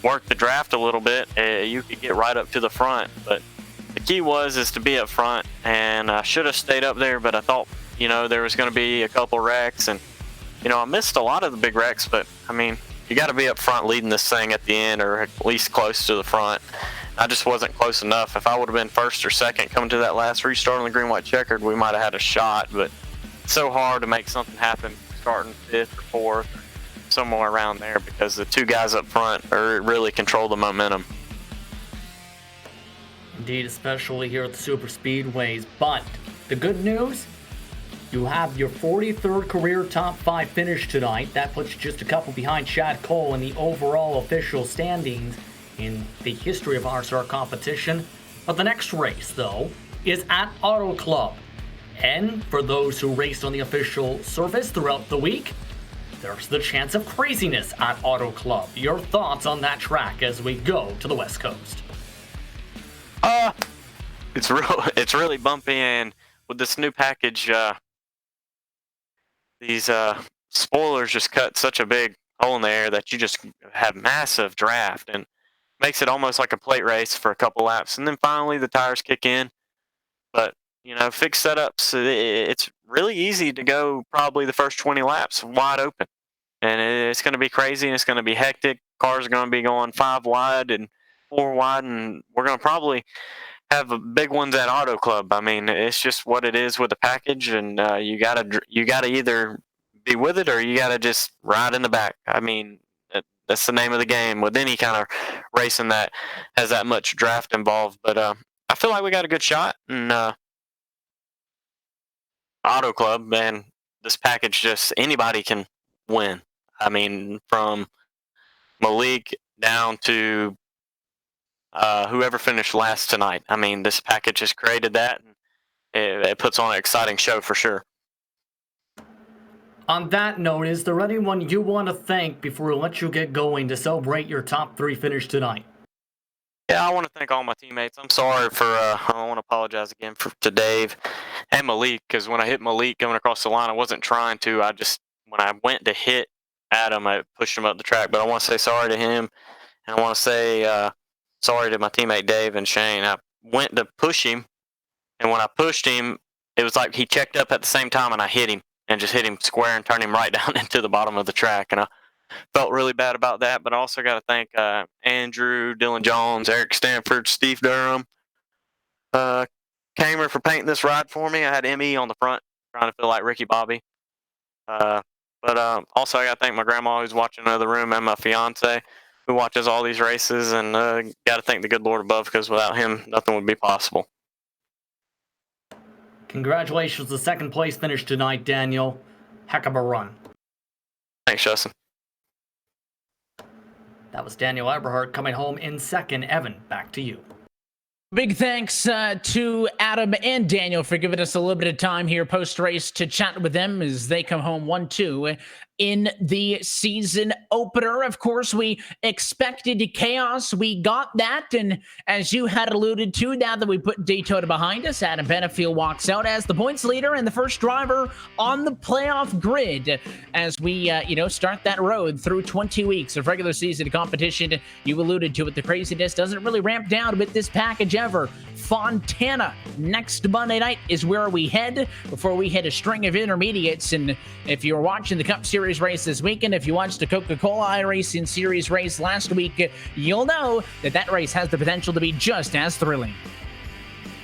work the draft a little bit, you could get right up to the front. But the key is to be up front, and I should have stayed up there, but I thought, you know, there was going to be a couple wrecks, and you know, I missed a lot of the big wrecks, but I mean, you got to be up front leading this thing at the end, or at least close to the front. I just wasn't close enough. If I would have been first or second coming to that last restart on the green-white-checkered, we might have had a shot, but it's so hard to make something happen starting fifth or fourth, somewhere around there, because the two guys up front really control the momentum. Indeed, especially here at the super speedways. But the good news, you have your 43rd career top 5 finish tonight. That puts you just a couple behind Chad Cole in the overall official standings in the history of RSR competition. But the next race, though, is at Auto Club. And for those who raced on the official surface throughout the week, there's the chance of craziness at Auto Club. Your thoughts on that track as we go to the West Coast? It's really bumpy, and with this new package, these spoilers just cut such a big hole in the air that you just have massive draft, and makes it almost like a plate race for a couple laps, and then finally the tires kick in. But you know, fixed setups, it's really easy to go probably the first 20 laps wide open, and it's going to be crazy, and it's going to be hectic. Cars are going to be going 5 wide and 4 wide, and we're going to probably have big ones at Auto Club. I mean, it's just what it is with the package, and you gotta either be with it or you gotta just ride in the back. I mean, that's the name of the game with any kind of racing that has that much draft involved. But I feel like we got a good shot in Auto Club, and this package, just anybody can win. I mean, from Malik down to whoever finished last tonight. I mean, this package has created that, and it puts on an exciting show for sure. On that note, is there anyone you want to thank before we let you get going to celebrate your top 3 finish tonight? Yeah, I want to thank all my teammates. I'm sorry for, I want to apologize again to Dave and Malik, because when I hit Malik going across the line, I wasn't trying to. When I went to hit Adam, I pushed him up the track. But I want to say sorry to him, and I want to say sorry to my teammate Dave and Shane. I went to push him, and when I pushed him, it was like he checked up at the same time, and I hit him, and just hit him square and turned him right down into the bottom of the track. And I felt really bad about that, but I also got to thank Andrew, Dylan Jones, Eric Stanford, Steve Durham, Kamer for painting this ride for me. I had ME on the front, trying to feel like Ricky Bobby. But also I got to thank my grandma who's watching in the other room, and my fiance who watches all these races, and got to thank the good Lord above, because without him, nothing would be possible. Congratulations, the second place finish tonight, Daniel. Heck of a run. Thanks, Justin. That was Daniel Eberhardt coming home in second. Evan, back to you. Big thanks to Adam and Daniel for giving us a little bit of time here post-race to chat with them as they come home 1-2 in the season opener. Of course, we expected chaos. We got that. And as you had alluded to, now that we put Daytona behind us, Adam Benefield walks out as the points leader and the first driver on the playoff grid as we, start that road through 20 weeks of regular season competition. You alluded to it. The craziness doesn't really ramp down with this package ever. Fontana next Monday night is where we head before we hit a string of intermediates. And if you're watching the Cup Series Series race this weekend. If you watched the Coca-Cola iRacing Series race last week, you'll know that that race has the potential to be just as thrilling.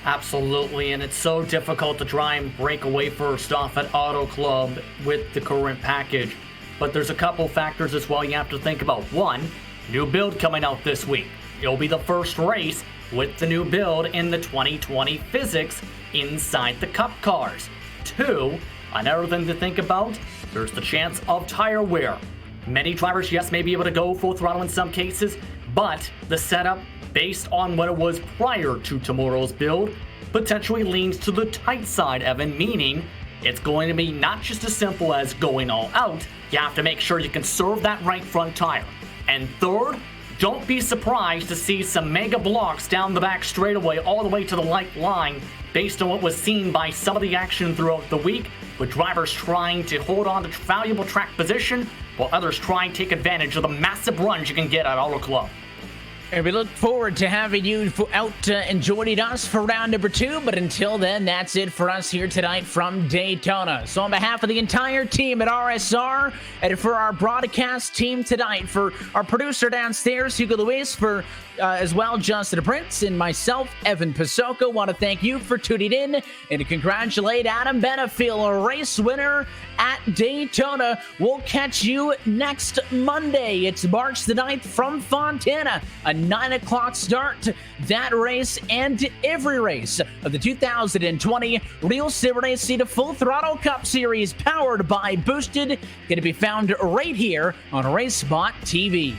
Absolutely, and it's so difficult to try and break away first off at Auto Club with the current package. But there's a couple factors as well you have to think about. One, new build coming out this week. It'll be the first race with the new build in the 2020 physics inside the Cup cars. Two, another thing to think about, there's the chance of tire wear. Many drivers, yes, may be able to go full throttle in some cases, but the setup, based on what it was prior to tomorrow's build, potentially leans to the tight side, Evan, meaning it's going to be not just as simple as going all out, you have to make sure you can serve that right front tire. And third, don't be surprised to see some mega blocks down the back straightaway all the way to the light line based on what was seen by some of the action throughout the week, with drivers trying to hold on to valuable track position while others try and take advantage of the massive runs you can get at Auto Club. And we look forward to having you out and joining us for round number 2. But until then, that's it for us here tonight from Daytona. So on behalf of the entire team at RSR, and for our broadcast team tonight, for our producer downstairs, Hugo Luis, for as well Justin Prince, and myself, Evan Pasoko, want to thank you for tuning in and to congratulate Adam Benefiel, a race winner at Daytona. We'll catch you next Monday. It's March the 9th from Fontana. A 9 o'clock start. That race and every race of the 2020 RealSimRacing Full Throttle Cup Series, powered by Boosted, going to be found right here on RacespotTV.